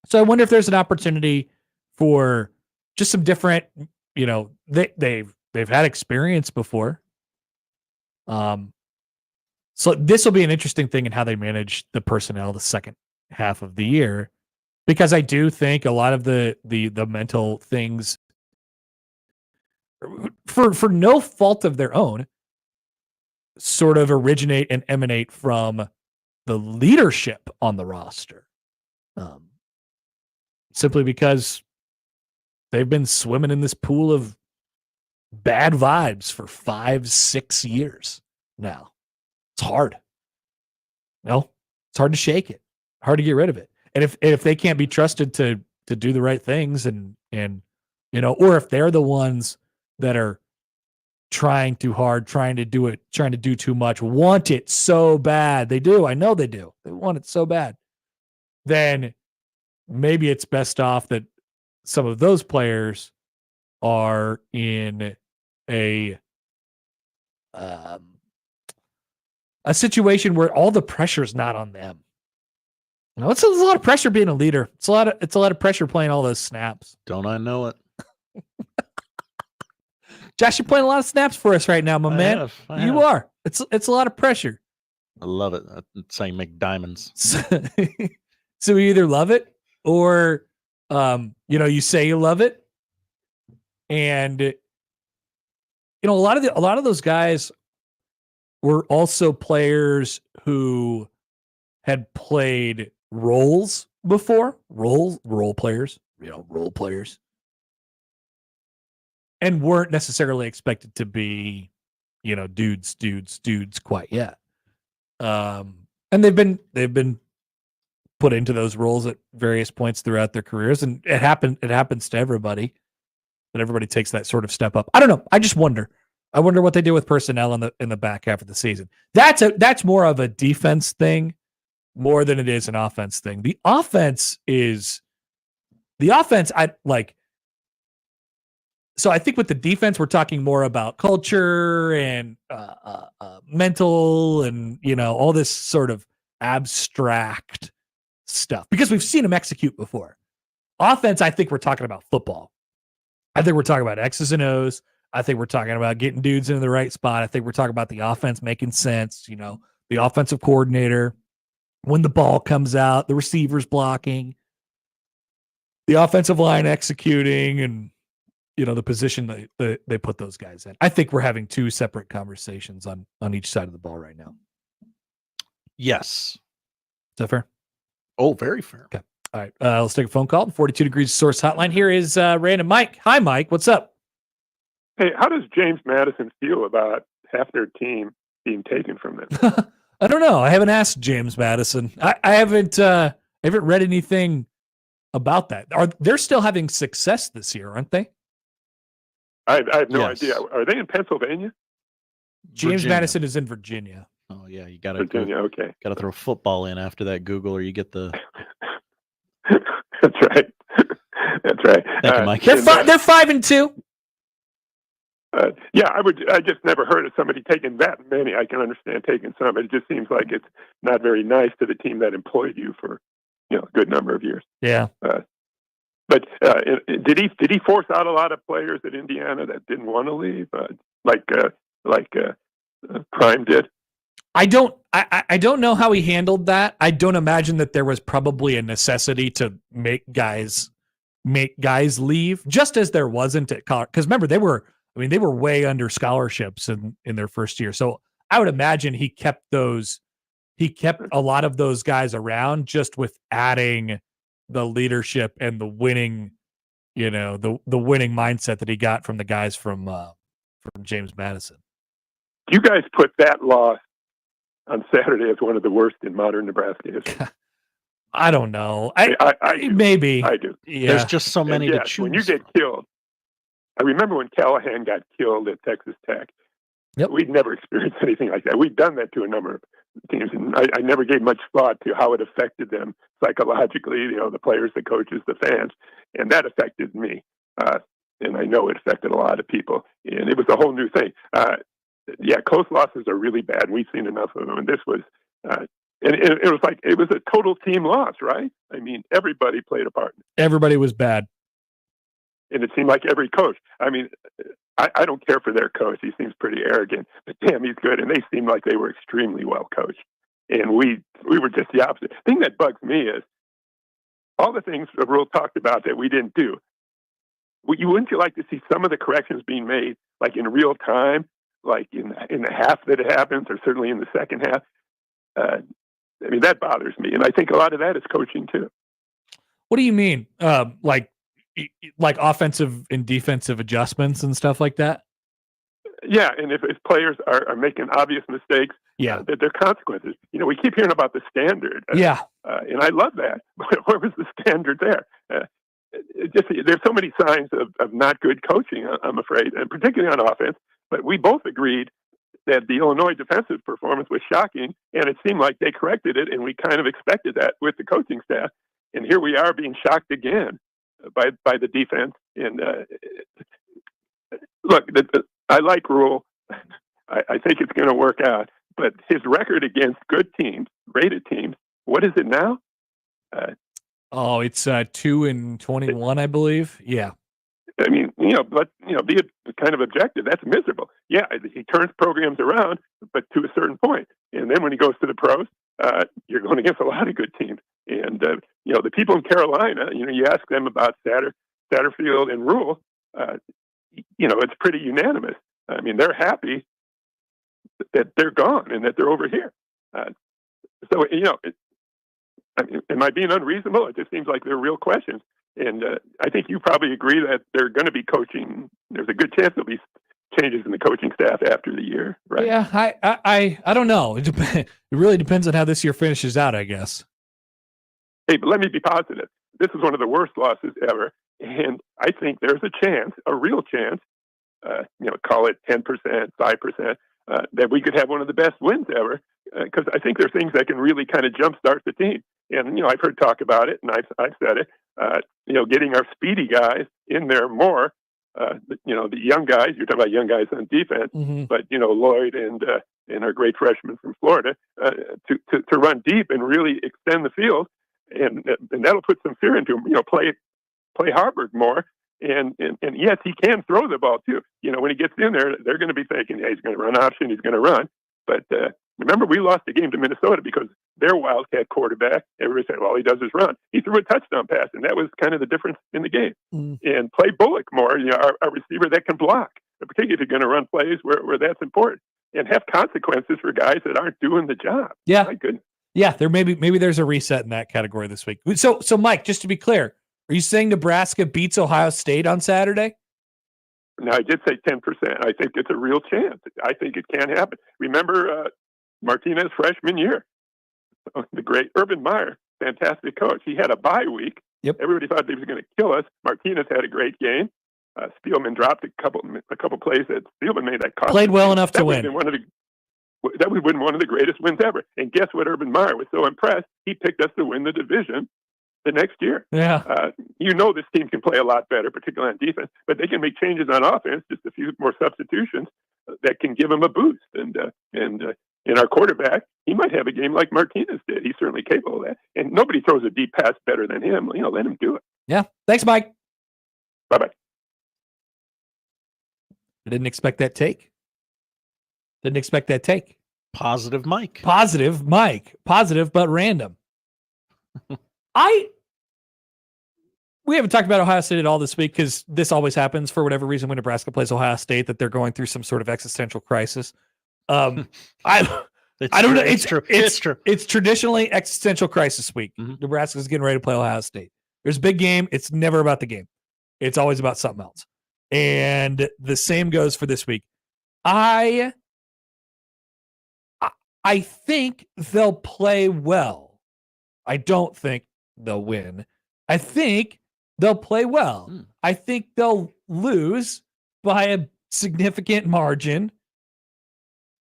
So I wonder if there's an opportunity for just some different, they've had experience before. So this will be an interesting thing in how they manage the personnel the second half of the year, because I do think a lot of the mental things, for no fault of their own, sort of originate and emanate from the leadership on the roster, simply because they've been swimming in this pool of bad vibes for 5-6 years now. It's hard. It's hard to shake it, hard to get rid of it. And if they can't be trusted to do the right things and or if they're the ones that are trying too hard, trying to do too much, want it so bad. They do. I know they do. They want it so bad. Then maybe it's best off that some of those players are in a situation where all the pressure is not on them. It's a lot of pressure being a leader. It's a lot of pressure playing all those snaps. Don't I know it? Josh, you're playing a lot of snaps for us right now, my man. You are. It's a lot of pressure. I love it. That's how you make diamonds. So you either love it or, you say you love it, and a lot of those guys were also players who had played roles before, role players, and weren't necessarily expected to be, dudes quite yet. And they've been put into those roles at various points throughout their careers, and it happens to everybody. But everybody takes that sort of step up. I don't know. I just wonder. I wonder what they do with personnel in the back half of the season. That's more of a defense thing more than it is an offense thing. The offense, I like. So I think with the defense, we're talking more about culture and mental and, all this sort of abstract stuff, because we've seen them execute before. Offense, I think we're talking about football. I think we're talking about X's and O's. I think we're talking about getting dudes into the right spot. I think we're talking about the offense making sense, the offensive coordinator, when the ball comes out, the receivers blocking, the offensive line executing, and the position that they put those guys in. I think we're having two separate conversations on each side of the ball right now. Yes. Is that fair? Oh, very fair. Okay. All right. Let's take a phone call. 42 Degrees Source Hotline. Here is random Mike. Hi, Mike. What's up? Hey, how does James Madison feel about half their team being taken from them? I don't know. I haven't asked James Madison. I haven't read anything about that. They're still having success this year, aren't they? I have no idea. Are they in Pennsylvania? James Virginia. Madison is in Virginia. Oh yeah, you got Virginia. Okay, got to throw football in after that Google, or you get the. That's right. That's right. Thank you, Mike. They're 5-2. Yeah, I just never heard of somebody taking that many. I can understand taking some. It just seems like it's not very nice to the team that employed you for a good number of years. Yeah. But did he force out a lot of players at Indiana that didn't want to leave? Like like Prime did? I don't know how he handled that. I don't imagine that there was probably a necessity to make guys leave, just as there wasn't at college. Because remember, they were way under scholarships in their first year. So I would imagine he kept a lot of those guys around, just with adding the leadership and the winning, the winning mindset that he got from the guys from James Madison. You guys put that loss on Saturday as one of the worst in modern Nebraska history. I don't know. Maybe. I do. Yeah. There's just so many to choose. When you get killed, I remember when Callahan got killed at Texas Tech. Yep. We'd never experienced anything like that. We'd done that to a number of teams, and I never gave much thought to how it affected them psychologically, the players, the coaches, the fans, and that affected me. And I know it affected a lot of people, and it was a whole new thing. Close losses are really bad. We've seen enough of them, and this was, and it was a total team loss, right? I mean, everybody played a part. Everybody was bad. And it seemed like every coach. I mean, I don't care for their coach. He seems pretty arrogant, but damn, he's good. And they seemed like they were extremely well coached. And we were just the opposite. The thing that bugs me is all the things Rhule talked about that we didn't do. Wouldn't you like to see some of the corrections being made, like in real time, like in the half that it happens, or certainly in the second half? I mean, that bothers me. And I think a lot of that is coaching too. What do you mean? Like offensive and defensive adjustments and stuff like that? Yeah, and if players are making obvious mistakes, that there are consequences. We keep hearing about the standard. And I love that. But where was the standard there? There's so many signs of not good coaching, I'm afraid, and particularly on offense. But we both agreed that the Illinois defensive performance was shocking, and it seemed like they corrected it, and we kind of expected that with the coaching staff. And here we are being shocked again by the defense. And look, I like Rhule. I think it's going to work out. But his record against good teams, rated teams, what is it now? It's 2-21, I believe. Yeah. I mean, be kind of objective. That's miserable. Yeah, he turns programs around, but to a certain point. And then when he goes to the pros, you're going against a lot of good teams. And, the people in Carolina, you ask them about Satterfield and Rhule, it's pretty unanimous. I mean, they're happy that they're gone and that they're over here. Am I being unreasonable? It just seems like they're real questions. And I think you probably agree that they're going to be coaching. There's a good chance there'll be changes in the coaching staff after the year, right? Yeah, I don't know. It really depends on how this year finishes out, I guess. Hey, but let me be positive. This is one of the worst losses ever. And I think there's a chance, a real chance, call it 10%, 5%, that we could have one of the best wins ever. Because I think there are things that can really kind of jumpstart the team. And, I've heard talk about it, and I've said it, getting our speedy guys in there more, the young guys, you're talking about young guys on defense, but, Lloyd and our great freshman from Florida, to run deep and really extend the field. And that'll put some fear into him, play Harvard more. And yes, he can throw the ball too. When he gets in there, they're going to be thinking, he's going to run option, he's going to run. But remember, we lost the game to Minnesota because their Wildcat quarterback, everybody said, all he does is run. He threw a touchdown pass, and that was kind of the difference in the game. And play Bullock more, our receiver that can block, particularly if you're going to run plays where that's important, and have consequences for guys that aren't doing the job. Yeah. My goodness. Yeah, there maybe there's a reset in that category this week. So Mike, just to be clear, are you saying Nebraska beats Ohio State on Saturday? No, I did say 10%. I think it's a real chance. I think it can happen. Remember Martinez freshman year, the great Urban Meyer, fantastic coach. He had a bye week. Yep. Everybody thought he was going to kill us. Martinez had a great game. Spielman dropped a couple plays that Spielman made that cost. Played well enough to win. That would have been one of the greatest wins ever. And guess what? Urban Meyer was so impressed, he picked us to win the division the next year. Yeah. This team can play a lot better, particularly on defense, but they can make changes on offense, just a few more substitutions that can give them a boost. And in our quarterback, he might have a game like Martinez did. He's certainly capable of that. And nobody throws a deep pass better than him. Let him do it. Yeah. Thanks, Mike. Bye-bye. I didn't expect that take. Didn't expect that take. Positive Mike. Positive Mike. Positive but random. We haven't talked about Ohio State at all this week because this always happens for whatever reason when Nebraska plays Ohio State, that they're going through some sort of existential crisis. I don't know. It's true. It's traditionally existential crisis week. Mm-hmm. Nebraska's getting ready to play Ohio State. There's a big game. It's never about the game. It's always about something else. And the same goes for this week. I think they'll play well. I don't think they'll win. I think they'll play well. I think they'll lose by a significant margin,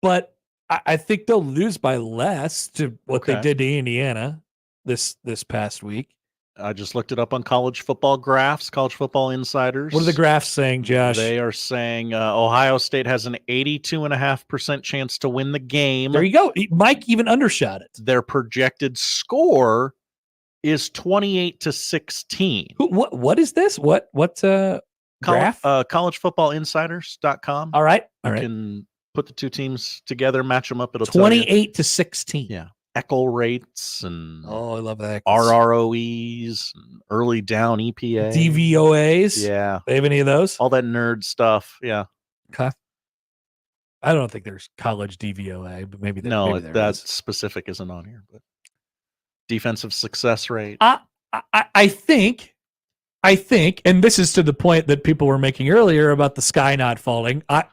but I think they'll lose by less to what they did to Indiana this past week. I just looked it up on college football graphs, college football insiders. What are the graphs saying, Josh? They are saying Ohio State has an 82.5% chance to win the game. There you go. Mike even undershot it. Their projected score is 28-16. What is this? What graph? Collegefootballinsiders.com. All right. You can put the two teams together, match them up. It'll 28-16. Yeah. Eckle rates and I love that. RROEs, and early down EPA, DVOAs. Yeah. They have any of those? All that nerd stuff. Yeah. Okay. I don't think there's college DVOA, but maybe maybe there is. specific isn't on here, but defensive success rate. I think, and this is to the point that people were making earlier about the sky not falling. I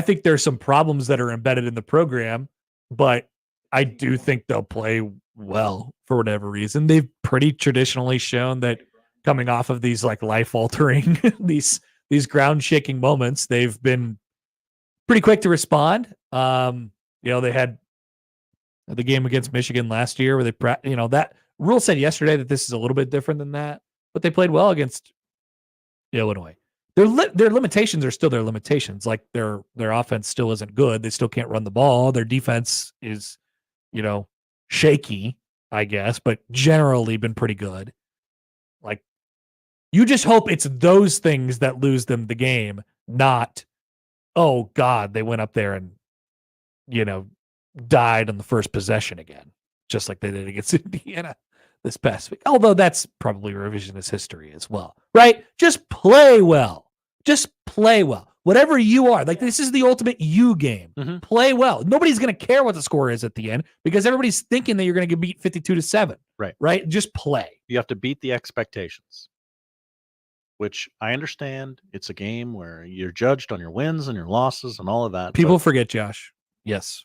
think there's some problems that are embedded in the program, but I do think they'll play well for whatever reason. They've pretty traditionally shown that coming off of these like life altering, these ground shaking moments, they've been pretty quick to respond. They had the game against Michigan last year where that Rhule said yesterday that this is a little bit different than that, but they played well against Illinois. Their limitations are still their limitations. Like their offense still isn't good. They still can't run the ball. Their defense is, shaky, I guess, but generally been pretty good. Like you just hope it's those things that lose them the game, not, oh God, they went up there and, died on the first possession again, just like they did against Indiana this past week. Although that's probably revisionist history as well, right? Just play well. Just play well. Whatever you are, like this is the ultimate you game. Mm-hmm. Play well. Nobody's going to care what the score is at the end because everybody's thinking that you're going to get beat 52-7. Right? Just play. You have to beat the expectations, which I understand. It's a game where you're judged on your wins and your losses and all of that. People forget, Josh. Yes.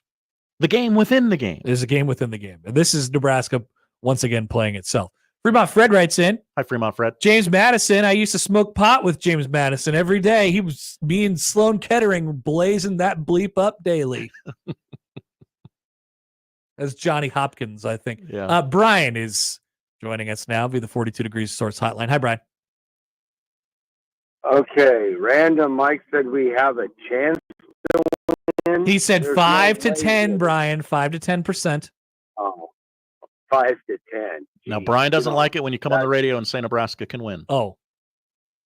The game within the game. There's a game within the game. And this is Nebraska once again playing itself. Fremont Fred writes in. Hi, Fremont Fred. James Madison. I used to smoke pot with James Madison every day. He was me and Sloan Kettering blazing that bleep up daily. That's Johnny Hopkins, I think. Yeah. Brian is joining us now via the 42 Degrees Source hotline. Hi, Brian. Okay, random. Mike said we have a chance to win. He said 5 to 10, Brian. 5 to 10%. Oh, 5 to 10. Now, Brian doesn't like it when you come on the radio and say Nebraska can win. Oh.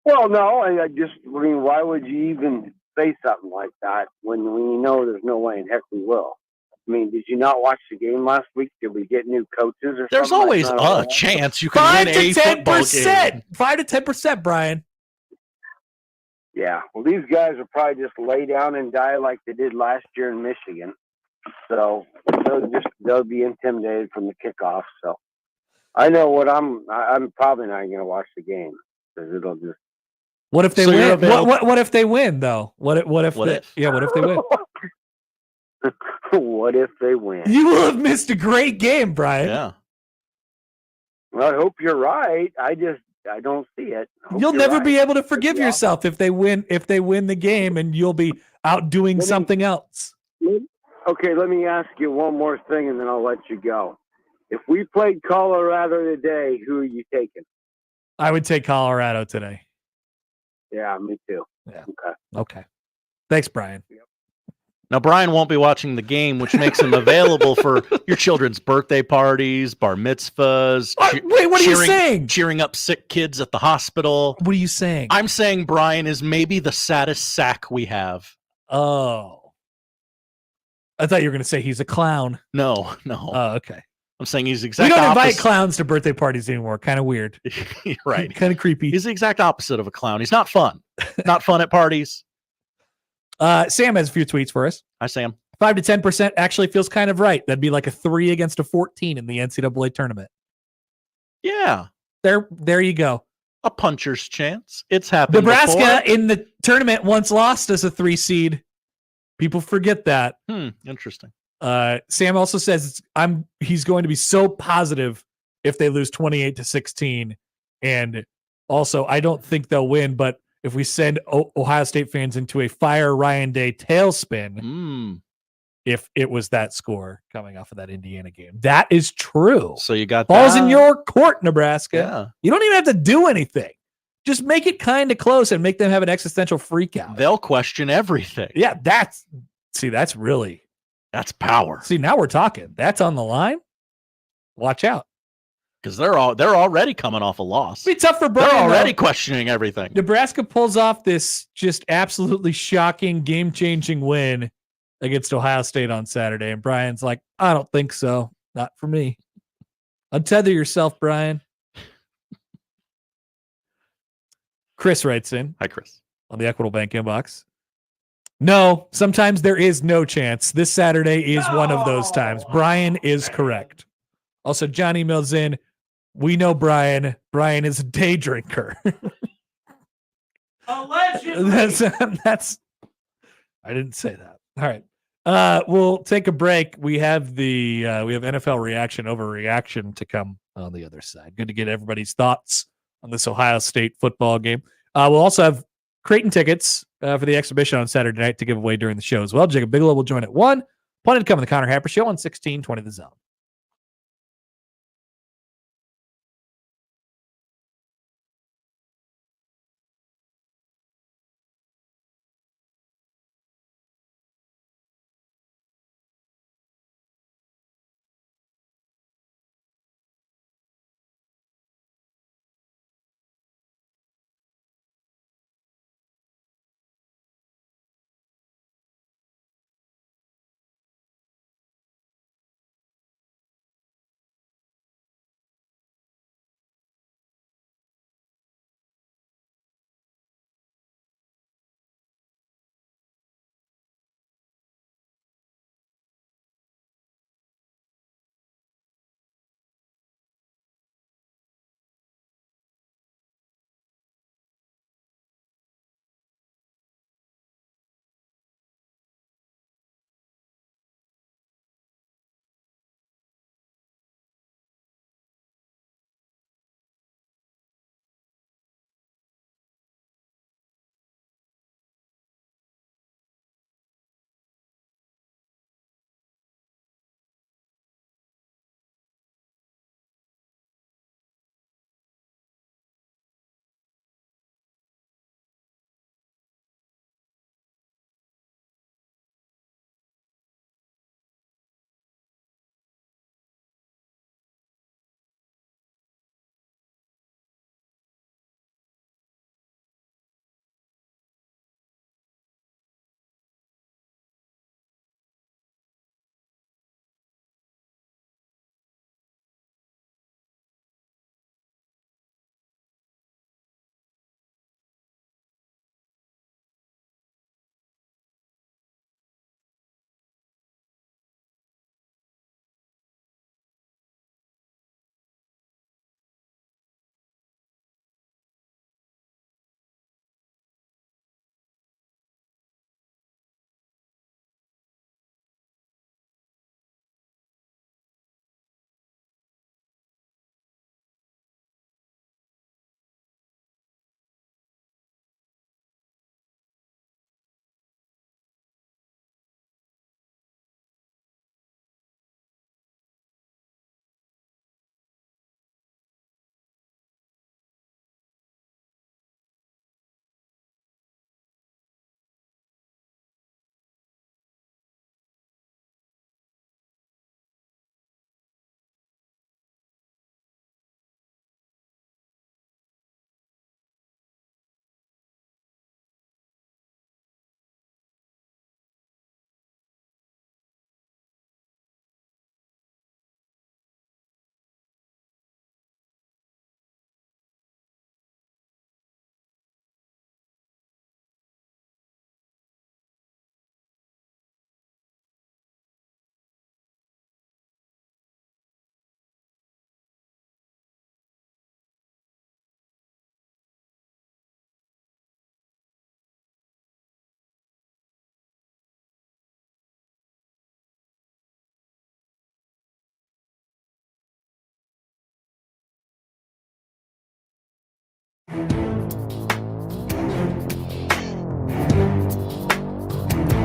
Well, no, I mean, why would you even say something like that when you know there's no way in heck we will? I mean, did you not watch the game last week? Did we get new coaches or There's something? always a chance you can win a football game. 5 to 10%, Brian. Yeah, well, these guys will probably just lay down and die like they did last year in Michigan. So they'll be intimidated from the kickoff. So I know what I'm probably not going to watch the game because it'll just. What if they win? What if they win though? What if they win? What if they win? You will have missed a great game, Brian. Yeah. Well, I hope you're right. I don't see it. You'll never be able to forgive yourself if they win the game, and you'll be out doing something else. Okay, let me ask you one more thing, and then I'll let you go. If we played Colorado today, who are you taking? I would take Colorado today. Yeah, me too. Yeah. Okay. Thanks, Brian. Yep. Now, Brian won't be watching the game, which makes him available for your children's birthday parties, bar mitzvahs. Wait, what are you saying? Cheering up sick kids at the hospital. What are you saying? I'm saying Brian is maybe the saddest sack we have. Oh. I thought you were going to say he's a clown. No. Oh, okay. I'm saying he's the We exact don't invite opposite. clowns to birthday parties anymore. Kind of weird. You're right. Kind of creepy. He's the exact opposite of a clown. He's not fun. Not fun at parties. Sam has a few tweets for us. Hi, Sam. 5 to 10% actually feels kind of right. That'd be like a 3 against a 14 in the NCAA tournament. Yeah. There you go. A puncher's chance. It's happened Nebraska before. in the tournament once lost as a 3 seed. People forget that. Interesting. Sam also says he's going to be so positive if they lose 28-16. And also, I don't think they'll win, but if we send Ohio State fans into a fire Ryan Day tailspin, if it was that score coming off of that Indiana game. That is true. So you got balls that. in your court, Nebraska. Yeah. You don't even have to do anything. Just make it kind of close and make them have an existential freak out. They'll question everything. Yeah, that's power. See, now we're talking. That's on the line. Watch out. Because they're already coming off a loss. It'd be tough for Brian. They're already though. questioning everything. Nebraska pulls off this just absolutely shocking, game-changing win against Ohio State on Saturday. And Brian's like, I don't think so. Not for me. Untether yourself, Brian. Chris writes in. Hi, Chris. On the Equitable Bank inbox. No, sometimes there is no chance. This Saturday is one of those times. Brian is correct. Also, John emails in. We know Brian. Brian is a day drinker. Allegedly. That's. I didn't say that. All right. We'll take a break. We have we have NFL reaction, overreaction to come on the other side. Good to get everybody's thoughts on this Ohio State football game. We'll also have Creighton tickets for the exhibition on Saturday night to give away during the show as well. Jacob Bigelow will join at 1. Plenty to come on the Connor Happer Show on 1620 The Zone.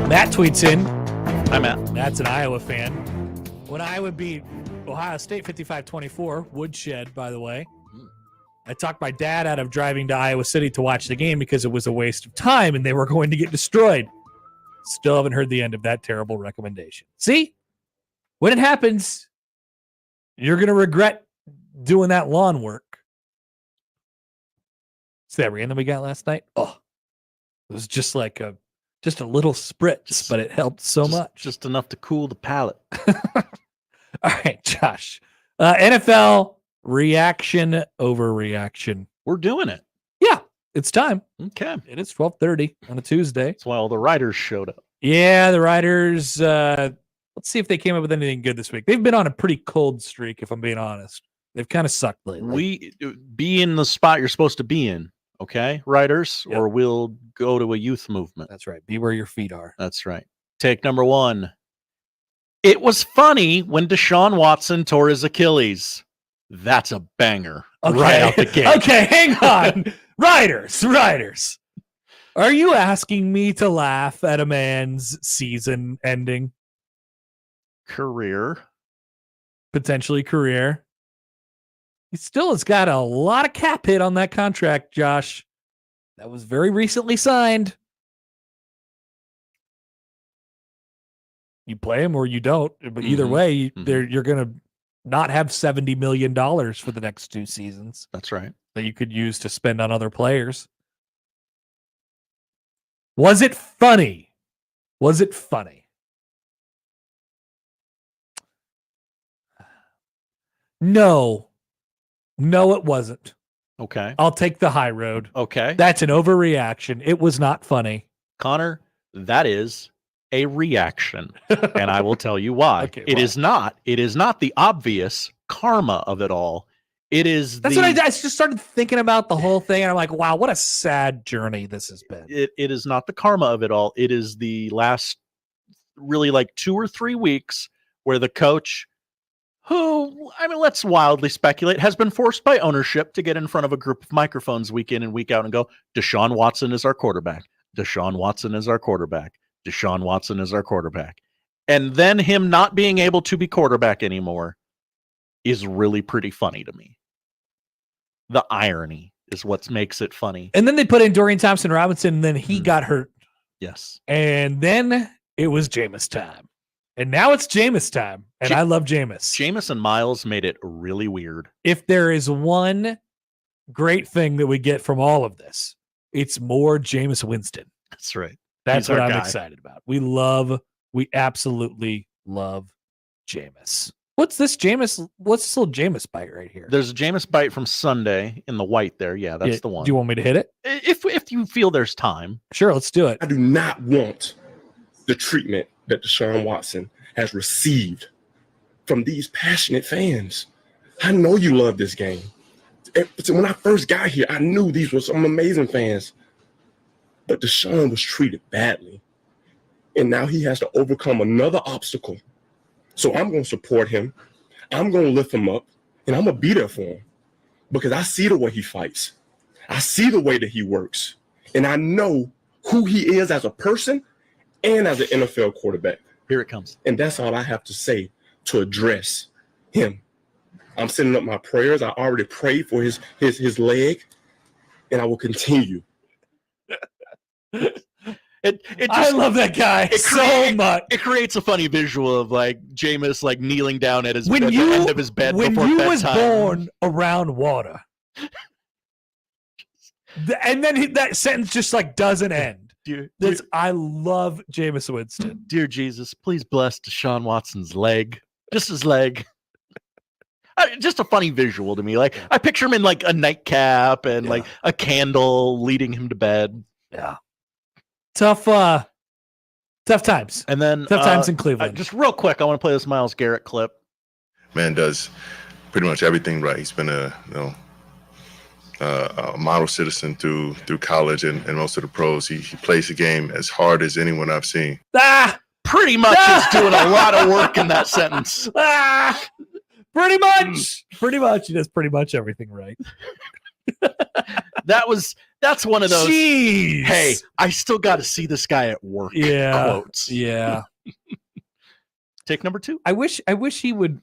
Matt tweets in. Hi, Matt. Matt's an Iowa fan. When Iowa beat Ohio State 55-24, woodshed, by the way, I talked my dad out of driving to Iowa City to watch the game because it was a waste of time and they were going to get destroyed. Still haven't heard the end of that terrible recommendation. See? When it happens, you're going to regret doing that lawn work. See that rain that we got last night? Oh, it was just like a little spritz, but it helped so much. Just enough to cool the palate. All right, Josh. NFL reaction, overreaction. We're doing it. Yeah, it's time. Okay. It is 12:30 on a Tuesday. That's why all the writers showed up. Yeah, the writers. Let's see if they came up with anything good this week. They've been on a pretty cold streak, if I'm being honest. They've kind of sucked lately. Be in the spot you're supposed to be in, okay, writers, Yep. or we'll go to a youth movement. That's right. Be where your feet are. That's right. Take number 1. It was funny when Deshaun Watson tore his Achilles. That's a banger. Okay. Right out the gate. Okay, hang on. Writers. Are you asking me to laugh at a man's season ending? Career. Potentially career. He still has got a lot of cap hit on that contract, Josh. That was very recently signed. You play him or you don't, but either way, you're going to not have $70 million for the next 2 seasons. That's right. That you could use to spend on other players. Was it funny? Was it funny? No, it wasn't. Okay. I'll take the high road. Okay. That's an overreaction. It was not funny. Connor, that is a reaction. And I will tell you why. Okay, It why? is not. It is not the obvious karma of it all. It is That's what I just started thinking about the whole thing. And I'm like, wow, what a sad journey this has been. It is not the karma of it all. It is the last really like 2 or 3 weeks where the coach, who, I mean, let's wildly speculate, has been forced by ownership to get in front of a group of microphones week in and week out and go, Deshaun Watson is our quarterback. Deshaun Watson is our quarterback. Deshaun Watson is our quarterback. And then him not being able to be quarterback anymore is really pretty funny to me. The irony is what makes it funny. And then they put in Dorian Thompson-Robinson, and then he got hurt. Yes. And then it was Jameis time. And now it's Jameis time. And I love Jameis. Jameis and Miles made it really weird. If there is one great thing that we get from all of this, it's more Jameis Winston. That's right. That's He's what our I'm guy. excited about. We absolutely love Jameis. What's this Jameis? What's this little Jameis bite right here? There's a Jameis bite from Sunday in the white there. Yeah, that's the one. Do you want me to hit it? If you feel there's time. Sure, let's do it. I do not want the treatment that Deshaun Watson has received from these passionate fans. I know you love this game. When I first got here, I knew these were some amazing fans. But Deshaun was treated badly. And now he has to overcome another obstacle. So I'm going to support him. I'm going to lift him up. And I'm going to be there for him. Because I see the way he fights. I see the way that he works. And I know who he is as a person and as an NFL quarterback. Here it comes. And that's all I have to say to address him. I'm sending up my prayers. I already prayed for his leg. And I will continue. I love that guy so much. It creates a funny visual of like Jameis like kneeling down at his When at you- the end of his bed When before you bedtime. was born around water. And then that sentence just like doesn't end. I love Jameis Winston. Dear Jesus, please bless Deshaun Watson's leg. Just his leg. Just a funny visual to me. Like I picture him in like a nightcap and like a candle leading him to bed. Yeah. Tough times. And then Tough times in Cleveland. Just real quick, I want to play this Myles Garrett clip. Man does pretty much everything right. He's been a model citizen through college and most of the pros. He plays the game as hard as anyone I've seen. Pretty much is doing a lot of work in that sentence. Pretty much. He does pretty much everything right. That's one of those. Jeez. Hey, I still got to see this guy at work. Yeah. Quotes. Yeah. Take number 2. I wish it would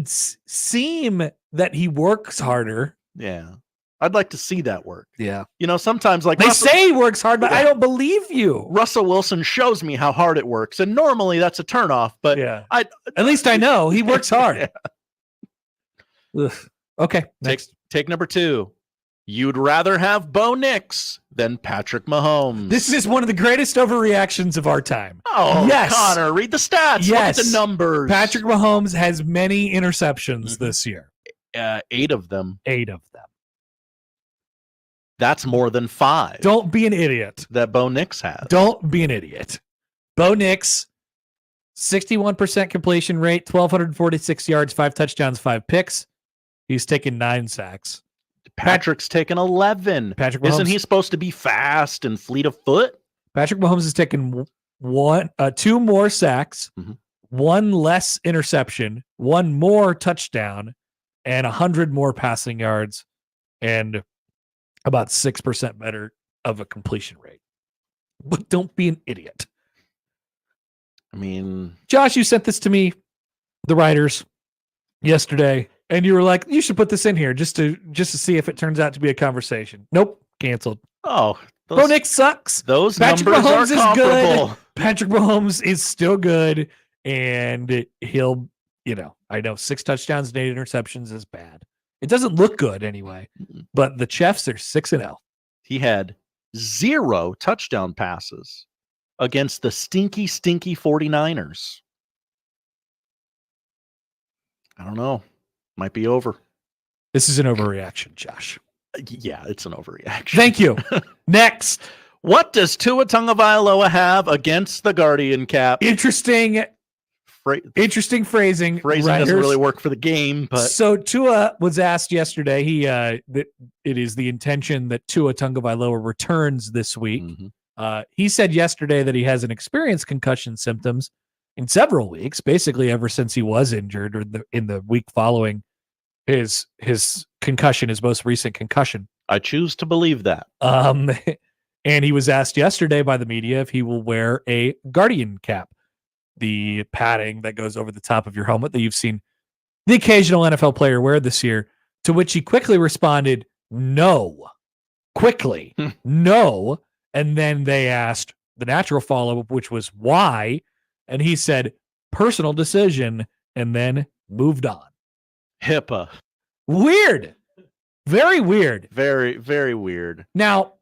seem that he works harder. Yeah. I'd like to see that work. Yeah. Sometimes like They say he works hard, but I don't believe you. Russell Wilson shows me how hard it works. And normally that's a turnoff, but at least I know he works hard. Yeah. Okay. Next. Take number 2. You'd rather have Bo Nix than Patrick Mahomes. This is one of the greatest overreactions of our time. Oh, yes. Connor, read the stats. Yes. Look at the numbers. Patrick Mahomes has many interceptions this year. 8 of them. 8 of them. That's more than 5. Don't be an idiot. That Bo Nix has. Don't be an idiot. Bo Nix, 61% completion rate, 1,246 yards, 5 touchdowns, 5 picks. He's taken 9 sacks. Patrick's taken 11. Patrick Mahomes, isn't he supposed to be fast and fleet of foot? Patrick Mahomes has taken 2 more sacks, 1 less interception, 1 more touchdown, and 100 more passing yards, and about 6% better of a completion rate. But don't be an idiot. I mean, Josh, you sent this to me, the writers, yesterday. And you were like, you should put this in here just to see if it turns out to be a conversation. Nope, canceled. Oh, Bo Nix sucks. Those Patrick numbers Mahomes are comparable. is good. Patrick Mahomes is still good, and he'll, I know 6 touchdowns and 8 interceptions is bad. It doesn't look good anyway, but the Chiefs are 6-0. He had 0 touchdown passes against the stinky 49ers. I don't know. Might be over. This is an overreaction, Josh. Yeah, it's an overreaction. Thank you. Next. What does Tua Tagovailoa have against the Guardian Cap? Interesting phrasing. Phrasing doesn't really work for the game, but so Tua was asked yesterday. It is the intention that Tua Tagovailoa returns this week. He said yesterday that he hasn't experienced concussion symptoms in several weeks, basically ever since he was injured or in the week following his concussion, his most recent concussion. I choose to believe that. And he was asked yesterday by the media if he will wear a Guardian cap, the padding that goes over the top of your helmet that you've seen the occasional NFL player wear this year, to which he quickly responded, no. Quickly, no. And then they asked the natural follow-up, which was why, and he said, personal decision, and then moved on. HIPAA. Weird. Very weird. Very, very weird. Now,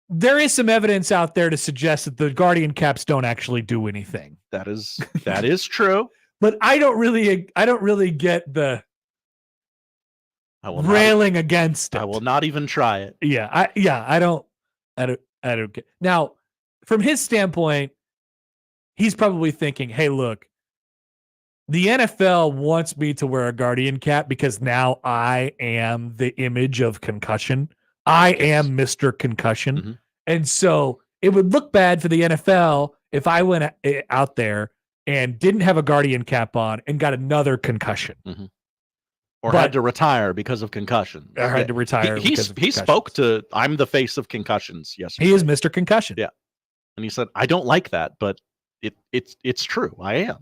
there is some evidence out there to suggest that the Guardian caps don't actually do anything. That is true. But I don't really get the railing against it. I will not even try it. Yeah, I don't get. Now, from his standpoint, he's probably thinking, "Hey, look, the NFL wants me to wear a Guardian cap because now I am the image of concussion. I am Mr. Concussion. And so it would look bad for the NFL if I went out there and didn't have a Guardian cap on and got another concussion. Or had to retire because of concussion. Or had to retire. He spoke to, I'm the face of concussions yesterday. He is Mr. Concussion. Yeah. And he said, I don't like that, but it's true. I am.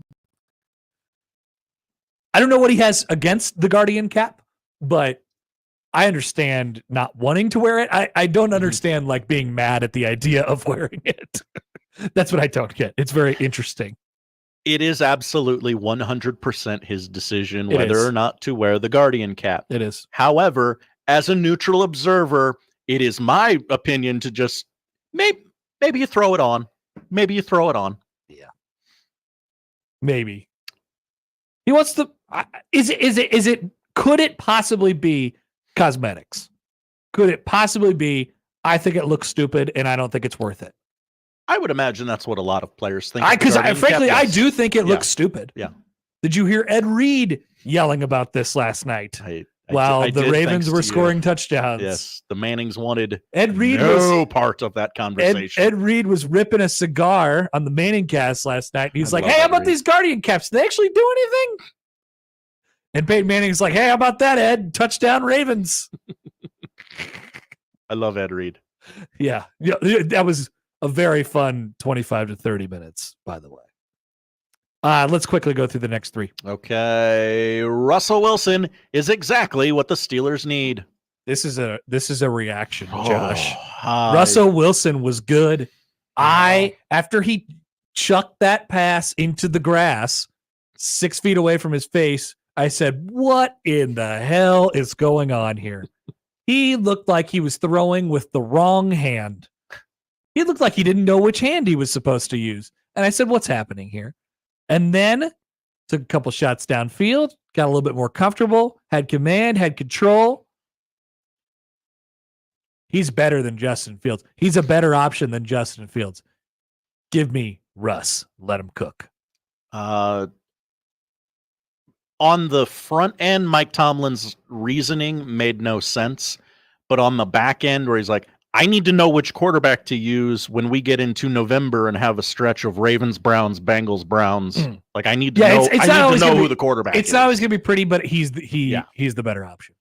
I don't know what he has against the Guardian cap, but I understand not wanting to wear it. I don't understand like being mad at the idea of wearing it. That's what I don't get. It's very interesting. It is absolutely 100% his decision whether or not to wear the Guardian cap. It is. However, as a neutral observer, it is my opinion to just maybe you throw it on. Maybe you throw it on. Yeah. Maybe. He wants to. Is it? Could it possibly be cosmetics? Could it possibly be? I think it looks stupid, and I don't think it's worth it. I would imagine that's what a lot of players think. Because frankly, I do think it looks stupid. Yeah. Did you hear Ed Reed yelling about this last night? While the Ravens were scoring touchdowns. Yes, the Mannings wanted Ed Reed no part of that conversation. Ed Reed was ripping a cigar on the Manning cast last night. And he's like, "Hey, how about these Guardian caps? Do they actually do anything?" And Peyton Manning's like, "Hey, how about that, Ed? Touchdown Ravens." I love Ed Reed. Yeah, that was a very fun 25 to 30 minutes, by the way. Let's quickly go through the next three. Okay, Russell Wilson is exactly what the Steelers need. This is a reaction, Josh. Hi. Russell Wilson was good. After he chucked that pass into the grass 6 feet away from his face, I said, what in the hell is going on here? He looked like he was throwing with the wrong hand. He looked like he didn't know which hand he was supposed to use. And I said, what's happening here? And then took a couple shots downfield, got a little bit more comfortable, had command, had control. He's better than Justin Fields. He's a better option than Justin Fields. Give me Russ. Let him cook. On the front end, Mike Tomlin's reasoning made no sense. But on the back end, where he's like, I need to know which quarterback to use when we get into November and have a stretch of Ravens, Browns, Bengals, Browns. Like, I need to know. I need to know who the quarterback is. It's not always going to be pretty, but he's the better option.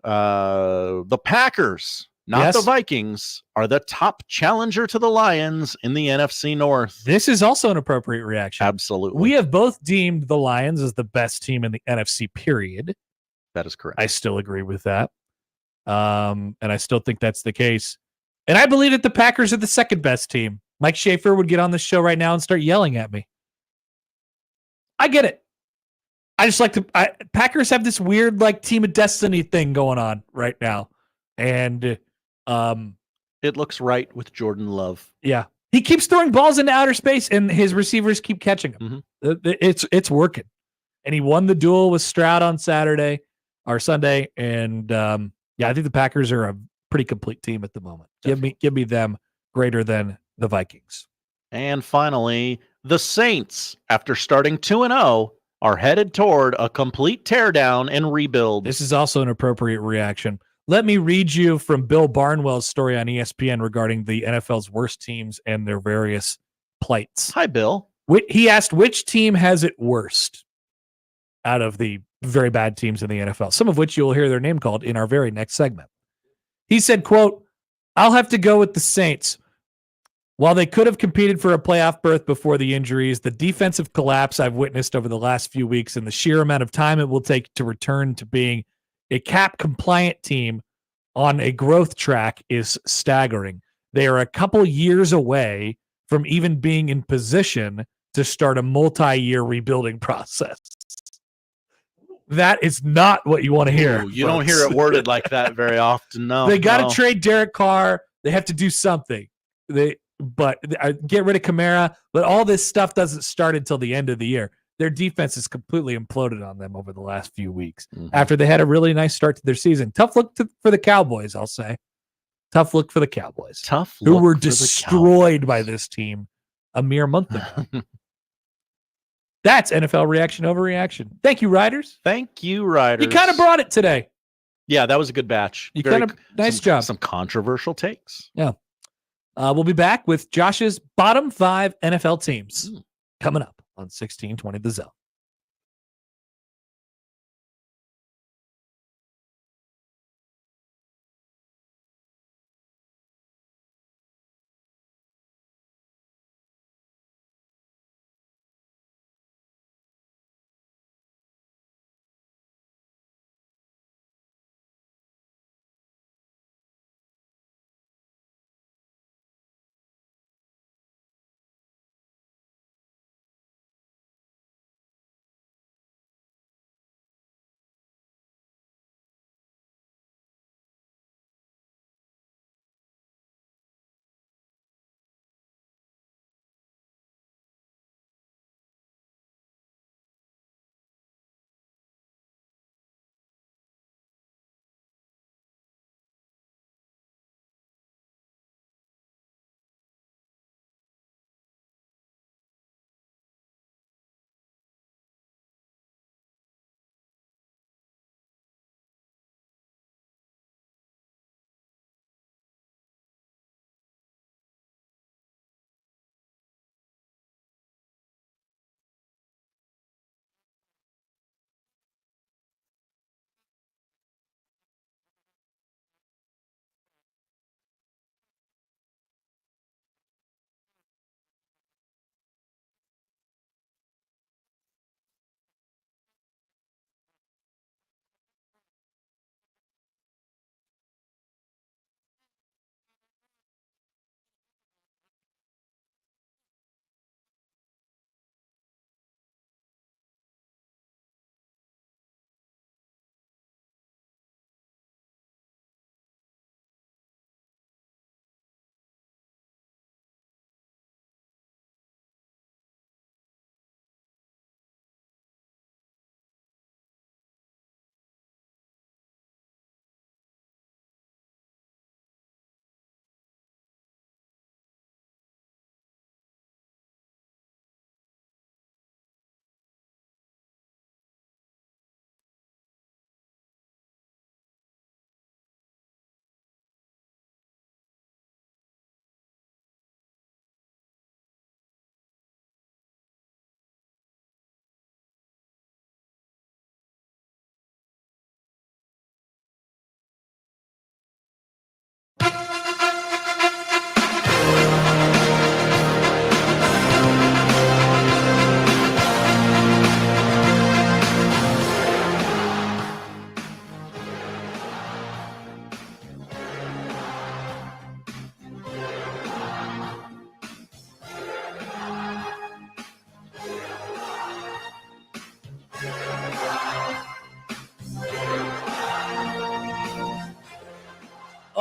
The Packers, not the Vikings, are the top challenger to the Lions in the NFC North. This is also an appropriate reaction. Absolutely. We have both deemed the Lions as the best team in the NFC, period. That is correct. I still agree with that. And I still think that's the case. And I believe that the Packers are the second best team. Mike Schaefer would get on the show right now and start yelling at me. I get it. I just like Packers have this weird like team of destiny thing going on right now. And it looks right with Jordan Love. Yeah. He keeps throwing balls into outer space and his receivers keep catching him. Mm-hmm. It's working. And he won the duel with Stroud on Sunday. And I think the Packers are a pretty complete team at the moment. Definitely. Give me them greater than the Vikings. And finally, the Saints, after starting 2-0, are headed toward a complete teardown and rebuild. This is also an appropriate reaction. Let me read you from Bill Barnwell's story on ESPN regarding the NFL's worst teams and their various plights. Hi, Bill. He asked which team has it worst out of the very bad teams in the NFL, some of which you'll hear their name called in our very next segment. He said, quote, I'll have to go with the Saints. While they could have competed for a playoff berth before the injuries, the defensive collapse I've witnessed over the last few weeks and the sheer amount of time it will take to return to being a cap-compliant team on a growth track is staggering. They are a couple years away from even being in position to start a multi-year rebuilding process. That is not what you want to hear. You don't hear it worded like that very often. No, they got to trade Derek Carr. They have to do something. But get rid of Kamara. But all this stuff doesn't start until the end of the year. Their defense has completely imploded on them over the last few weeks after they had a really nice start to their season. Tough look for the Cowboys, I'll say. Tough look for the Cowboys. Who were destroyed by this team a mere month ago. That's NFL reaction overreaction. Thank you, Riders. Thank you, Riders. You kind of brought it today. Yeah, that was a good batch. Nice job. Some controversial takes. Yeah. We'll be back with Josh's bottom 5 NFL teams coming up on 1620 The Zone.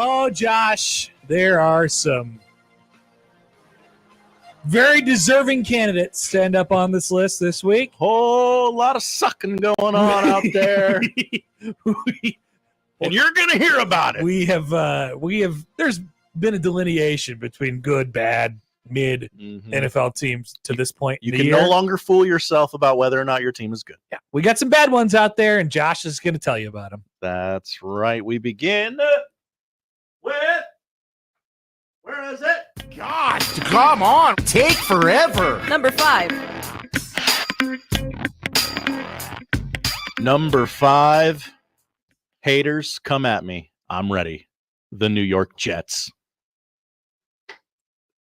Oh, Josh, there are some very deserving candidates stand up on this list this week. Whole lot of sucking going on out there. And you're going to hear about it. We have there's been a delineation between good, bad, mid NFL teams to this point. You can no longer fool yourself about whether or not your team is good. Yeah, we got some bad ones out there, and Josh is going to tell you about them. That's right. We begin with, where is it? Gosh, come on. Take forever. Number 5. Number 5. Haters, come at me. I'm ready. The New York Jets.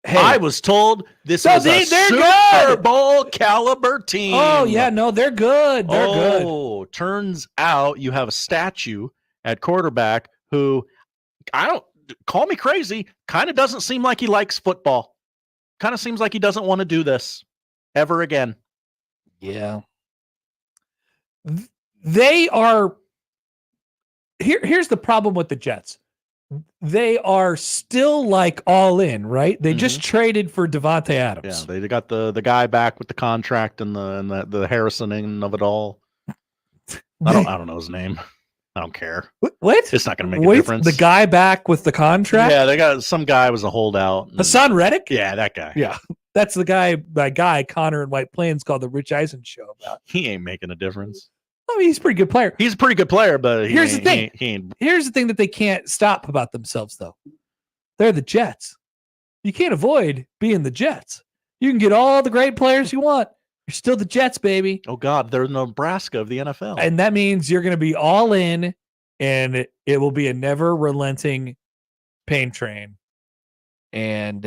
Hey. I was told this was a Super Bowl caliber team. Oh, yeah, no, they're good. They're good. Oh, turns out you have a statue at quarterback who, I don't, call me crazy, kind of doesn't seem like he likes football. Kind of seems like he doesn't want to do this ever again. Yeah. They are, here's the problem with the Jets. They are still like all in, right? They just traded for Devontae Adams. Yeah, they got the guy back with the contract and the Harrisoning of it all. I don't know his name. I don't care. What? It's not going to make a difference. The guy back with the contract? Yeah, they got some guy was a holdout. Hassan Reddick? Yeah, that guy. Yeah, that's the guy Connor in White Plains called the Rich Eisen show about. He ain't making a difference. I mean, he's a pretty good player. He's a pretty good player, but here's the thing. He ain't. Here's the thing that they can't stop about themselves, though. They're the Jets. You can't avoid being the Jets. You can get all the great players you want. You're still the Jets, baby. Oh, God, they're the Nebraska of the NFL. And that means you're going to be all in, and it will be a never-relenting pain train. And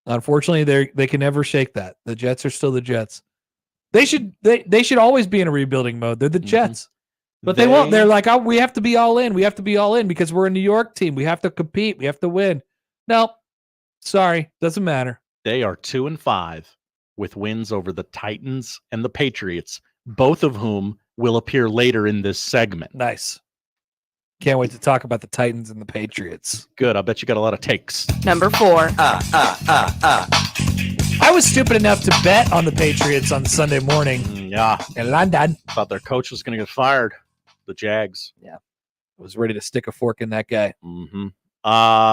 unfortunately, they can never shake that. The Jets are still the Jets. They should always be in a rebuilding mode. They're the Jets. But they won't. They're like, oh, we have to be all in. We have to be all in because we're a New York team. We have to compete. We have to win. No, sorry. Doesn't matter. They are 2-5 with wins over the Titans and the Patriots, both of whom will appear later in this segment. Nice. Can't wait to talk about the Titans and the Patriots. Good. I bet you got a lot of takes. Number 4. I was stupid enough to bet on the Patriots on Sunday morning. Yeah. In London. Thought their coach was going to get fired. The Jags. Yeah. I was ready to stick a fork in that guy.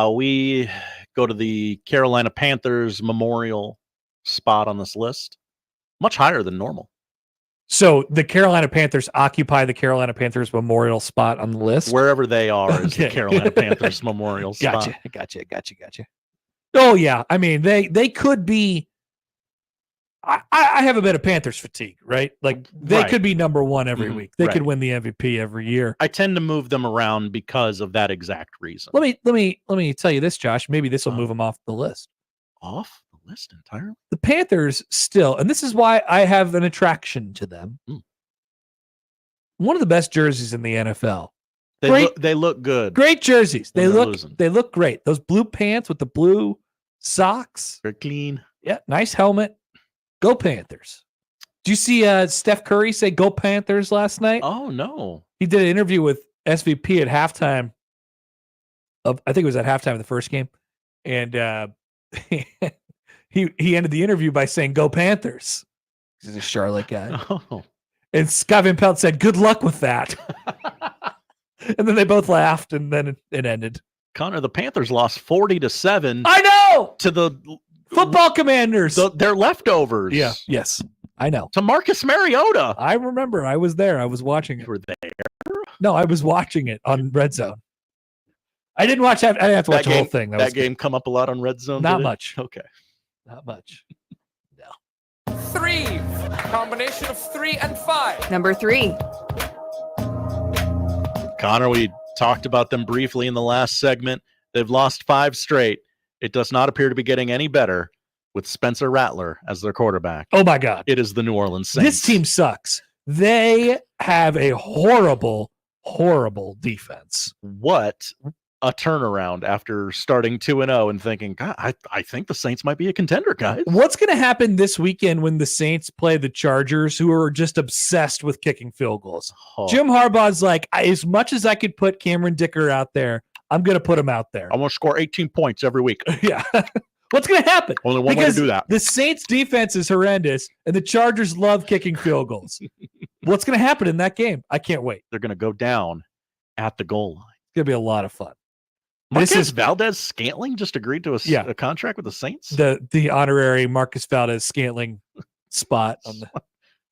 We go to the Carolina Panthers memorial spot on this list. Much higher than normal. So the Carolina Panthers occupy the Carolina Panthers memorial spot on the list? Wherever they are is the Carolina Panthers memorial spot. Gotcha. Oh, yeah. I mean, they could be... I have a bit of Panthers fatigue, right? Like they could be number one every week. They could win the MVP every year. I tend to move them around because of that exact reason. Let me tell you this, Josh. Maybe this will move them off the list. Off the list entirely? The Panthers still, and this is why I have an attraction to them. One of the best jerseys in the NFL. They look good. Great jerseys. They look great. Those blue pants with the blue socks. They're clean. Yeah, nice helmet. Go Panthers. Did you see Steph Curry say go Panthers last night? Oh, no. He did an interview with SVP at halftime. I think it was at halftime of the first game. And he ended the interview by saying go Panthers. He's a Charlotte guy. Oh. And Scott Van Pelt said, good luck with that. And then they both laughed, and then it ended. Connor, the Panthers lost 40-7. I know! To the Football Commanders. They're leftovers. Yeah. Yes. I know. To Marcus Mariota. I remember. I was there. I was watching it. You were there? No, I was watching it on Red Zone. I didn't watch that. I didn't have to watch the whole thing. That game come up a lot on Red Zone? Not much. Okay. Not much. No. 3. Combination of 3 and 5. Number 3. Connor, we talked about them briefly in the last segment. They've lost 5 straight. It does not appear to be getting any better with Spencer Rattler as their quarterback. Oh, my God. It is the New Orleans Saints. This team sucks. They have a horrible, horrible defense. What a turnaround after starting 2-0 and thinking, God, I think the Saints might be a contender, guys. What's going to happen this weekend when the Saints play the Chargers, who are just obsessed with kicking field goals? Jim Harbaugh's like, as much as I could put Cameron Dicker out there, I'm going to put them out there. I'm going to score 18 points every week. Yeah. What's going to happen? Only one way to do that. The Saints defense is horrendous, and the Chargers love kicking field goals. What's going to happen in that game? I can't wait. They're going to go down at the goal line. It's going to be a lot of fun. Marquez Valdez-Scantling just agreed to a contract with the Saints? The honorary Marcus Valdez-Scantling spot on the.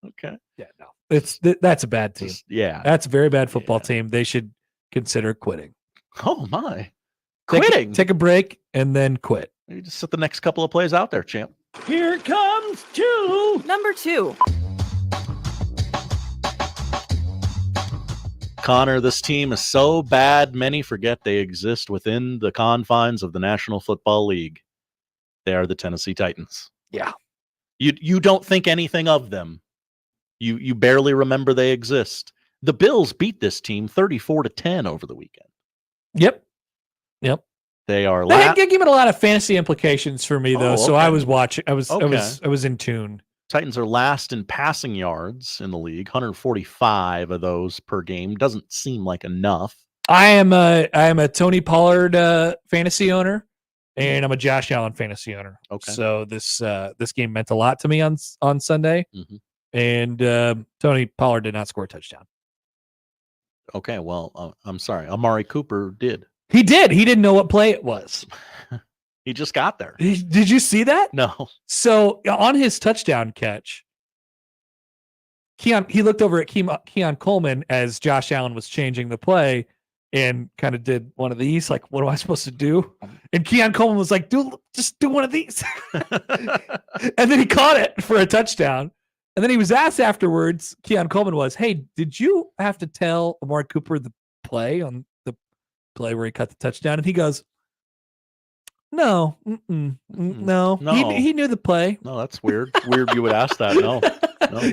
Okay. Yeah, no. That's a bad team. That's a very bad football team. They should consider quitting. Oh my. Quitting. Take a break and then quit. You just set the next couple of plays out there, champ. Here comes Number 2. Connor, this team is so bad, many forget they exist within the confines of the National Football League. They are the Tennessee Titans. Yeah. You don't think anything of them. You barely remember they exist. The Bills beat this team 34-10 over the weekend. Yep. They are They gave it a lot of fantasy implications for me though, so okay. I was watching. I was in tune. Titans are last in passing yards in the league, 145 of those per game. Doesn't seem like enough. I am a Tony Pollard fantasy owner, and I'm a Josh Allen fantasy owner. Okay. So this game meant a lot to me on Sunday, and Tony Pollard did not score a touchdown. Okay, well, I'm sorry. Amari Cooper did. He did. He didn't know what play it was. He just got there. Did you see that? No. So on his touchdown catch, he looked over at Keon Coleman as Josh Allen was changing the play and kind of did one of these, like, what am I supposed to do? And Keon Coleman was like, just do one of these. And then he caught it for a touchdown. And then he was asked afterwards, Keon Coleman was, hey, did you have to tell Amari Cooper the play on the play where he cut the touchdown? And he goes, no. He knew the play. No, that's weird. Weird you would ask that. No.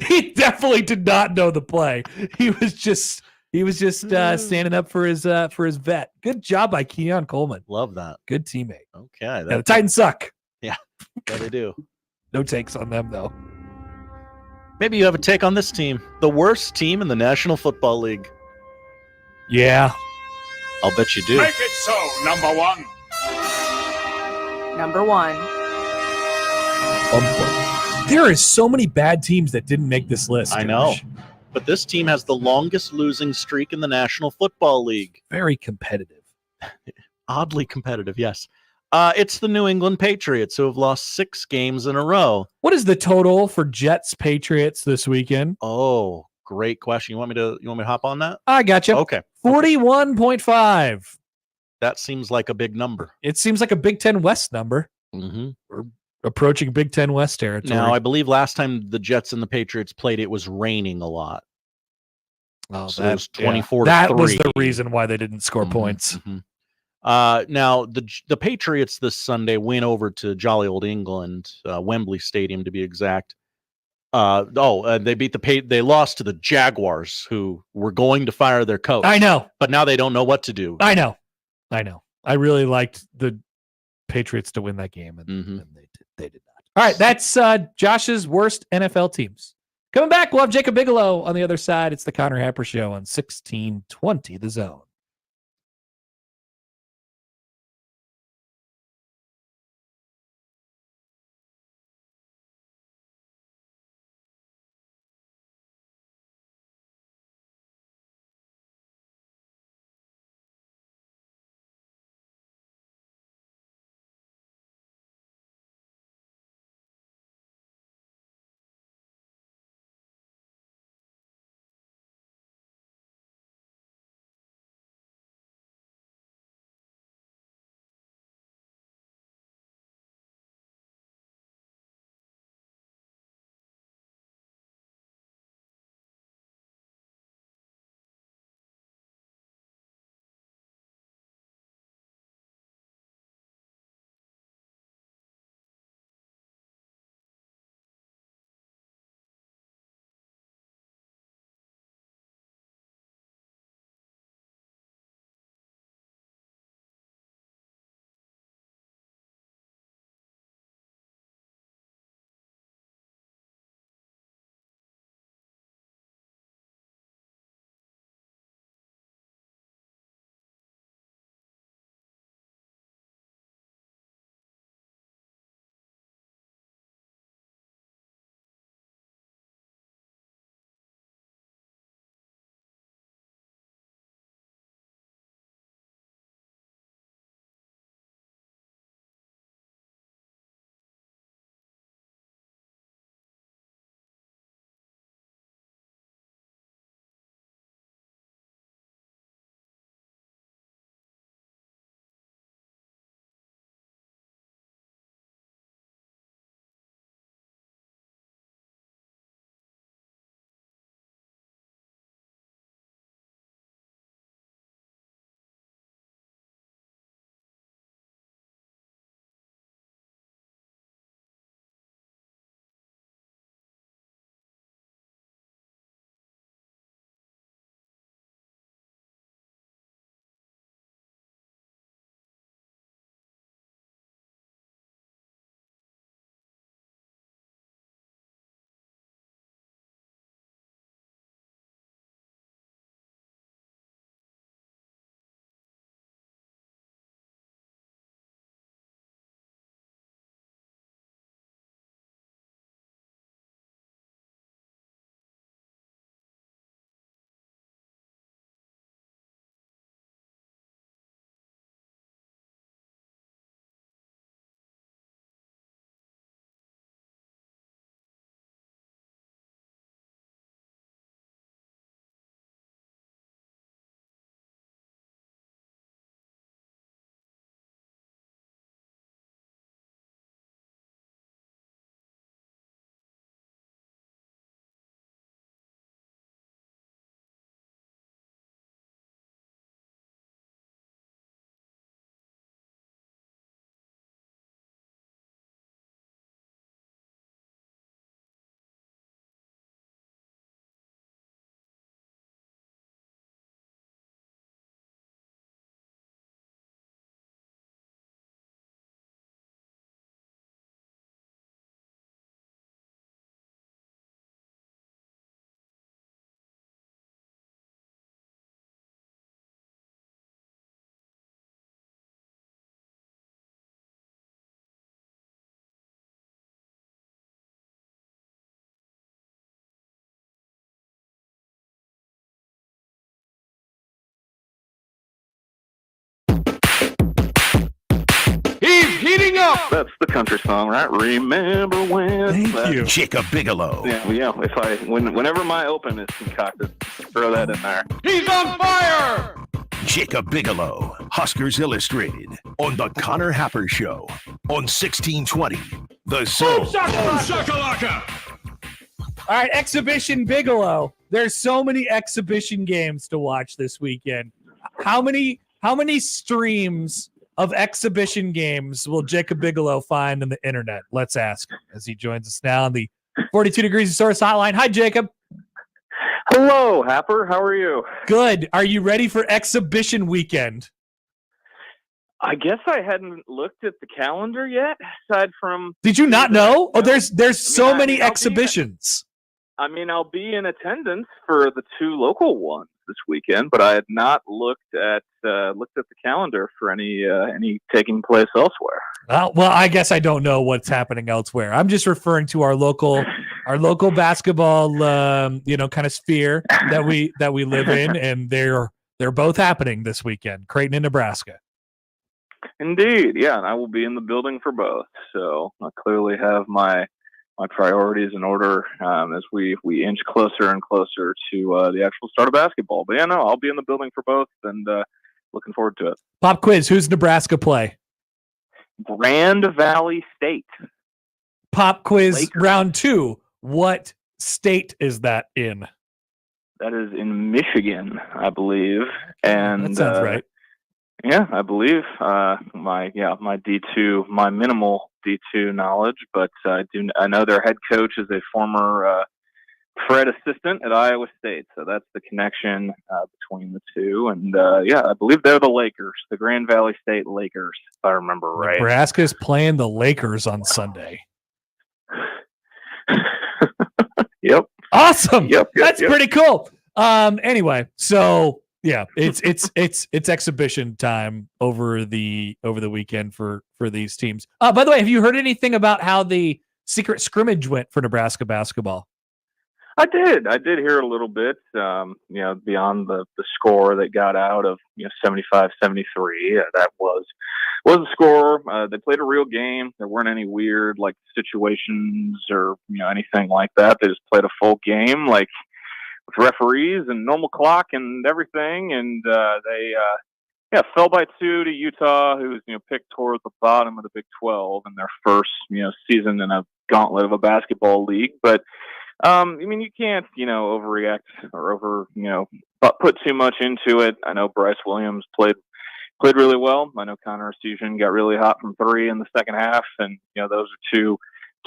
He definitely did not know the play. He was just standing up for his vet. Good job by Keon Coleman. Love that. Good teammate. Okay. The Titans suck. Yeah, they do. No takes on them though. Maybe you have a take on this team, the worst team in the National Football League. Yeah, I'll bet you do. Make it so, number 1. Number 1. There is so many bad teams that didn't make this list. I know. But this team has the longest losing streak in the National Football League. Very competitive. Oddly competitive, yes. It's the New England Patriots, who have lost 6 games in a row. What is the total for Jets Patriots this weekend? Oh, great question. You want me to hop on that? I got you. Okay. 41.5. That seems like a big number. It seems like a Big Ten West number. Mm-hmm. We're approaching Big Ten West territory. Now, I believe last time the Jets and the Patriots played, it was raining a lot. Oh, so it was 24-3. That was the reason why they didn't score points. Mm-hmm. Now, the Patriots this Sunday went over to jolly old England, Wembley Stadium to be exact. They beat they lost to the Jaguars, who were going to fire their coach. I know. But now they don't know what to do. I know. I really liked the Patriots to win that game, and they did not. All right, that's Josh's worst NFL teams. Coming back, we'll have Jacob Bigelow on the other side. It's the Connor Happer Show on 1620 The Zone. up. That's the country song, right? Remember when? Thank you. Jacob Bigelow. Yeah. Whenever my open is concocted, throw that in there. He's on fire. Jacob Bigelow, Huskers Illustrated, on the Connor Happer Show, on 1620. The Zone. Shakalaka! All right, Exhibition Bigelow. There's so many exhibition games to watch this weekend. How many streams of exhibition games will Jacob Bigelow find on the internet? Let's ask as he joins us now on the 42 Degrees of Source hotline. Hi, Jacob. Hello, Happer. How are you? Good. Are you ready for exhibition weekend? I guess I hadn't looked at the calendar yet, aside from... Did you not know? Oh, there's so many exhibitions. I'll be in attendance for the 2 local ones this weekend, but I had not looked at the calendar for any taking place elsewhere. Well, I guess I don't know what's happening elsewhere. I'm just referring to our local basketball, kind of sphere that we live in, and they're both happening this weekend, Creighton and Nebraska. Indeed, yeah, and I will be in the building for both. So I clearly have my priorities in order as we inch closer and closer to the actual start of basketball. But yeah, no, I'll be in the building for both, and looking forward to it. Pop quiz: who's Nebraska play? Grand Valley State. Pop quiz Lakers. round 2. What state is that in? That is in Michigan, I believe. And that sounds right. Yeah, I believe my D2, my minimal D2 knowledge, but I know their head coach is a former Fred assistant at Iowa State, so that's the connection between the two. And I believe they're the Lakers, the Grand Valley State Lakers, if I remember right. Nebraska's playing the Lakers on Sunday. Yep. Awesome. Yep. That's pretty cool. Anyway, so yeah, it's exhibition time over the weekend for these teams. By the way, have you heard anything about how the secret scrimmage went for Nebraska basketball? I did hear a little bit, beyond the score that got out of 75-73. That was the score. They played a real game. There weren't any weird situations or anything like that. They just played a full game, with referees and normal clock and everything. And they fell by 2 to Utah, who was picked toward the bottom of the Big 12 in their first season in a gauntlet of a basketball league. But you can't, overreact or put too much into it. I know Bryce Williams played really well. I know Connor Artesian got really hot from 3 in the second half, and those are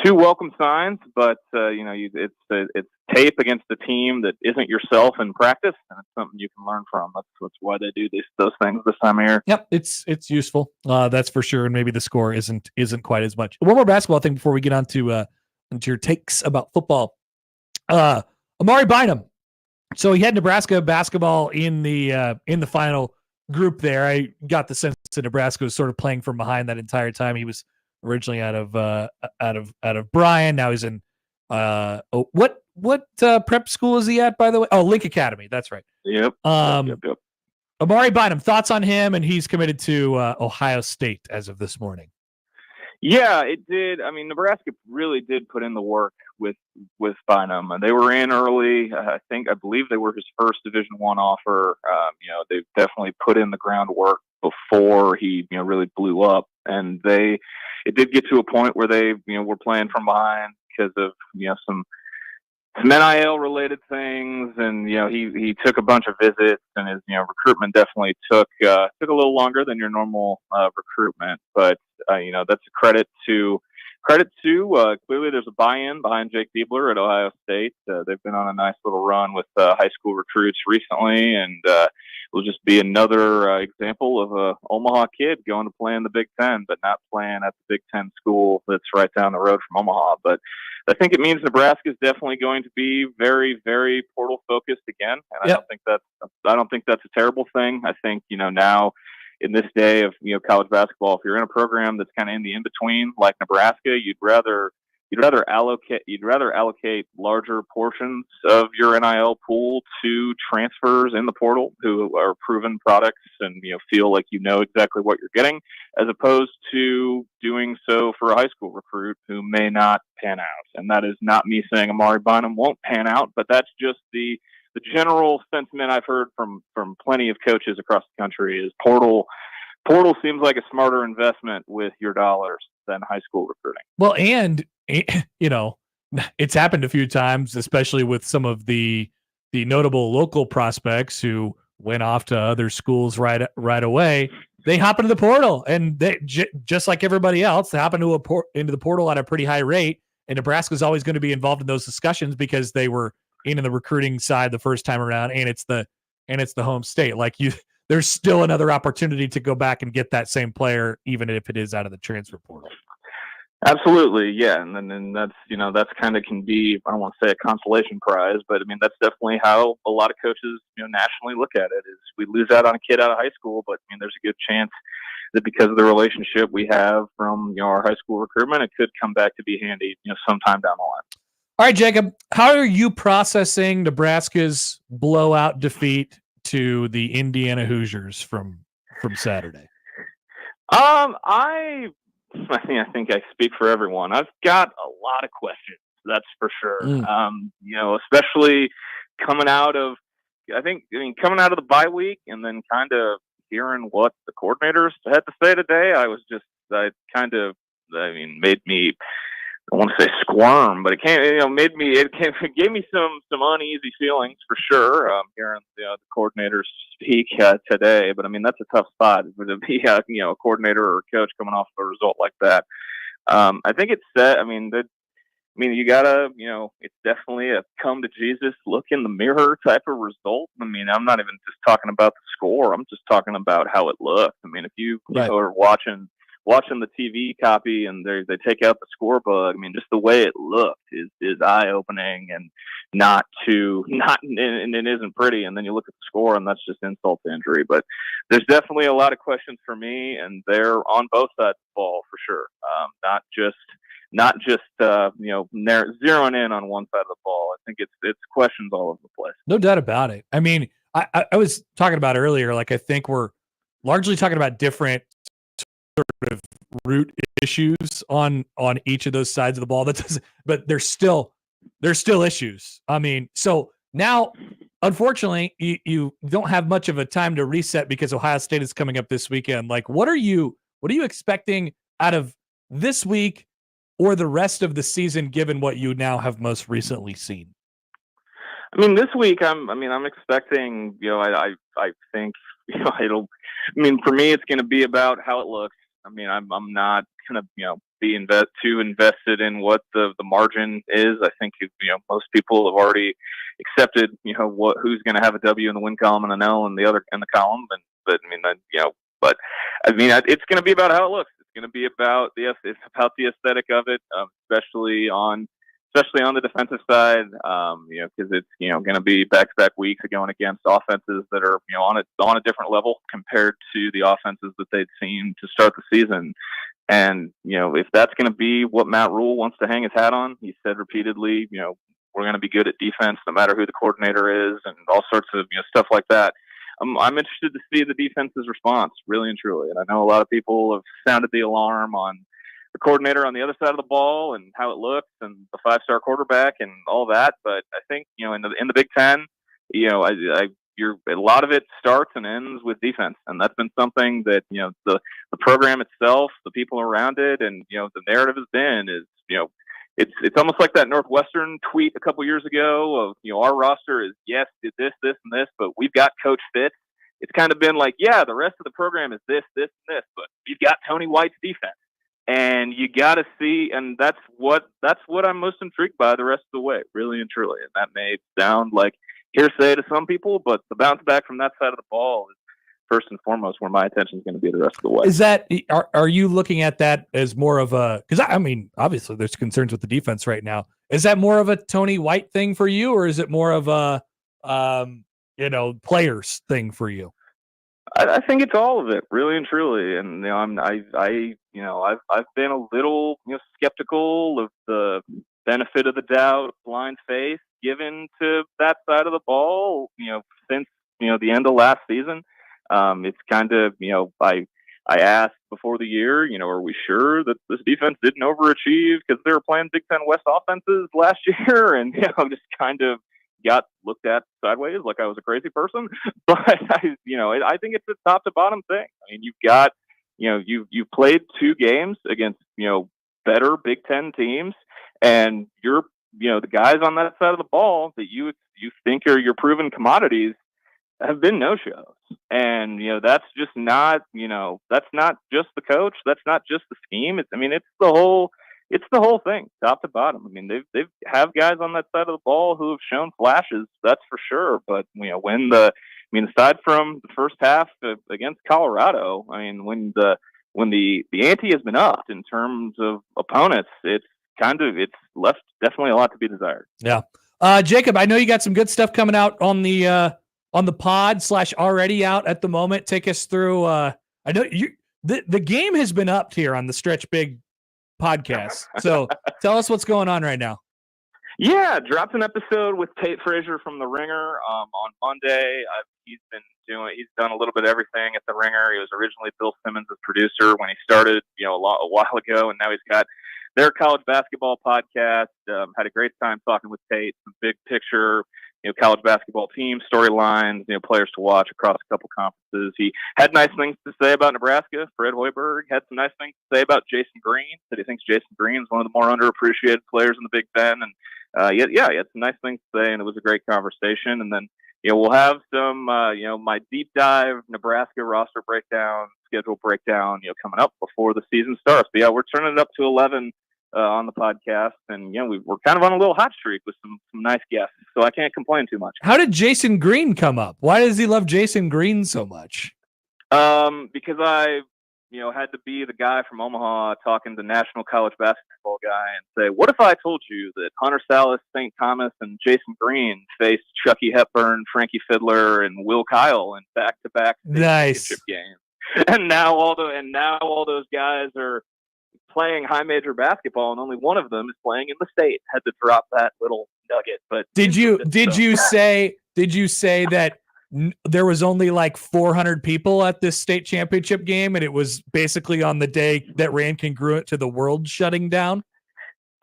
two welcome signs. But it's tape against a team that isn't yourself in practice, and it's something you can learn from. That's why they do those things this time of year. Yep, it's useful. That's for sure. And maybe the score isn't quite as much. One more basketball thing before we get on to your takes about football. Amari Bynum. So he had Nebraska basketball in the final group there. I got the sense that Nebraska was sort of playing from behind that entire time. He was originally out of Bryan. Now he's in what prep school is he at, by the way? Oh, Link Academy. That's right. Yep. Yep. Amari Bynum, thoughts on him? And he's committed to Ohio State as of this morning. Yeah, it did. Nebraska really did put in the work with Bynum. They were in early. I believe they were his first Division I offer. They've definitely put in the groundwork before he really blew up. And it did get to a point where they were playing from behind because of some NIL related things, and he took a bunch of visits, and his recruitment definitely took a little longer than your normal recruitment. But that's a credit to clearly there's a buy-in behind Jake Diebler at Ohio State. They've been on a nice little run with high school recruits recently, and will just be another example of a Omaha kid going to play in the Big Ten, but not playing at the Big Ten school that's right down the road from Omaha. But I think it means Nebraska is definitely going to be very, very portal focused again, and Yep. I don't think that's a terrible thing. I think now in this day of college basketball, if you're in a program that's kind of in the in between like Nebraska, you'd rather you'd rather allocate larger portions of your NIL pool to transfers in the portal who are proven products and feel like exactly what you're getting, as opposed to doing so for a high school recruit who may not pan out. And that is not me saying Amari Bynum won't pan out, but that's just the general sentiment I've heard from plenty of coaches across the country is portal seems like a smarter investment with your dollars than high school recruiting. Well, and it's happened a few times, especially with some of the notable local prospects who went off to other schools right away. They hop into the portal, and they just like everybody else, they hop into the portal at a pretty high rate. And Nebraska is always going to be involved in those discussions because they were in the recruiting side the first time around, and it's the home state. Like there's still another opportunity to go back and get that same player, even if it is out of the transfer portal. Absolutely, yeah, and then that's kind of can be, I don't want to say a consolation prize, but I mean that's definitely how a lot of coaches nationally look at it. Is we lose out on a kid out of high school, but there's a good chance that because of the relationship we have from our high school recruitment, it could come back to be handy sometime down the line. All right, Jacob, how are you processing Nebraska's blowout defeat to the Indiana Hoosiers from Saturday? I think I speak for everyone. I've got a lot of questions, that's for sure. Especially coming out of the bye week and then kind of hearing what the coordinators had to say today. Made me, I want to say squirm, but it gave me some uneasy feelings for sure. Hearing the coordinators speak today, but that's a tough spot to be a coordinator or a coach coming off a result like that. I think it's set. You gotta, it's definitely a come to Jesus, look in the mirror type of result. I'm not even just talking about the score. I'm just talking about how it looked. If you are watching the TV copy and they take out the scorebook, just the way it looked is eye opening and and it isn't pretty. And then you look at the score and that's just insult to injury. But there's definitely a lot of questions for me, and they're on both sides of the ball for sure. Not just zeroing in on one side of the ball. I think it's questions all over the place. No doubt about it. I was talking about earlier, like I think we're largely talking about different sort of root issues on each of those sides of the ball. But there's still issues. So now, unfortunately, you don't have much of a time to reset because Ohio State is coming up this weekend. Like, what are you expecting out of this week or the rest of the season, given what you now have most recently seen? This week, I'm expecting, I think, for me, it's going to be about how it looks. I'm not going to, be too invested in what the margin is. I think, most people have already accepted, who's going to have a W in the win column and an L in the column. It's going to be about how it looks. It's going to be about it's about the aesthetic of it, especially on the defensive side, because it's going to be back-to-back weeks going against offenses that are on a different level compared to the offenses that they'd seen to start the season. And if that's going to be what Matt Rhule wants to hang his hat on, he said repeatedly, we're going to be good at defense no matter who the coordinator is, and all sorts of stuff like that. I'm interested to see the defense's response, really and truly. And I know a lot of people have sounded the alarm on the coordinator on the other side of the ball and how it looks and the 5-star quarterback and all that. But I think, in the Big Ten, a lot of it starts and ends with defense. And that's been something that, the program itself, the people around it, and, the narrative has been it's almost like that Northwestern tweet a couple years ago of, our roster is, yes, did this, and this, but we've got Coach Fitz. It's kind of been like, yeah, the rest of the program is this, and this, but we've got Tony White's defense. And you got to see, and that's what I'm most intrigued by the rest of the way, really and truly. And that may sound like hearsay to some people, but the bounce back from that side of the ball is first and foremost where my attention is going to be the rest of the way. Is that, are you looking at that as more of a, because obviously there's concerns with the defense right now. Is that more of a Tony White thing for you, or is it more of a, players thing for you? I think it's all of it, really and truly. And I've been a little skeptical of the benefit of the doubt, blind faith given to that side of the ball. Since the end of last season, it's kind of I asked before the year, are we sure that this defense didn't overachieve because they were playing Big Ten West offenses last year, and just kind of got looked at sideways like I was a crazy person. But I think it's a top to bottom thing. I mean, you've got, you've played 2 games against, better Big Ten teams, and you're, the guys on that side of the ball that you think are your proven commodities have been no-shows. And, that's just not, that's not just the coach. That's not just the scheme. It's the whole thing, top to bottom. I mean, they've have guys on that side of the ball who have shown flashes, that's for sure. But aside from the first half against Colorado, when the ante has been upped in terms of opponents, it's left definitely a lot to be desired. Yeah, Jacob, I know you got some good stuff coming out on the pod / already out at the moment. Take us through. I know the game has been upped here on the Stretch Big podcast. So tell us what's going on right now. Yeah, dropped an episode with Tate Frazier from The Ringer on Monday. He's done a little bit of everything at The Ringer. He was originally Bill Simmons' producer when he started, a while ago, and now he's got their college basketball podcast. Had a great time talking with Tate. Some big picture, college basketball team storylines, players to watch across a couple conferences. He had nice things to say about Nebraska. Fred Hoiberg had some nice things to say about Jason Green. Said he thinks Jason Green is one of the more underappreciated players in the Big Ten. And he had some nice things to say, and it was a great conversation. And then we'll have some my deep dive Nebraska roster breakdown, schedule breakdown, coming up before the season starts. But yeah, we're turning it up to 11 on the podcast, and we're kind of on a little hot streak with some nice guests, so I can't complain too much. How did Jason Green come up? Why does he love Jason Green so much? Because I had to be the guy from Omaha talking to national college basketball guy and say, what if I told you that Hunter Salas, St. Thomas, and Jason Green faced Chucky Hepburn, Frankie Fiddler, and Will Kyle in back-to-back championship games, and now all those guys are playing high major basketball, and only one of them is playing in the state. Had to drop that little nugget. But did you say that there was only like 400 people at this state championship game, and it was basically on the day that ran congruent to the world shutting down?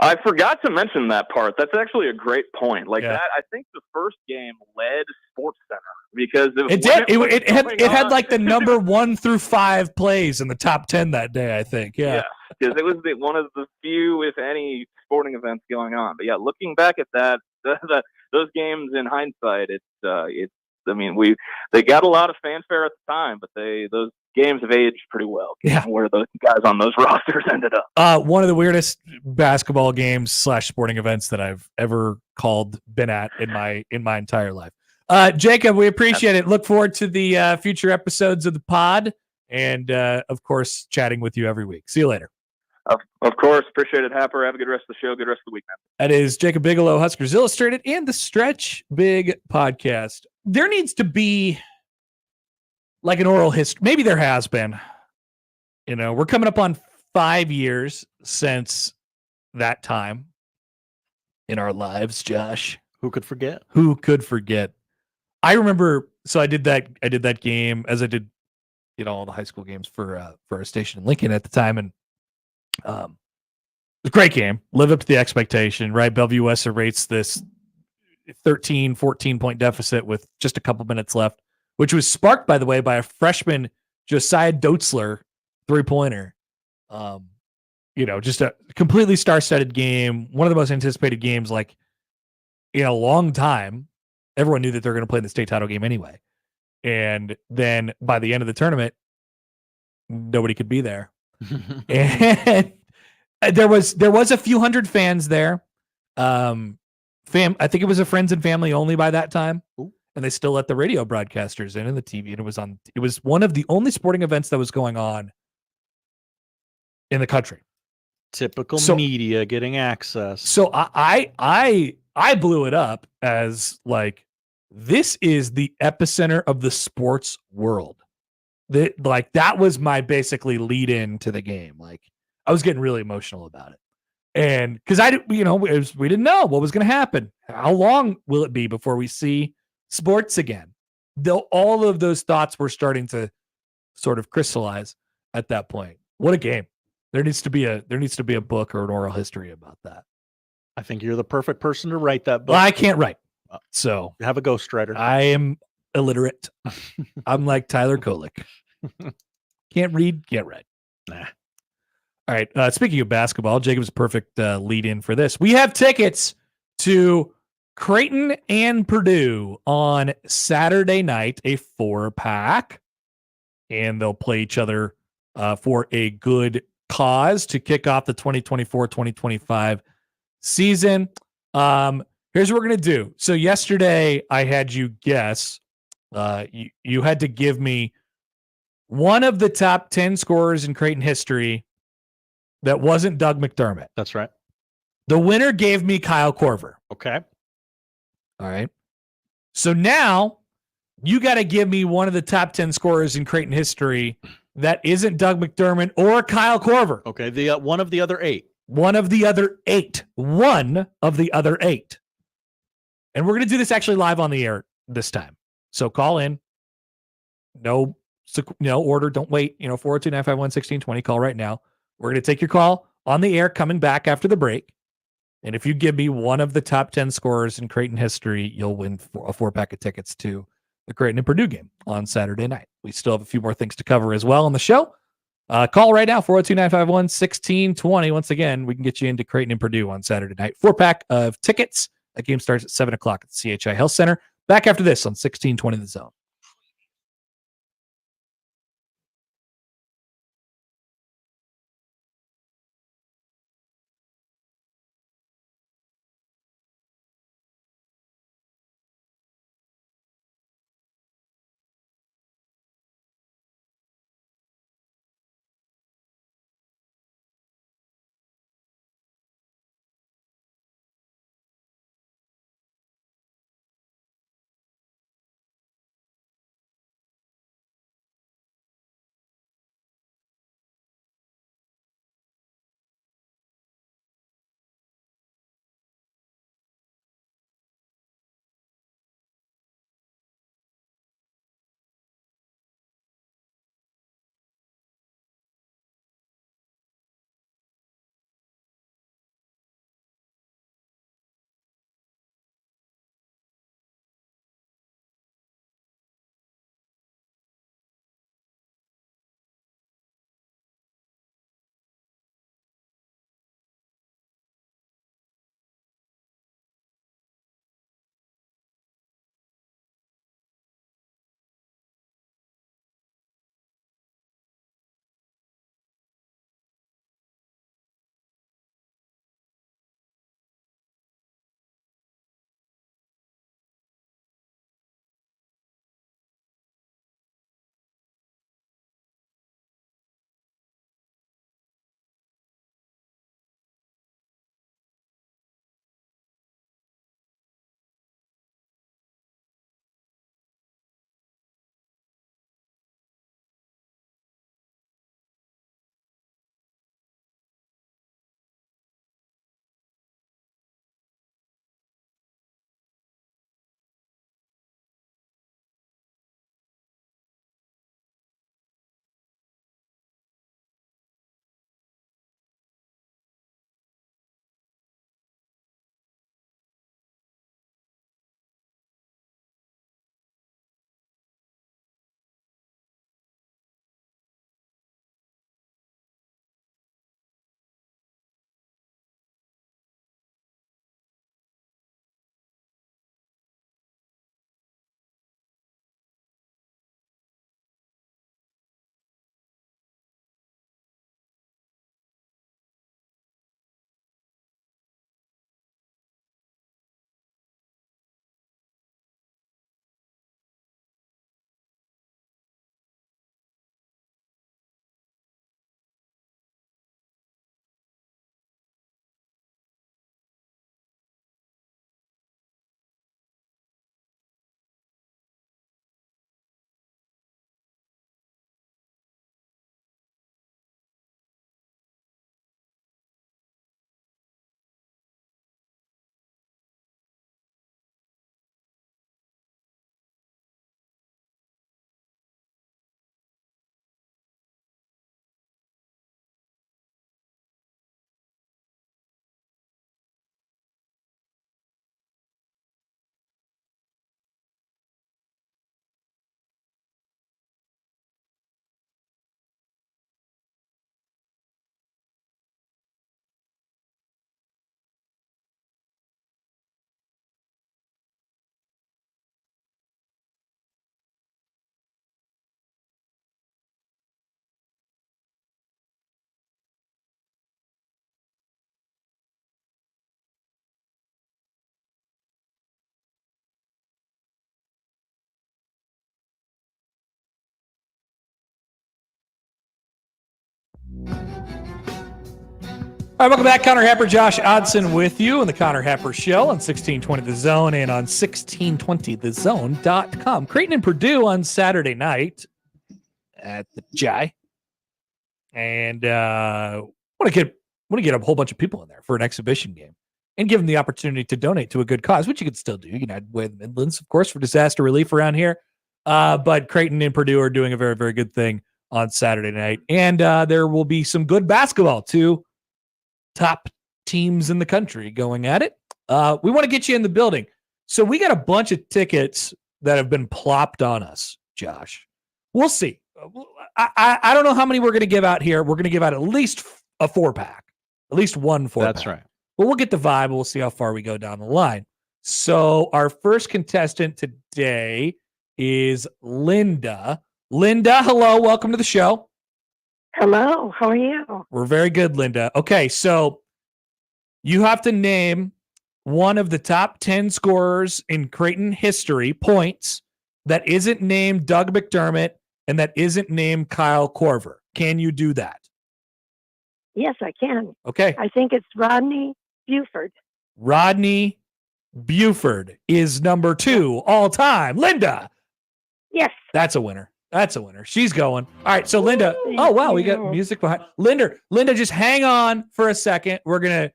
I forgot to mention that part. That's actually a great point. That, I think the first game led Sports Center because it had like the number 1 through 5 plays in the top 10 that day, I think. Yeah, because it was one of the few, if any, sporting events going on. But yeah, looking back at that, those games in hindsight, they got a lot of fanfare at the time, but those games have aged pretty well. Where the guys on those rosters ended up. One of the weirdest basketball games / sporting events that I've ever been at in my entire life. Jacob, we appreciate it. Look forward to the future episodes of the pod, and of course, chatting with you every week. See you later. Of course, appreciate it, Happer. Have a good rest of the show. Good rest of the week, man. That is Jacob Bigelow, Huskers Illustrated, and the Stretch Big podcast. There needs to be like an oral history. Maybe there has been. We're coming up on 5 years since that time in our lives, Josh. Who could forget? Who could forget? I remember. So I did that game, as I did, all the high school games for our station in Lincoln at the time, and it was a great game. Lived up to the expectation, right? Bellevue West rates this 13, 14-point deficit with just a couple minutes left, which was sparked, by the way, by a freshman, Josiah Doetzler, three-pointer. Just a completely star-studded game. One of the most anticipated games, like, in a long time. Everyone knew that they're going to play in the state title game anyway. And then by the end of the tournament, nobody could be there. And there was a few hundred fans there. I think it was a friends and family only by that time. Ooh. And they still let the radio broadcasters in and the TV, and it was one of the only sporting events that was going on in the country. Typical media getting access. So I blew it up as like, this is the epicenter of the sports world. That was my basically lead in to the game. Like I was getting really emotional about it. And because we didn't know what was going to happen. How long will it be before we see sports again? Though all of those thoughts were starting to sort of crystallize at that point. What a game! There needs to be a book or an oral history about that. I think you're the perfect person to write that book. Well, I can't write, so have a ghostwriter. I am illiterate. I'm like Tyler Kolick. Can't read, can't write. Nah. All right. Speaking of basketball, Jacob's perfect lead in for this. We have tickets to Creighton and Purdue on Saturday night, a 4-pack, and they'll play each other for a good cause to kick off the 2024-2025 season. Here's what we're going to do. So yesterday I had you guess, you had to give me one of the top 10 scorers in Creighton history that wasn't Doug McDermott. That's right. The winner gave me Kyle Korver. Okay. All right. So now you got to give me one of the top 10 scorers in Creighton history that isn't Doug McDermott or Kyle Korver. Okay. The one of the other 8. One of the other 8. One of the other 8. And we're going to do this actually live on the air this time. So call in. No order. Don't wait. 402-951-1620. Call right now. We're going to take your call on the air coming back after the break. And if you give me one of the top 10 scorers in Creighton history, you'll win a 4-pack of tickets to the Creighton and Purdue game on Saturday night. We still have a few more things to cover as well on the show. Call right now, 402-951-1620. Once again, we can get you into Creighton and Purdue on Saturday night. 4-pack of tickets. That game starts at 7 o'clock at the CHI Health Center. Back after this on 1620 The Zone. All right, welcome back. Connor Happer, Josh Odson with you on the Connor Happer Show on 1620 The Zone and on 1620thezone.com. Creighton and Purdue on Saturday night at the J. And want to get a whole bunch of people in there for an exhibition game and give them the opportunity to donate to a good cause, which you can still do. You can add way the Midlands, of course, for disaster relief around here. But Creighton and Purdue are doing a very, very good thing on Saturday night. And there will be some good basketball, too. Top teams in the country going at it. We want to get you in the building. So we got a bunch of tickets that have been plopped on us, Josh. We'll see. I don't know how many we're going to give out here. We're going to give out at least a 4-pack, at least one 4-pack. That's right. But we'll get the vibe. We'll see how far we go down the line. So our first contestant today is Linda. Linda, hello. Welcome to the show. Hello, how are you? We're very good, Linda. Okay, so you have to name one of the top 10 scorers in Creighton history, points, that isn't named Doug McDermott and that isn't named Kyle Korver. Can you do that? Yes, I can. Okay. I think it's Rodney Buford. Rodney Buford is number 2 all time. Linda. Yes. That's a winner. That's a winner. She's going. All right. So Linda, oh wow, we got music behind. Linda, just hang on for a second. We're gonna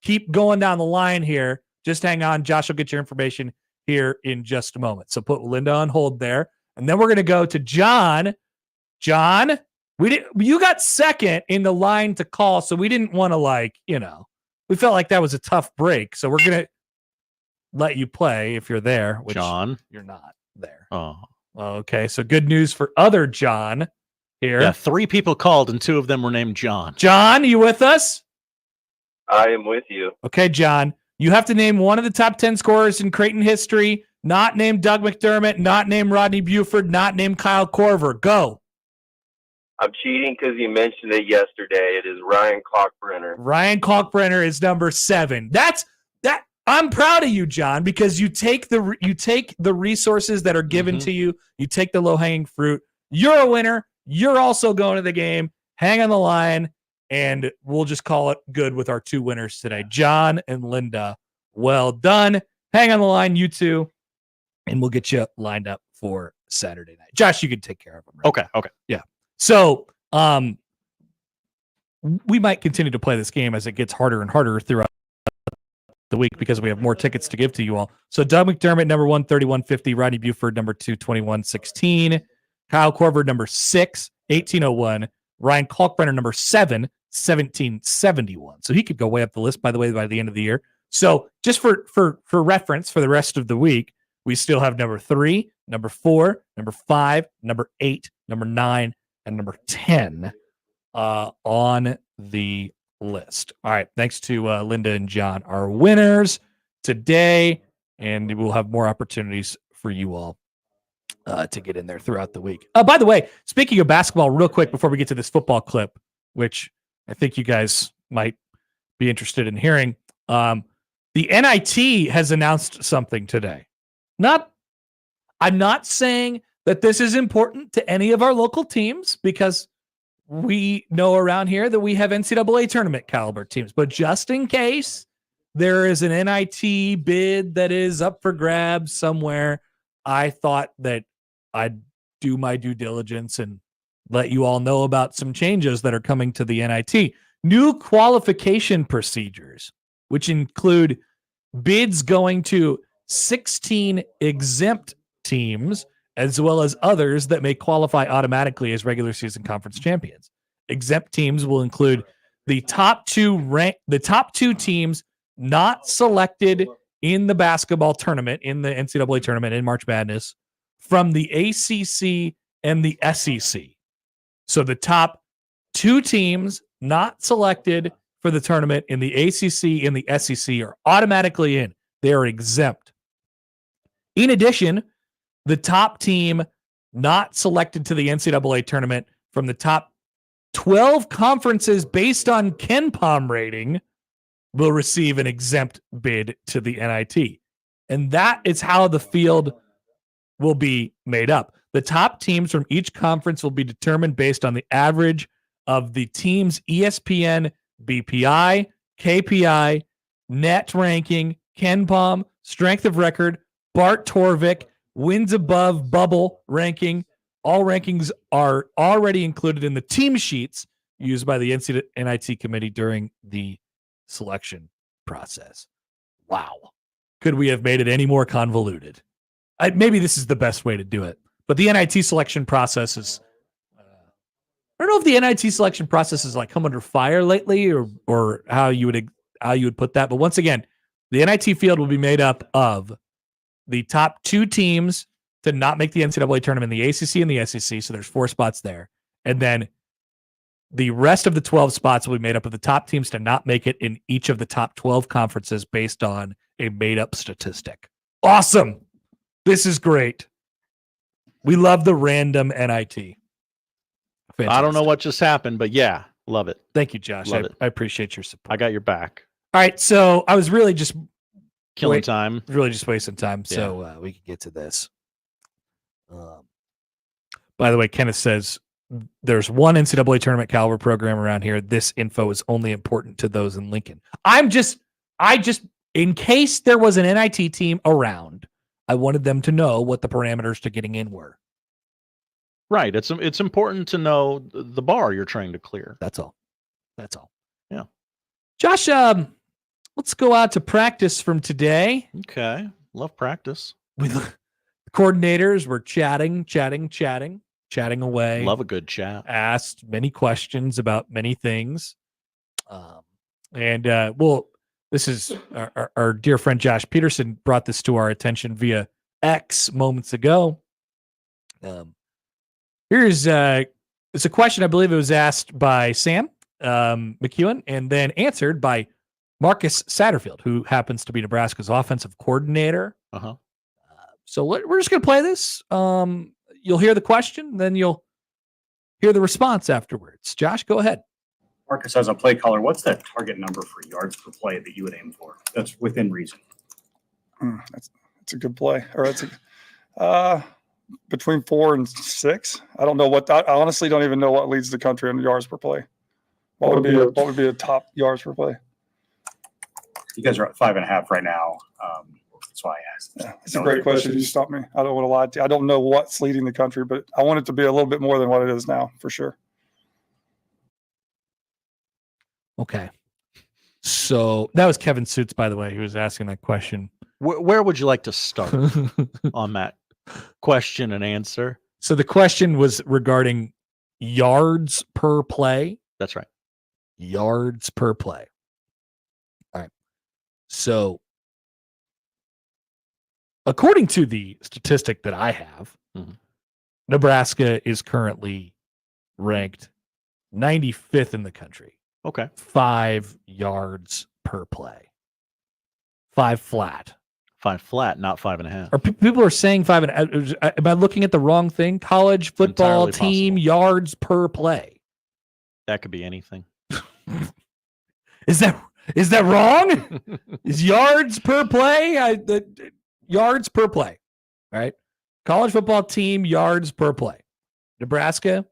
keep going down the line here. Just hang on. Josh will get your information here in just a moment. So put Linda on hold there. And then we're gonna go to John. John, you got second in the line to call, so we didn't want to we felt like that was a tough break. So we're gonna let you play if you're there, which John. You're not there. Oh. Okay, so good news for other John here. Yeah, 3 people called and 2 of them were named John. John, you with us? I am with you. Okay, John, you have to name one of the top 10 scorers in Creighton history, not named Doug McDermott, not named Rodney Buford, not named Kyle Korver. Go. I'm cheating because you mentioned it yesterday. It is Ryan Kalkbrenner. Ryan Kalkbrenner is number 7. That. I'm proud of you, John, because you take the resources that are given to you. You take the low-hanging fruit. You're a winner. You're also going to the game. Hang on the line, and we'll just call it good with our 2 winners today, John and Linda. Well done. Hang on the line, you two, and we'll get you lined up for Saturday night. Josh, you can take care of them. Right? Okay. Yeah. So we might continue to play this game as it gets harder and harder throughout the week because we have more tickets to give to you all. So Doug McDermott, number 1, 3150. Rodney Buford, number 2, 2116. Kyle Korver, number 6, 1801. Ryan Kalkbrenner, number 7, 1771. So he could go way up the list, by the way, by the end of the year. So just for reference for the rest of the week, we still have number 3, number 4, number 5, number 8, number 9, and number 10 on the list. All right. Thanks to Linda and John, our winners today. And we'll have more opportunities for you all to get in there throughout the week. By the way, speaking of basketball, real quick before we get to this football clip, which I think you guys might be interested in hearing, the NIT has announced something today. I'm not saying that this is important to any of our local teams because we know around here that we have NCAA tournament caliber teams, but just in case there is an NIT bid that is up for grabs somewhere, I thought that I'd do my due diligence and let you all know about some changes that are coming to the NIT. New qualification procedures, which include bids going to 16 exempt teams, as well as others that may qualify automatically as regular season conference champions. Exempt teams will include the top 2 teams not selected in the basketball tournament, in the NCAA tournament in March Madness, from the ACC and the SEC. So the top 2 teams not selected for the tournament in the ACC and the SEC are automatically in. They are exempt. In addition, the top team not selected to the NCAA tournament from the top 12 conferences based on KenPom rating will receive an exempt bid to the NIT. And that is how the field will be made up. The top teams from each conference will be determined based on the average of the team's ESPN BPI, KPI, net ranking, KenPom, strength of record, Bart Torvik, wins above bubble ranking. All rankings are already included in the team sheets used by the NIT committee during the selection process. Wow. Could we have made it any more convoluted? Maybe this is the best way to do it. But the NIT selection process is, I don't know if the NIT selection process is like come under fire lately or how you would put that. But once again, the NIT field will be made up of the top 2 teams to not make the NCAA tournament in the ACC and the SEC. So there's 4 spots there. And then the rest of the 12 spots will be made up of the top teams to not make it in each of the top 12 conferences based on a made-up statistic. Awesome. This is great. We love the random NIT. Fantastic. I don't know what just happened, but yeah, love it. Thank you, Josh. Love it. I appreciate your support. I got your back. All right, so I was really just killing time. Really just wasting time, so we can get to this. By the way, Kenneth says there's one NCAA tournament caliber program around here. This info is only important to those in Lincoln. I just, in case there was an NIT team around, I wanted them to know what the parameters to getting in were. Right. It's important to know the bar you're trying to clear. That's all. That's all. Yeah. Josh, let's go out to practice from today. Okay. Love practice. With the coordinators, we're chatting away. Love a good chat. Asked many questions about many things. This is our dear friend Josh Peterson brought this to our attention via X moments ago. It's a question, I believe it was asked by Sam McEwen and then answered by Marcus Satterfield, who happens to be Nebraska's offensive coordinator. Uh-huh. So we're just going to play this. You'll hear the question, then you'll hear the response afterwards. Josh, go ahead. Marcus, as a play caller, what's that target number for yards per play that you would aim for? That's within reason. That's a good play. Or it's between 4 and 6. I don't know I honestly don't even know what leads the country in yards per play. What would be a top yards per play? You guys are at 5.5 right now. That's why I asked. Yeah, it's a great question. You stopped me. I don't want to lie to you. I don't know what's leading the country, but I want it to be a little bit more than what it is now, for sure. Okay. So that was Kevin Suits, by the way, who was asking that question. Where would you like to start on that question and answer? So the question was regarding yards per play. That's right. Yards per play. All right. So according to the statistic that I have, Nebraska is currently ranked 95th in the country. Okay. 5 yards per play. 5 flat. 5 flat, not 5.5. Or people are saying 5. Am I looking at the wrong thing? College football Entirely team possible. yards per play. That could be anything. Is that wrong? Is yards per play? Yards per play. All right. College football team yards per play. Nebraska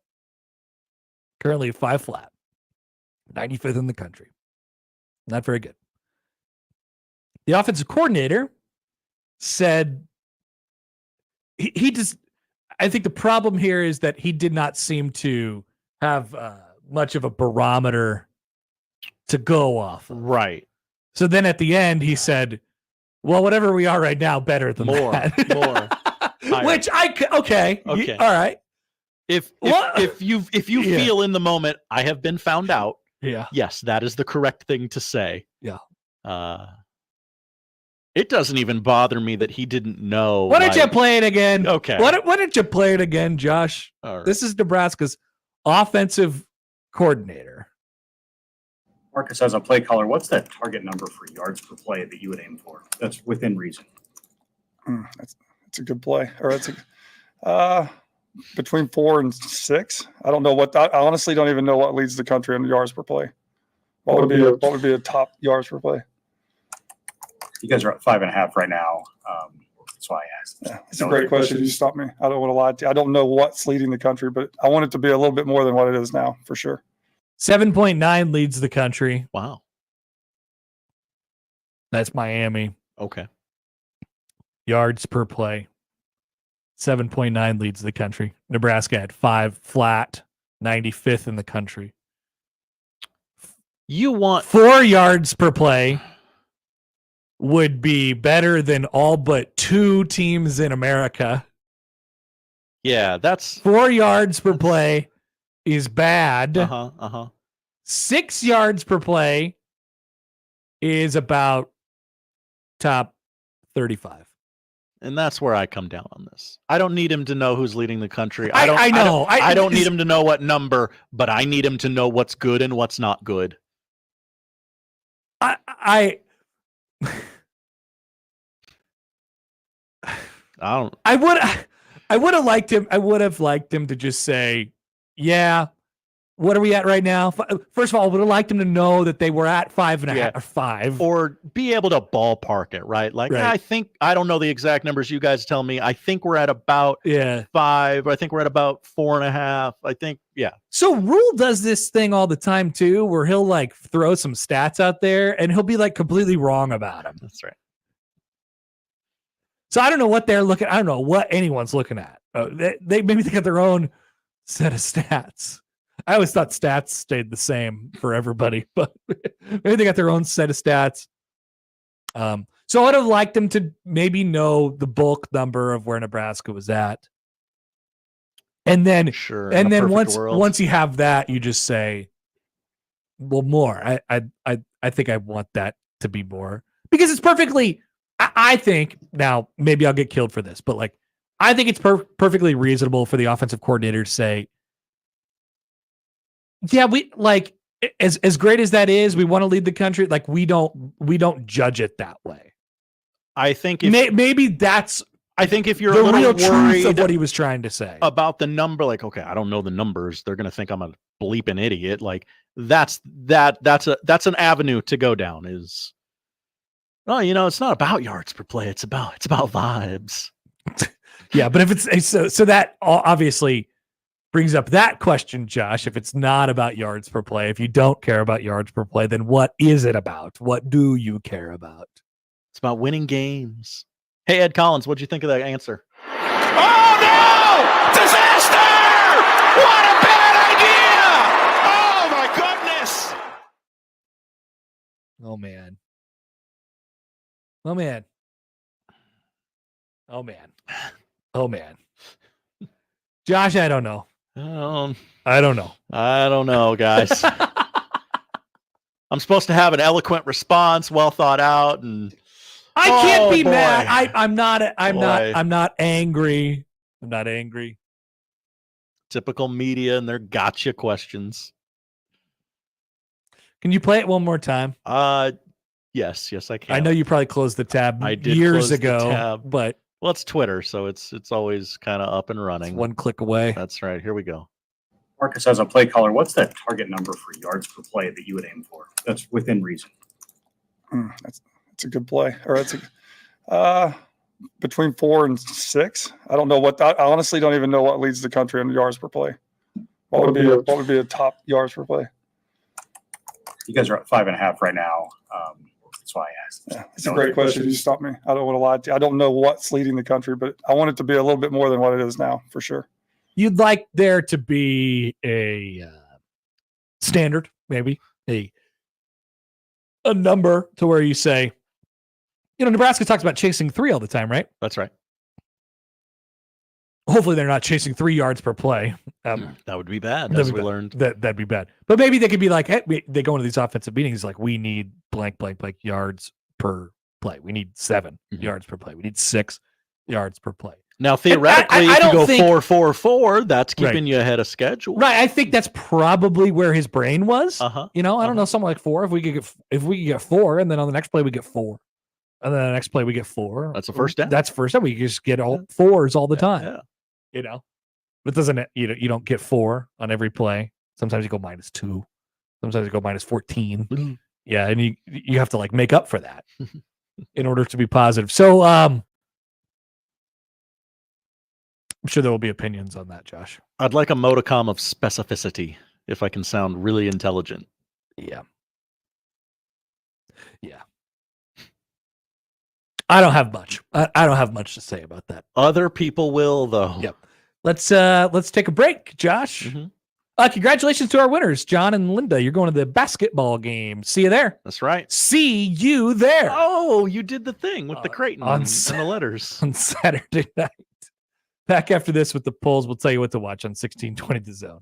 currently 5 flat. 95th in the country. Not very good. The offensive coordinator said he just, I think the problem here is that he did not seem to have much of a barometer to go off of. Right. So then at the end he said, well, whatever we are right now, better than that. More. Which okay. All right. If you feel in the moment, I have been found out. Yeah. Yes, that is the correct thing to say. Yeah. It doesn't even bother me that he didn't know. Why don't you play it again? Okay. Why don't you play it again, Josh? All right. This is Nebraska's offensive coordinator. Marcus, as a play caller, what's that target number for yards per play that you would aim for? That's within reason. That's a good play. Or it's between 4 and 6. I don't know I honestly don't even know what leads the country in yards per play. What would be a top yards per play? You guys are at 5.5 right now. That's why I asked. Yeah, it's a great question. You stopped me. I don't want to lie to you. I don't know what's leading the country, but I want it to be a little bit more than what it is now, for sure. 7.9 leads the country. Wow. That's Miami. Okay. Yards per play. 7.9 leads the country. Nebraska had 5 flat, 95th in the country. You want 4 yards per play would be better than all but 2 teams in America. Yeah, that's 4 yards per play is bad. 6 yards per play is about top 35. And that's where I come down on this. I don't need him to know who's leading the country. I know. I don't need him to know what number, but I need him to know what's good and what's not good. I would have liked him. I would have liked him to just say, yeah, what are we at right now? First of all, I would have liked him to know that they were at 5.5 or 5. Or be able to ballpark it, right? Like, Right. I don't know the exact numbers. You guys tell me. I think we're at about 5. I think we're at about 4.5. I think, yeah. So Rhule does this thing all the time too, where he'll like throw some stats out there and he'll be like completely wrong about them. That's right. So I don't know what they're looking. I don't know what anyone's looking at. They maybe they got their own set of stats. I always thought stats stayed the same for everybody, but maybe they got their own set of stats. So I'd have liked them to maybe know the bulk number of where Nebraska was at, and then once you have that, you just say, "Well, more." I think I want that to be more because it's perfectly. I think now maybe I'll get killed for this, but like I think it's perfectly reasonable for the offensive coordinator to say, yeah, we like as great as that is, we want to lead the country. Like we don't judge it that way. I think maybe that's. I think if you're the a little real truth worried of what he was trying to say about the number, like, okay, I don't know the numbers. They're gonna think I'm a bleeping idiot. Like that's an avenue to go down. Is it's not about yards per play. It's about vibes. Yeah, but if it's so that obviously brings up that question, Josh. If it's not about yards per play, if you don't care about yards per play, then what is it about? What do you care about? It's about winning games. Hey, Ed Collins, what'd you think of that answer? Oh no! Disaster! What a bad idea! Oh my goodness! Oh man. Oh man. Oh man. Oh man. Josh, I don't know. I don't know. I don't know, guys. I'm supposed to have an eloquent response, well thought out, and I can't be boy. mad. I'm not angry. I'm not angry. Typical media and their gotcha questions. Can you play it one more time? Yes, I can. I know you probably closed the tab I did years close the ago, tab. but well, it's Twitter, so it's always kind of up and running. it's one click away. That's right. Here we go. Marcus, as a play caller, what's that target number for yards per play that you would aim for? That's within reason. That's a good play. Or it's between 4 and 6. I don't know I honestly don't even know what leads the country in yards per play. What would be a top yards per play? You guys are at 5.5 right now. That's why I asked. Yeah, it's a great question. You stopped me. I don't want to lie to you. I don't know what's leading the country, but I want it to be a little bit more than what it is now, for sure. You'd like there to be a standard, maybe a number to where you say, Nebraska talks about chasing 3 all the time, right? That's right. Hopefully they're not chasing 3 yards per play. That would be bad, as we learned. That'd be bad. But maybe they could be like, hey, they go into these offensive meetings like, we need blank yards per play. We need 7 yards per play. We need 6 yards per play. Now, theoretically, if you go 4-4-4, that's keeping you ahead of schedule. Right. I think that's probably where his brain was. Uh-huh. I don't know, something like 4. If we could get 4, and then on the next play we get 4. And then the next play we get 4. That's the first down. That's first down. We just get all 4s all the time. Yeah. But doesn't it, you don't get 4 on every play. Sometimes you go -2. Sometimes you go -14. Yeah, and you have to like make up for that in order to be positive. So I'm sure there will be opinions on that, Josh. I'd like a modicum of specificity if I can sound really intelligent. Yeah. Yeah. I don't have much. I don't have much to say about that. Other people will, though. Yep. Let's take a break, Josh. Mm-hmm. Congratulations to our winners, John and Linda. You're going to the basketball game. See you there. That's right. See you there. Oh, you did the thing with the Creighton on and the letters. on Saturday night. Back after this with the polls. We'll tell you what to watch on 1620 The Zone.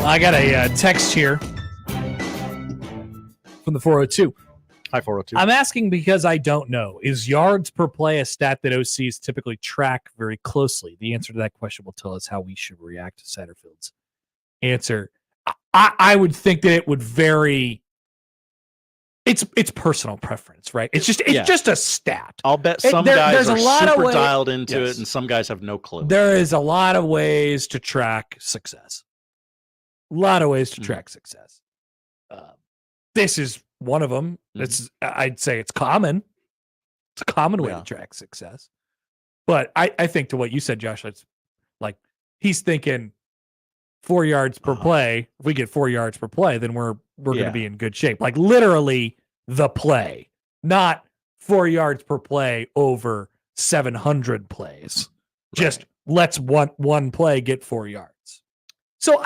I got a text here from the 402. Hi, 402. I'm asking because I don't know. Is yards per play a stat that OCs typically track very closely? The answer to that question will tell us how we should react to Satterfield's answer. I would think that it would vary. It's personal preference, right? It's just a stat. I'll bet some guys are super dialed into Yes. it, and some guys have no clue. There is a lot of ways to track success. A lot of ways to track success. This is one of them. I'd say it's common. It's a common way to track success. But I think to what you said, Josh, it's like he's thinking 4 yards per play. If we get 4 yards per play, then we're going to be in good shape. Like literally the play, not 4 yards per play over 700 plays. Just let's one play get 4 yards. So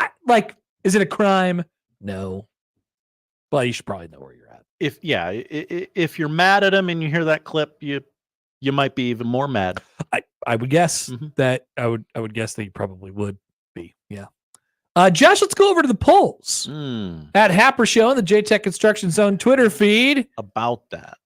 is it a crime? No. But you should probably know where you're at. If you're mad at him and you hear that clip, you might be even more mad. I would guess that I would guess that you probably would be. Yeah. Josh, let's go over to the polls at Happer Show on the JTech Construction Zone Twitter feed. About that.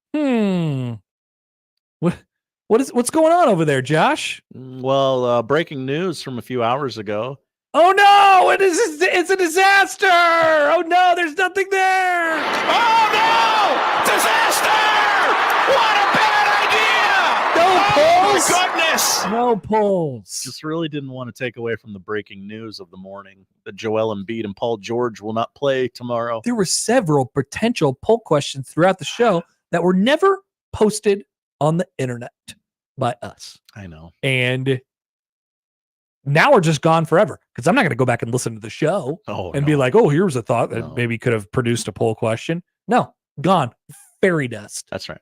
What's going on over there, Josh? Well, breaking news from a few hours ago. Oh no! It's a disaster! Oh no, there's nothing there! Oh no! Disaster! What a bad idea! No polls! Oh my goodness! No polls. Just really didn't want to take away from the breaking news of the morning that Joel Embiid and Paul George will not play tomorrow. There were several potential poll questions throughout the show that were never posted on the internet by us. I know. And now we're just gone forever because I'm not going to go back and listen to the show be like, oh, here's a thought that maybe could have produced a poll question. No, gone. Fairy dust. That's right.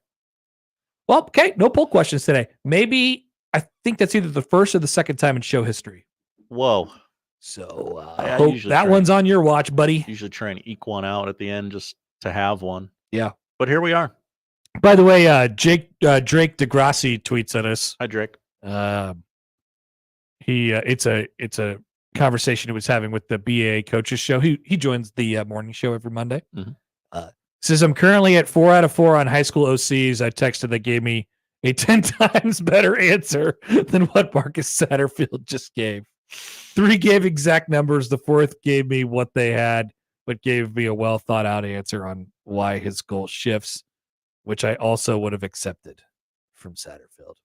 Well, okay, no poll questions today. Maybe I think that's either the first or the second time in show history. Whoa. So I hope usually that try one's on your watch, buddy. Usually try and eke one out at the end just to have one. Yeah. But here we are. By the way, Drake DeGrassi tweets at us. Hi, Drake. It's a conversation he was having with the BA coaches show. He joins the morning show every Monday. Says, I'm currently at 4 out of 4 on high school OCs. I texted that gave me a 10 times better answer than what Marcus Satterfield just gave. 3 gave exact numbers. The 4th gave me what they had, but gave me a well thought out answer on why his goal shifts, which I also would have accepted from Satterfield.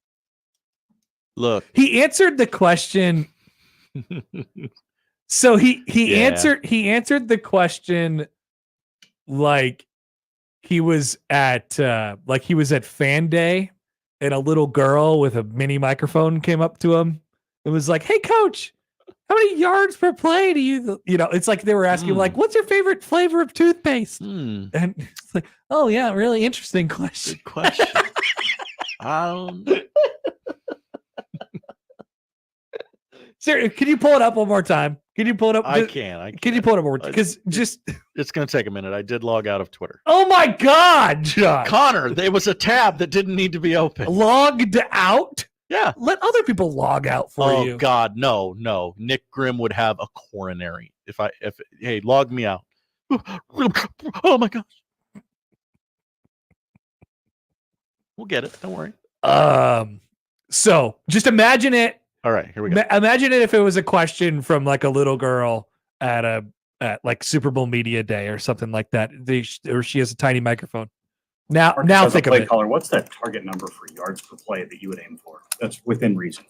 Look, he answered the question. So he answered the question like he was at Fan Day, and a little girl with a mini microphone came up to him and was like, "Hey, coach, how many yards per play do you know?" It's like they were asking like, "What's your favorite flavor of toothpaste?" And it's like, "Oh yeah, really interesting question." Good question. Sir, can you pull it up one more time? Can you pull it up? I can. Can you pull it up one more time? Because it's going to take a minute. I did log out of Twitter. Oh my God, John. Connor, there was a tab that didn't need to be open. Logged out? Yeah. Let other people log out for you. Oh God, no. Nick Grimm would have a coronary if hey, log me out. Oh my gosh. We'll get it. Don't worry. So just imagine it. All right, here we go. Imagine it if it was a question from like a little girl at like Super Bowl media day or something like that. Or she has a tiny microphone. Now think of it. Caller, what's that target number for yards per play that you would aim for? That's within reason.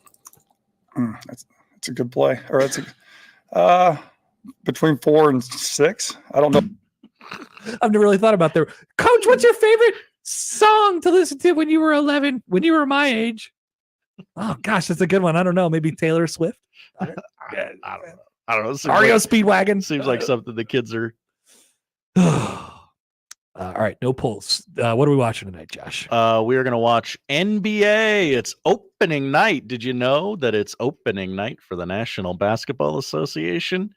That's a good play. Or it's between 4 and 6. I don't know. I've never really thought about that. Coach, what's your favorite song to listen to when you were 11? When you were my age? Oh gosh, that's a good one. I don't know. Maybe Taylor Swift. I don't know. REO Speedwagon. Seems like something the kids are. All right, no polls. What are we watching tonight, Josh? We are going to watch NBA. It's opening night. Did you know that it's opening night for the National Basketball Association?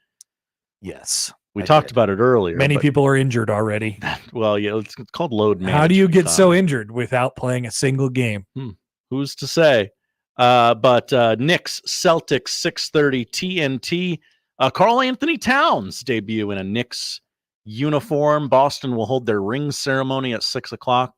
Yes. We talked about it earlier. Many people are injured already. Well, yeah, it's called load management. How do you get so injured without playing a single game? Who's to say? But Knicks, Celtics, 6:30 TNT. Karl Anthony Towns debut in a Knicks uniform. Boston will hold their ring ceremony at 6 o'clock.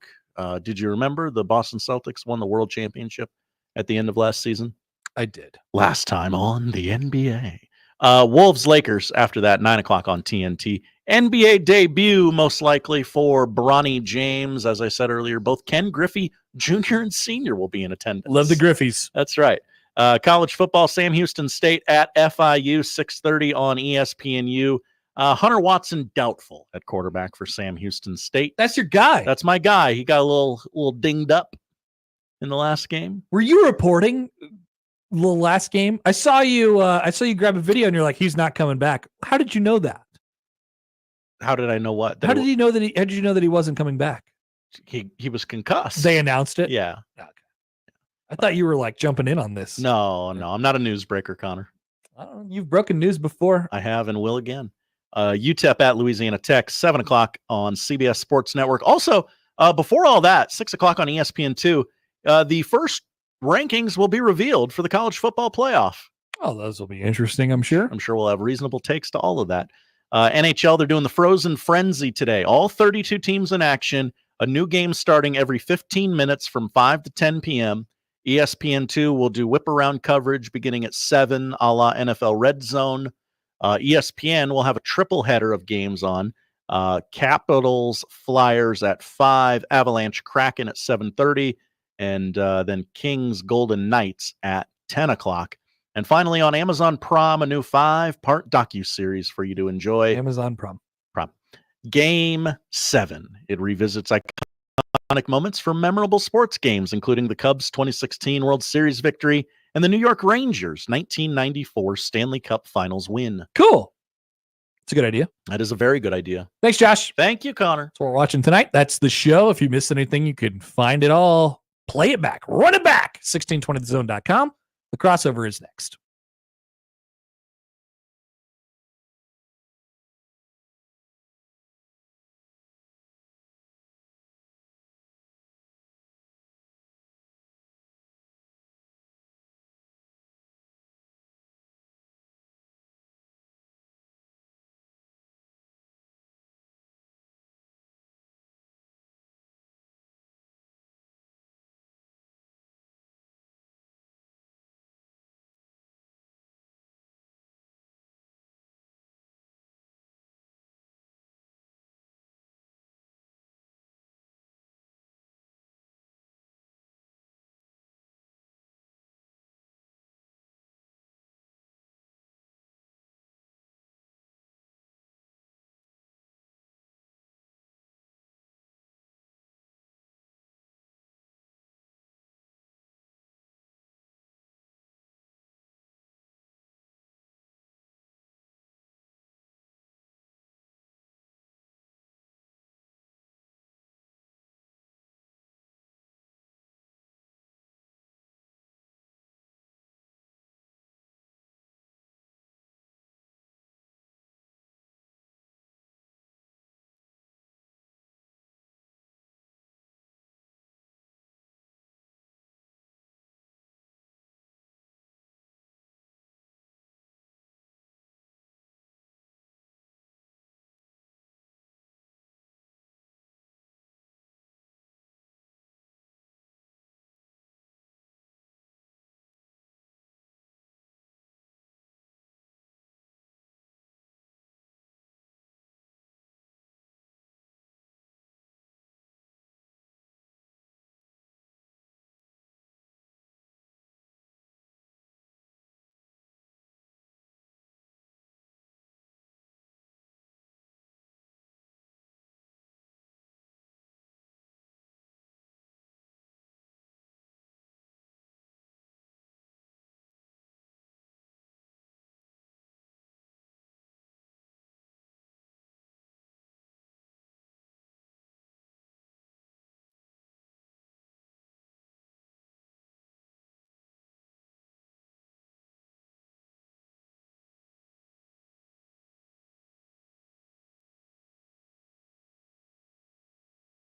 Did you remember the Boston Celtics won the world championship at the end of last season? I did. Last time on the NBA. Wolves Lakers after that, 9 o'clock on TNT. NBA debut, most likely for Bronny James. As I said earlier, both Ken Griffey Jr. and Sr. will be in attendance. Love the Griffies. That's right. College football, Sam Houston State at FIU, 6:30 on ESPNU. Hunter Watson doubtful at quarterback for Sam Houston State. That's your guy. That's my guy. He got a little dinged up in the last game. Were you reporting the last game? I saw you grab a video and you're like, he's not coming back. How did you know that? How did I know what? How did you know that he wasn't coming back? He was concussed. They announced it? Yeah. Okay. I thought you were like jumping in on this. No, I'm not a newsbreaker, Connor. You've broken news before. I have and will again. UTEP at Louisiana Tech, 7 o'clock on CBS Sports Network. Also, before all that, 6 o'clock on ESPN2, the first rankings will be revealed for the college football playoff. Oh, those will be interesting, I'm sure. I'm sure we'll have reasonable takes to all of that. NHL, they're doing the Frozen Frenzy today. All 32 teams in action. A new game starting every 15 minutes from 5 to 10 p.m. ESPN2 will do whip-around coverage beginning at 7, a la NFL Red Zone. ESPN will have a triple header of games on. Capitals, Flyers at 5, Avalanche, Kraken at 7:30, and then Kings, Golden Knights at 10 o'clock. And finally on Amazon Prime, a new 5-part docuseries for you to enjoy. Amazon Prime. Game 7. It revisits iconic moments from memorable sports games, including the Cubs' 2016 World Series victory and the New York Rangers' 1994 Stanley Cup Finals win. Cool. It's a good idea. That is a very good idea. Thanks, Josh. Thank you, Connor. That's what we're watching tonight. That's the show. If you missed anything, you can find it all. Play it back. Run it back. 1620thezone.com. The crossover is next.